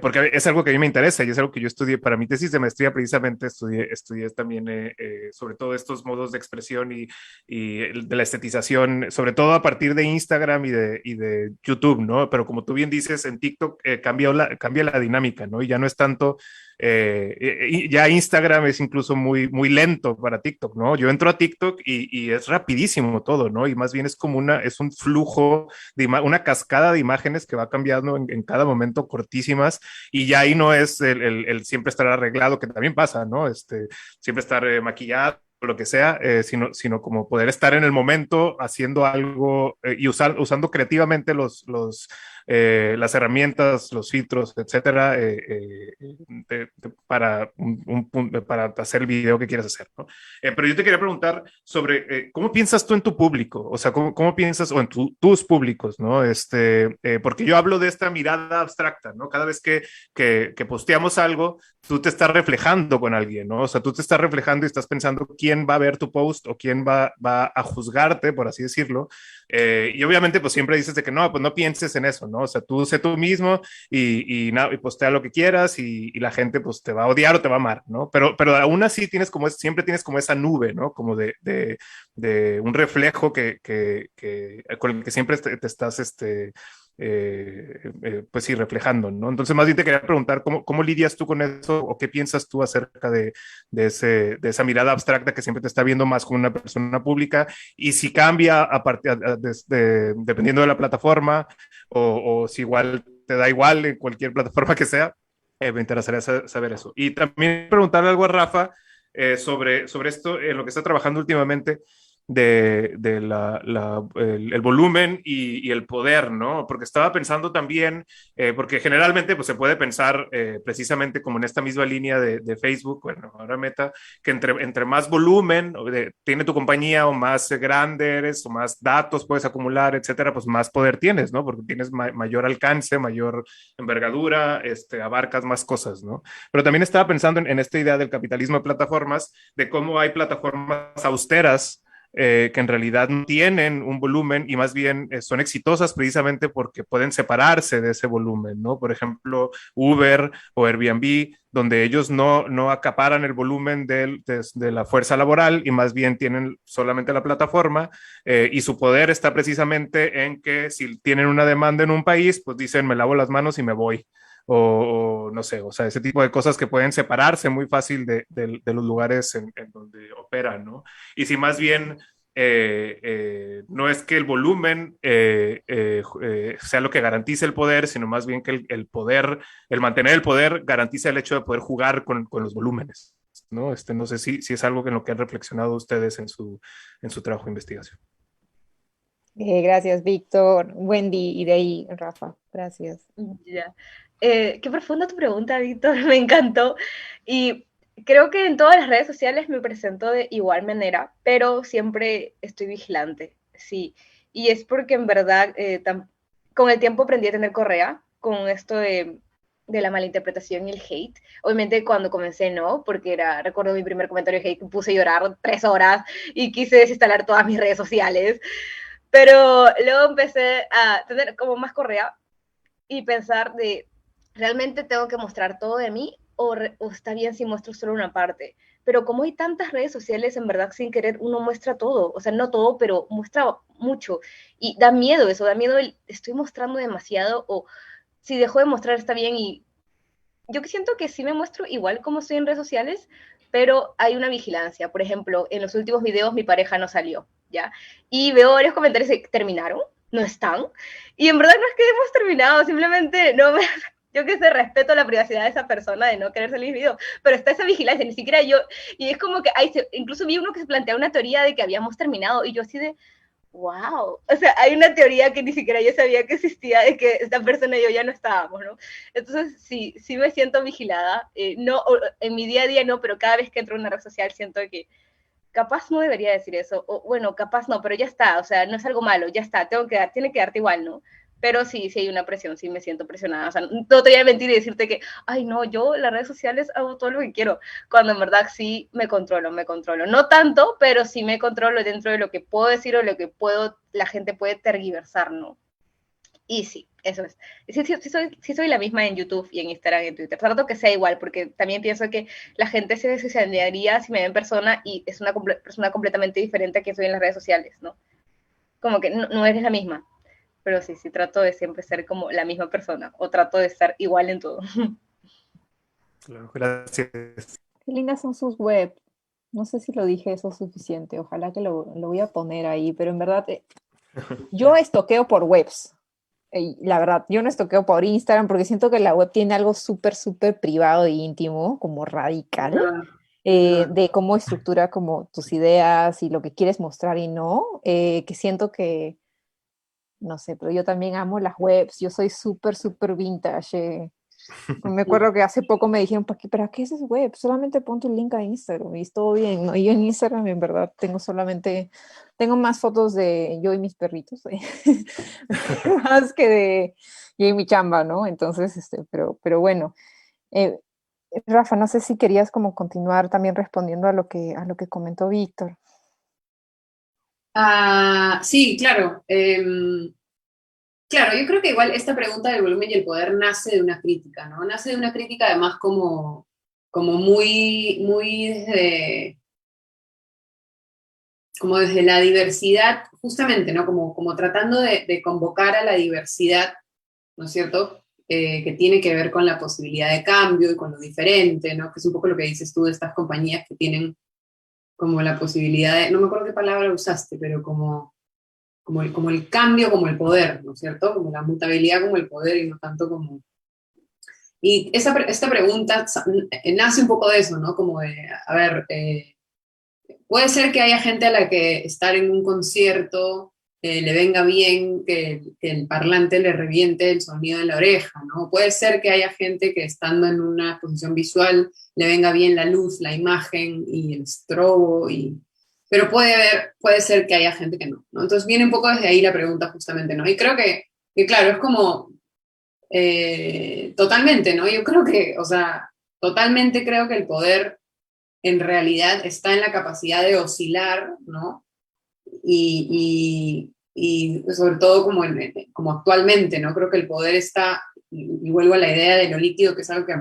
C: porque es algo que a mí me interesa y es algo que yo estudié para mi tesis de maestría, precisamente estudié también sobre todo estos modos de expresión y de la estetización, sobre todo a partir de Instagram y de YouTube, ¿no? Pero como tú bien dices, en TikTok cambia la dinámica, ¿no? Y ya no es tanto... ya Instagram es incluso muy lento para TikTok, ¿no? Yo entro a TikTok y es rapidísimo todo, ¿no? Y más bien es un flujo, una cascada de imágenes que va cambiando en cada momento cortísimas y ya ahí no es el siempre estar arreglado, que también pasa, ¿no? Siempre estar maquillado o lo que sea, sino como poder estar en el momento haciendo algo y usando creativamente las herramientas, los filtros, etcétera, para hacer el video que quieras hacer, ¿no? Pero yo te quería preguntar sobre cómo piensas tú en tu público, o sea, cómo piensas, o en tus públicos, ¿no? Porque yo hablo de esta mirada abstracta, ¿no? Cada vez que posteamos algo, tú te estás reflejando con alguien, ¿no? O sea, tú te estás reflejando y estás pensando quién quién va a ver tu post o quién va a juzgarte, por así decirlo. Y obviamente pues siempre dices de que no, pues no pienses en eso, ¿no? O sea, tú sé tú mismo y postea lo que quieras y la gente pues te va a odiar o te va a amar, ¿no? Pero aún así tienes como, siempre tienes como esa nube, ¿no? Como de un reflejo con el que siempre te estás, pues sí, reflejando, ¿no? Entonces, más bien te quería preguntar, ¿cómo lidias tú con eso o qué piensas tú acerca de esa mirada abstracta que siempre te está viendo más como una persona pública y si cambia dependiendo de la plataforma o si igual te da igual en cualquier plataforma que sea? Me interesaría saber eso. Y también preguntarle algo a Rafa sobre esto, en lo que está trabajando últimamente el volumen y el poder, ¿no? Porque estaba pensando también, porque generalmente pues, se puede pensar precisamente como en esta misma línea de Facebook, bueno, ahora Meta, que entre más volumen tiene tu compañía o más grande eres o más datos puedes acumular, etcétera, pues más poder tienes, ¿no? Porque tienes mayor alcance, mayor envergadura, abarcas más cosas, ¿no? Pero también estaba pensando en esta idea del capitalismo de plataformas, de cómo hay plataformas austeras que en realidad no tienen un volumen y más bien son exitosas precisamente porque pueden separarse de ese volumen, ¿no? Por ejemplo, Uber o Airbnb, donde ellos no acaparan el volumen de la fuerza laboral y más bien tienen solamente la plataforma y su poder está precisamente en que si tienen una demanda en un país, pues dicen me lavo las manos y me voy. O no sé, o sea, ese tipo de cosas que pueden separarse muy fácil de los lugares en donde operan, ¿no? Y si más bien no es que el volumen sea lo que garantice el poder, sino más bien que el poder, el mantener el poder garantiza el hecho de poder jugar con los volúmenes, ¿no? No sé si es algo en lo que han reflexionado ustedes en su trabajo de investigación.
A: Gracias, Víctor, Wendy y de ahí, Rafa. Gracias.
D: Ya. Qué profunda tu pregunta, Víctor, me encantó. Y creo que en todas las redes sociales me presento de igual manera, pero siempre estoy vigilante, sí. Y es porque en verdad con el tiempo aprendí a tener correa con esto de la malinterpretación y el hate. Obviamente cuando comencé no, porque recuerdo mi primer comentario de hate, me puse a llorar 3 horas y quise desinstalar todas mis redes sociales. Pero luego empecé a tener como más correa y pensar de, ¿realmente tengo que mostrar todo de mí o está bien si muestro solo una parte? Pero como hay tantas redes sociales, en verdad, sin querer, uno muestra todo. O sea, no todo, pero muestra mucho. Y da miedo eso, da miedo el, estoy mostrando demasiado o si dejo de mostrar está bien. Y yo siento que sí me muestro igual como estoy en redes sociales, pero hay una vigilancia. Por ejemplo, en los últimos videos mi pareja no salió, ¿ya? Y veo varios comentarios de, ¿terminaron? ¿No están? Y en verdad no es que hemos terminado, simplemente no me... Yo que sé, respeto la privacidad de esa persona de no querer salir video, pero está esa vigilancia, ni siquiera yo, y es como que, incluso vi uno que se plantea una teoría de que habíamos terminado, y yo así de, wow, o sea, hay una teoría que ni siquiera yo sabía que existía de que esta persona y yo ya no estábamos, ¿no? Entonces, sí, sí me siento vigilada, no, en mi día a día no, pero cada vez que entro en una red social siento que capaz no debería decir eso, o bueno, capaz no, pero ya está, o sea, no es algo malo, ya está, tiene que darte igual, ¿no? Pero sí, sí hay una presión, sí me siento presionada, o sea, no te voy a mentir y decirte que, ay, no, yo en las redes sociales hago todo lo que quiero, cuando en verdad sí me controlo, no tanto, pero sí me controlo dentro de lo que puedo decir o lo que la gente puede tergiversar, ¿no? Y sí, eso es. Sí soy la misma en YouTube y en Instagram y en Twitter. Trato que sea igual, porque también pienso que la gente se desensañaría si me ve en persona y es una persona completamente diferente a que soy en las redes sociales, ¿no? Como que no eres la misma. Pero sí, sí trato de siempre ser como la misma persona o trato de estar igual en todo.
C: Claro, gracias.
A: Qué lindas son sus webs. No sé si lo dije eso suficiente. Ojalá que lo voy a poner ahí, pero en verdad yo estoqueo por webs. La verdad, yo no estoqueo por Instagram porque siento que la web tiene algo súper, súper privado e íntimo, como radical, de cómo estructura como tus ideas y lo que quieres mostrar y no, que siento que, no sé, pero yo también amo las webs, yo soy súper, súper vintage. Me acuerdo que hace poco me dijeron, ¿para qué es web? Solamente pon tu link a Instagram y es todo bien, ¿no? Y yo en Instagram en verdad tengo más fotos de yo y mis perritos, más que de yo y mi chamba, ¿no? Entonces, pero bueno, eh, Rafa, no sé si querías como continuar también respondiendo a lo que comentó Víctor.
B: Sí, claro. Claro, yo creo que igual esta pregunta del volumen y el poder nace de una crítica, ¿no? Nace de una crítica además como muy como desde la diversidad, justamente, ¿no? Como tratando de convocar a la diversidad, ¿no es cierto? Que tiene que ver con la posibilidad de cambio y con lo diferente, ¿no? Que es un poco lo que dices tú de estas compañías que tienen como la posibilidad de, no me acuerdo qué palabra usaste, pero como el cambio, como el poder, ¿no es cierto? Como la mutabilidad como el poder y no tanto como... Y esta pregunta nace un poco de eso, ¿no? Como de, a ver, puede ser que haya gente a la que estar en un concierto le venga bien, que el parlante le reviente el sonido en la oreja, ¿no? Puede ser que haya gente que estando en una exposición visual le venga bien la luz, la imagen y el strobo, pero puede ser que haya gente que no, ¿no? Entonces viene un poco desde ahí la pregunta justamente, ¿no? Y creo que claro, es como totalmente, ¿no? Yo creo que, o sea, totalmente creo que el poder en realidad está en la capacidad de oscilar, ¿no? Y sobre todo como actualmente, ¿no? Creo que el poder está, y vuelvo a la idea de lo líquido, que es algo que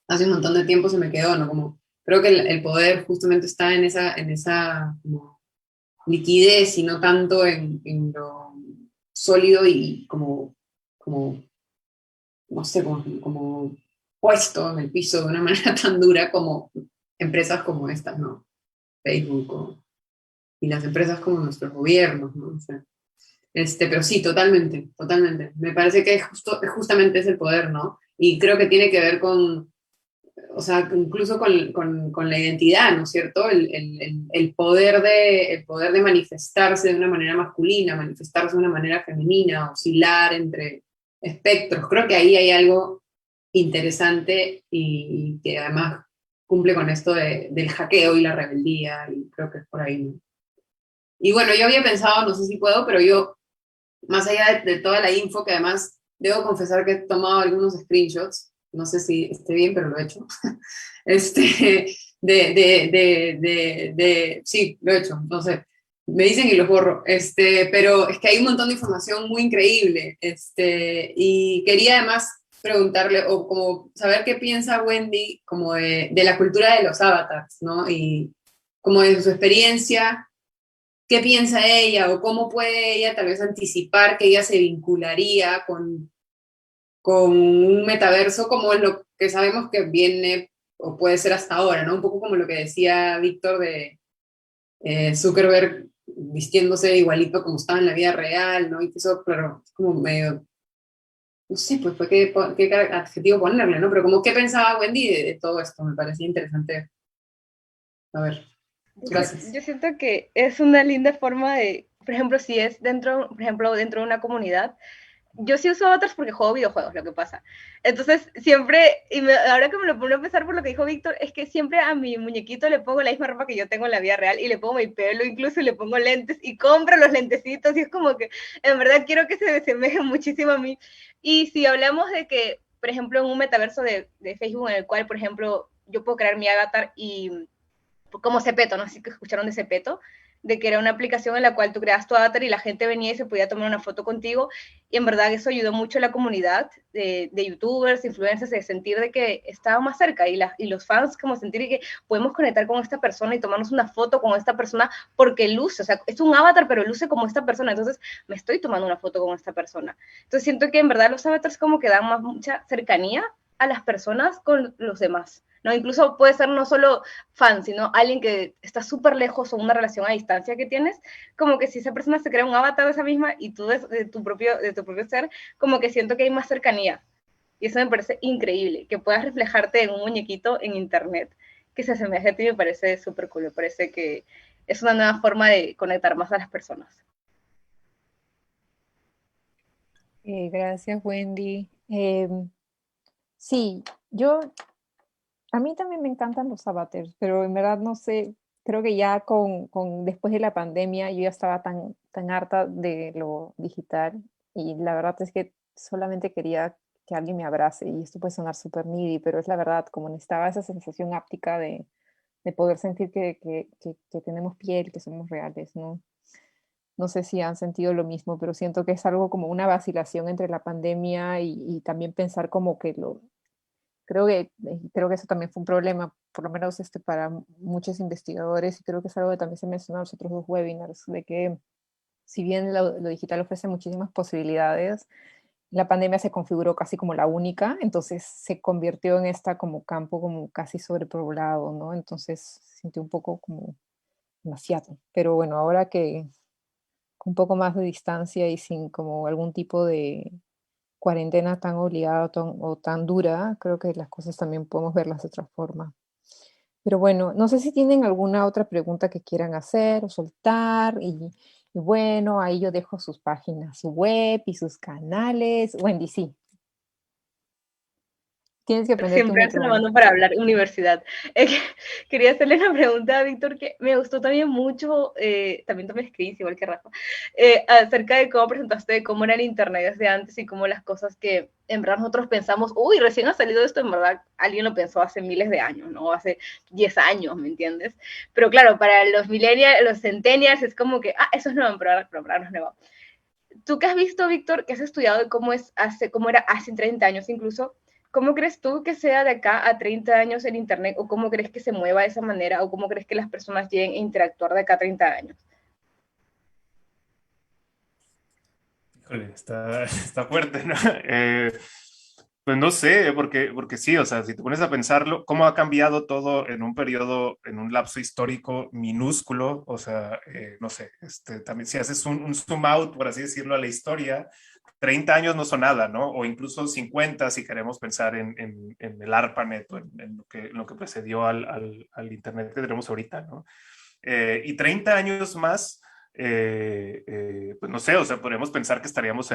B: hace un montón de tiempo se me quedó, ¿no? Como, creo que el poder justamente está en esa como, liquidez y no tanto en lo sólido y como no sé, como puesto en el piso de una manera tan dura como empresas como estas, ¿no? Facebook y las empresas como nuestros gobiernos, ¿no? O sea, pero sí, totalmente, totalmente. Me parece que justamente es el poder, ¿no? Y creo que tiene que ver o sea, incluso con la identidad, ¿no es cierto? El poder de manifestarse de una manera masculina, manifestarse de una manera femenina, oscilar entre espectros. Creo que ahí hay algo interesante y que además cumple con esto del hackeo y la rebeldía, y creo que es por ahí, ¿no? Y bueno, yo había pensado, no sé si puedo, pero yo, más allá de toda la info, que además debo confesar que he tomado algunos screenshots, no sé si esté bien, pero lo he hecho. Este, sí, lo he hecho, no sé. Me dicen y los borro, pero es que hay un montón de información muy increíble, y quería además preguntarle, o como saber qué piensa Wendy, como de la cultura de los avatars, ¿no? Y como de su experiencia, qué piensa ella o cómo puede ella tal vez anticipar que ella se vincularía con un metaverso como es lo que sabemos que viene o puede ser hasta ahora, ¿no? Un poco como lo que decía Víctor de Zuckerberg vistiéndose igualito como estaba en la vida real, ¿no? Y que eso, claro, es como medio, no sé, pues qué adjetivo ponerle, ¿no? Pero como qué pensaba Wendy de todo esto, me parecía interesante. A ver, gracias.
D: Yo siento que es una linda forma de, por ejemplo, si es dentro, por ejemplo, dentro de una comunidad, yo sí uso avatars porque juego videojuegos, lo que pasa. Entonces, siempre, ahora que me lo pongo a pensar por lo que dijo Víctor, es que siempre a mi muñequito le pongo la misma ropa que yo tengo en la vida real y le pongo mi pelo, incluso le pongo lentes y compro los lentecitos y es como que en verdad quiero que se desemeje muchísimo a mí. Y si hablamos de que, por ejemplo, en un metaverso de Facebook en el cual, por ejemplo, yo puedo crear mi avatar y como Cepeto, no sé si escucharon de Cepeto, de que era una aplicación en la cual tú creas tu avatar y la gente venía y se podía tomar una foto contigo, y en verdad eso ayudó mucho a la comunidad de youtubers, influencers, de sentir de que estaba más cerca, y los fans como sentir que podemos conectar con esta persona y tomarnos una foto con esta persona porque luce, o sea, es un avatar pero luce como esta persona, entonces me estoy tomando una foto con esta persona. Entonces siento que en verdad los avatars como que dan mucha cercanía a las personas con los demás, ¿no? Incluso puede ser no solo fan, sino alguien que está súper lejos o una relación a distancia que tienes, como que si esa persona se crea un avatar de esa misma y tú de tu propio ser, como que siento que hay más cercanía. Y eso me parece increíble, que puedas reflejarte en un muñequito en internet que se asemeje a ti, me parece súper cool, me parece que es una nueva forma de conectar más a las personas.
A: Gracias, Wendy. Sí, a mí también me encantan los avatars, pero en verdad no sé, creo que ya después de la pandemia yo ya estaba tan harta de lo digital y la verdad es que solamente quería que que alguien me abrace, y esto puede sonar súper needy, pero es la verdad, como necesitaba esa sensación áptica de poder sentir que tenemos piel, que somos reales, ¿no? No sé si han sentido lo mismo, pero siento que es algo como una vacilación entre la pandemia y también pensar como que creo que eso también fue un problema, por lo menos para muchos investigadores, y creo que es algo que también se mencionó en los otros dos webinars, de que si bien lo digital ofrece muchísimas posibilidades, la pandemia se configuró casi como la única, entonces se convirtió en como campo como casi sobrepoblado, ¿no? Entonces sentí un poco como demasiado. Pero bueno, ahora que con un poco más de distancia y sin como algún tipo de cuarentena tan obligada o tan dura, creo que las cosas también podemos verlas de otra forma. Pero bueno, no sé si tienen alguna otra pregunta que quieran hacer o soltar. Y bueno, ahí yo dejo sus páginas, su web y sus canales. Wendy, sí, tienes que prender tu
D: Siempre se
A: micro,
D: lo
A: Wendy.
D: mando para hablar universidad. Quería hacerle una pregunta a Víctor que me gustó también mucho, también tú me escribís igual que Rafa, acerca de cómo presentaste cómo era el internet desde antes y cómo las cosas que en verdad nosotros pensamos, uy, recién ha salido esto, en verdad alguien lo pensó hace miles de años, ¿no? Hace 10 años, ¿me entiendes? Pero claro, para los millennials, los centennials es como que, eso es nuevo, pero ahora no es nuevo. Tú que has visto, Víctor, que has estudiado de cómo era hace 30 años incluso, ¿cómo crees tú que sea de acá a 30 años el Internet? ¿O cómo crees que se mueva de esa manera? ¿O cómo crees que las personas lleguen a interactuar de acá a 30 años?
C: Híjole, está fuerte, ¿no? Pues no sé, porque sí, o sea, si te pones a pensarlo, cómo ha cambiado todo en un periodo, en un lapso histórico minúsculo, o sea, no sé, también si haces un zoom out, por así decirlo, a la historia, 30 años no son nada, ¿no? O incluso 50 si queremos pensar en el ARPANET o en lo que precedió al Internet que tenemos ahorita, ¿no? Y 30 años más, pues no sé, o sea, podríamos pensar que estaríamos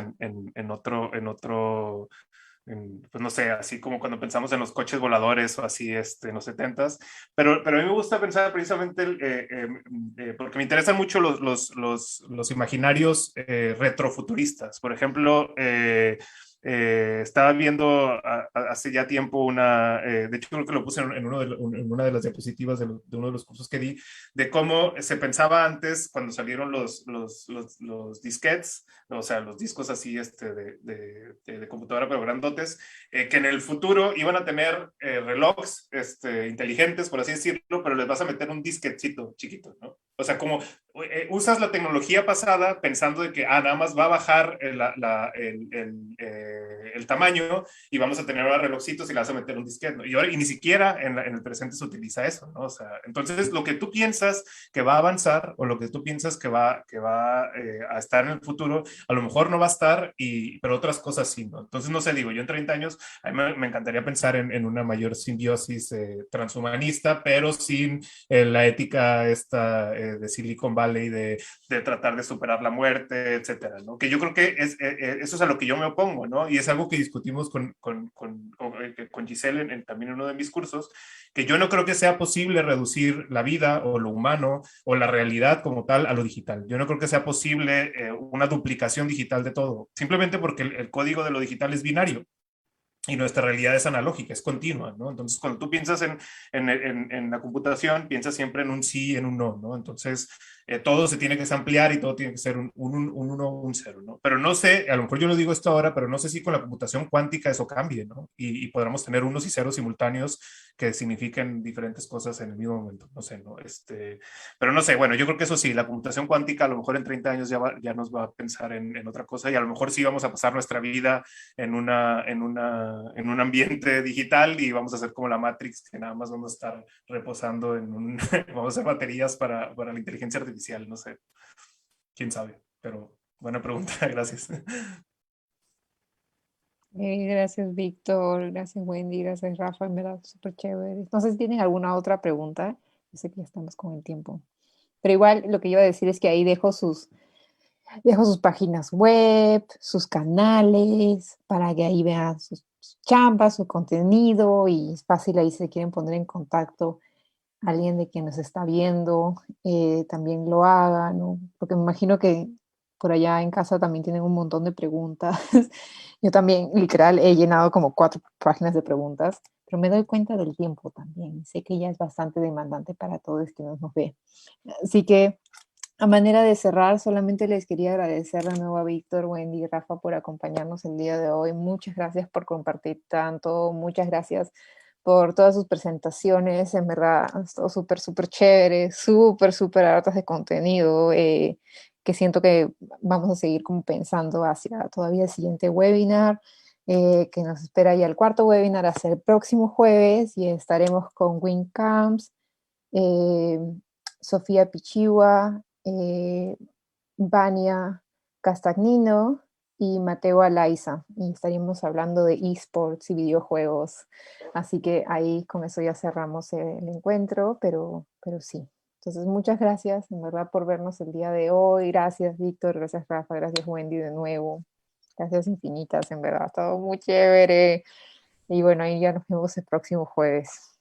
C: pues no sé, así como cuando pensamos en los coches voladores o así en los 70s, pero a mí me gusta pensar precisamente, porque me interesan mucho los imaginarios retrofuturistas. Por ejemplo, estaba viendo hace ya tiempo de hecho creo que lo puse en una de las diapositivas de uno de los cursos que di, de cómo se pensaba antes cuando salieron los disquetes, o sea, los discos así de computadora, pero grandotes, que en el futuro iban a tener relojes inteligentes, por así decirlo, pero les vas a meter un disquetcito chiquito, ¿no? O sea, como usas la tecnología pasada pensando de que nada más va a bajar el tamaño y vamos a tener ahora relojitos y le vas a meter un disquete, ¿no? Y ni siquiera en el presente se utiliza eso, ¿no? O sea, entonces lo que tú piensas que va a avanzar o lo que tú piensas que va a estar en el futuro, a lo mejor no va a estar, pero otras cosas sí, ¿no? Entonces, no sé, digo, yo en 30 años a mí me encantaría pensar en una mayor simbiosis transhumanista, pero sin la ética de Silicon Valley de tratar de superar la muerte, etcétera, ¿no? Que yo creo que eso es a lo que yo me opongo, ¿no? Y es algo que discutimos con Giselle también en uno de mis cursos, que yo no creo que sea posible reducir la vida o lo humano o la realidad como tal a lo digital. Yo no creo que sea posible una duplicación digital de todo, simplemente porque el código de lo digital es binario y nuestra realidad es analógica, es continua, ¿no? Entonces, cuando tú piensas en la computación, piensas siempre en un sí y en un no, ¿no? Entonces, todo se tiene que ampliar y todo tiene que ser un 1, un 0, ¿no? Pero no sé, a lo mejor yo lo digo esto ahora, pero no sé si con la computación cuántica eso cambie, ¿no? Y podamos tener unos y ceros simultáneos que signifiquen diferentes cosas en el mismo momento, no sé, ¿no? Pero no sé, bueno, yo creo que eso sí, la computación cuántica a lo mejor en 30 años ya nos va a pensar en otra cosa y a lo mejor sí vamos a pasar nuestra vida en un ambiente digital y vamos a hacer como la Matrix, que nada más vamos a estar reposando vamos a hacer baterías para la inteligencia artificial, no sé, quién sabe, pero buena pregunta, gracias.
A: Gracias, Víctor. Gracias, Wendy. Gracias, Rafa. En verdad, súper chévere. No sé si tienen alguna otra pregunta. Yo sé que ya estamos con el tiempo. Pero igual lo que yo iba a decir es que ahí dejo sus páginas web, sus canales, para que ahí vean sus chambas, su contenido, y es fácil ahí si se quieren poner en contacto a alguien de quien nos está viendo, también lo haga, ¿no? Porque me imagino que por allá en casa también tienen un montón de preguntas. Yo también, literal, he llenado como 4 páginas de preguntas, pero me doy cuenta del tiempo también. Sé que ya es bastante demandante para todos que nos ve. Así que, a manera de cerrar, solamente les quería agradecer de nuevo a Víctor, Wendy y Rafa por acompañarnos el día de hoy. Muchas gracias por compartir tanto, muchas gracias por todas sus presentaciones, en verdad, han estado súper, súper chévere, súper, súper hartas de contenido, que siento que vamos a seguir como pensando hacia todavía el siguiente webinar, que nos espera ya el cuarto webinar hacia el próximo jueves, y estaremos con WinCamps, eh, Sofía Pichiwa, Vania Castagnino y Mateo Alaiza, y estaríamos hablando de esports y videojuegos. Así que ahí con eso ya cerramos el encuentro, pero sí. Entonces, muchas gracias, en verdad, por vernos el día de hoy. Gracias, Víctor, gracias, Rafa, gracias, Wendy, de nuevo. Gracias infinitas, en verdad, ha estado muy chévere. Y bueno, ahí ya nos vemos el próximo jueves.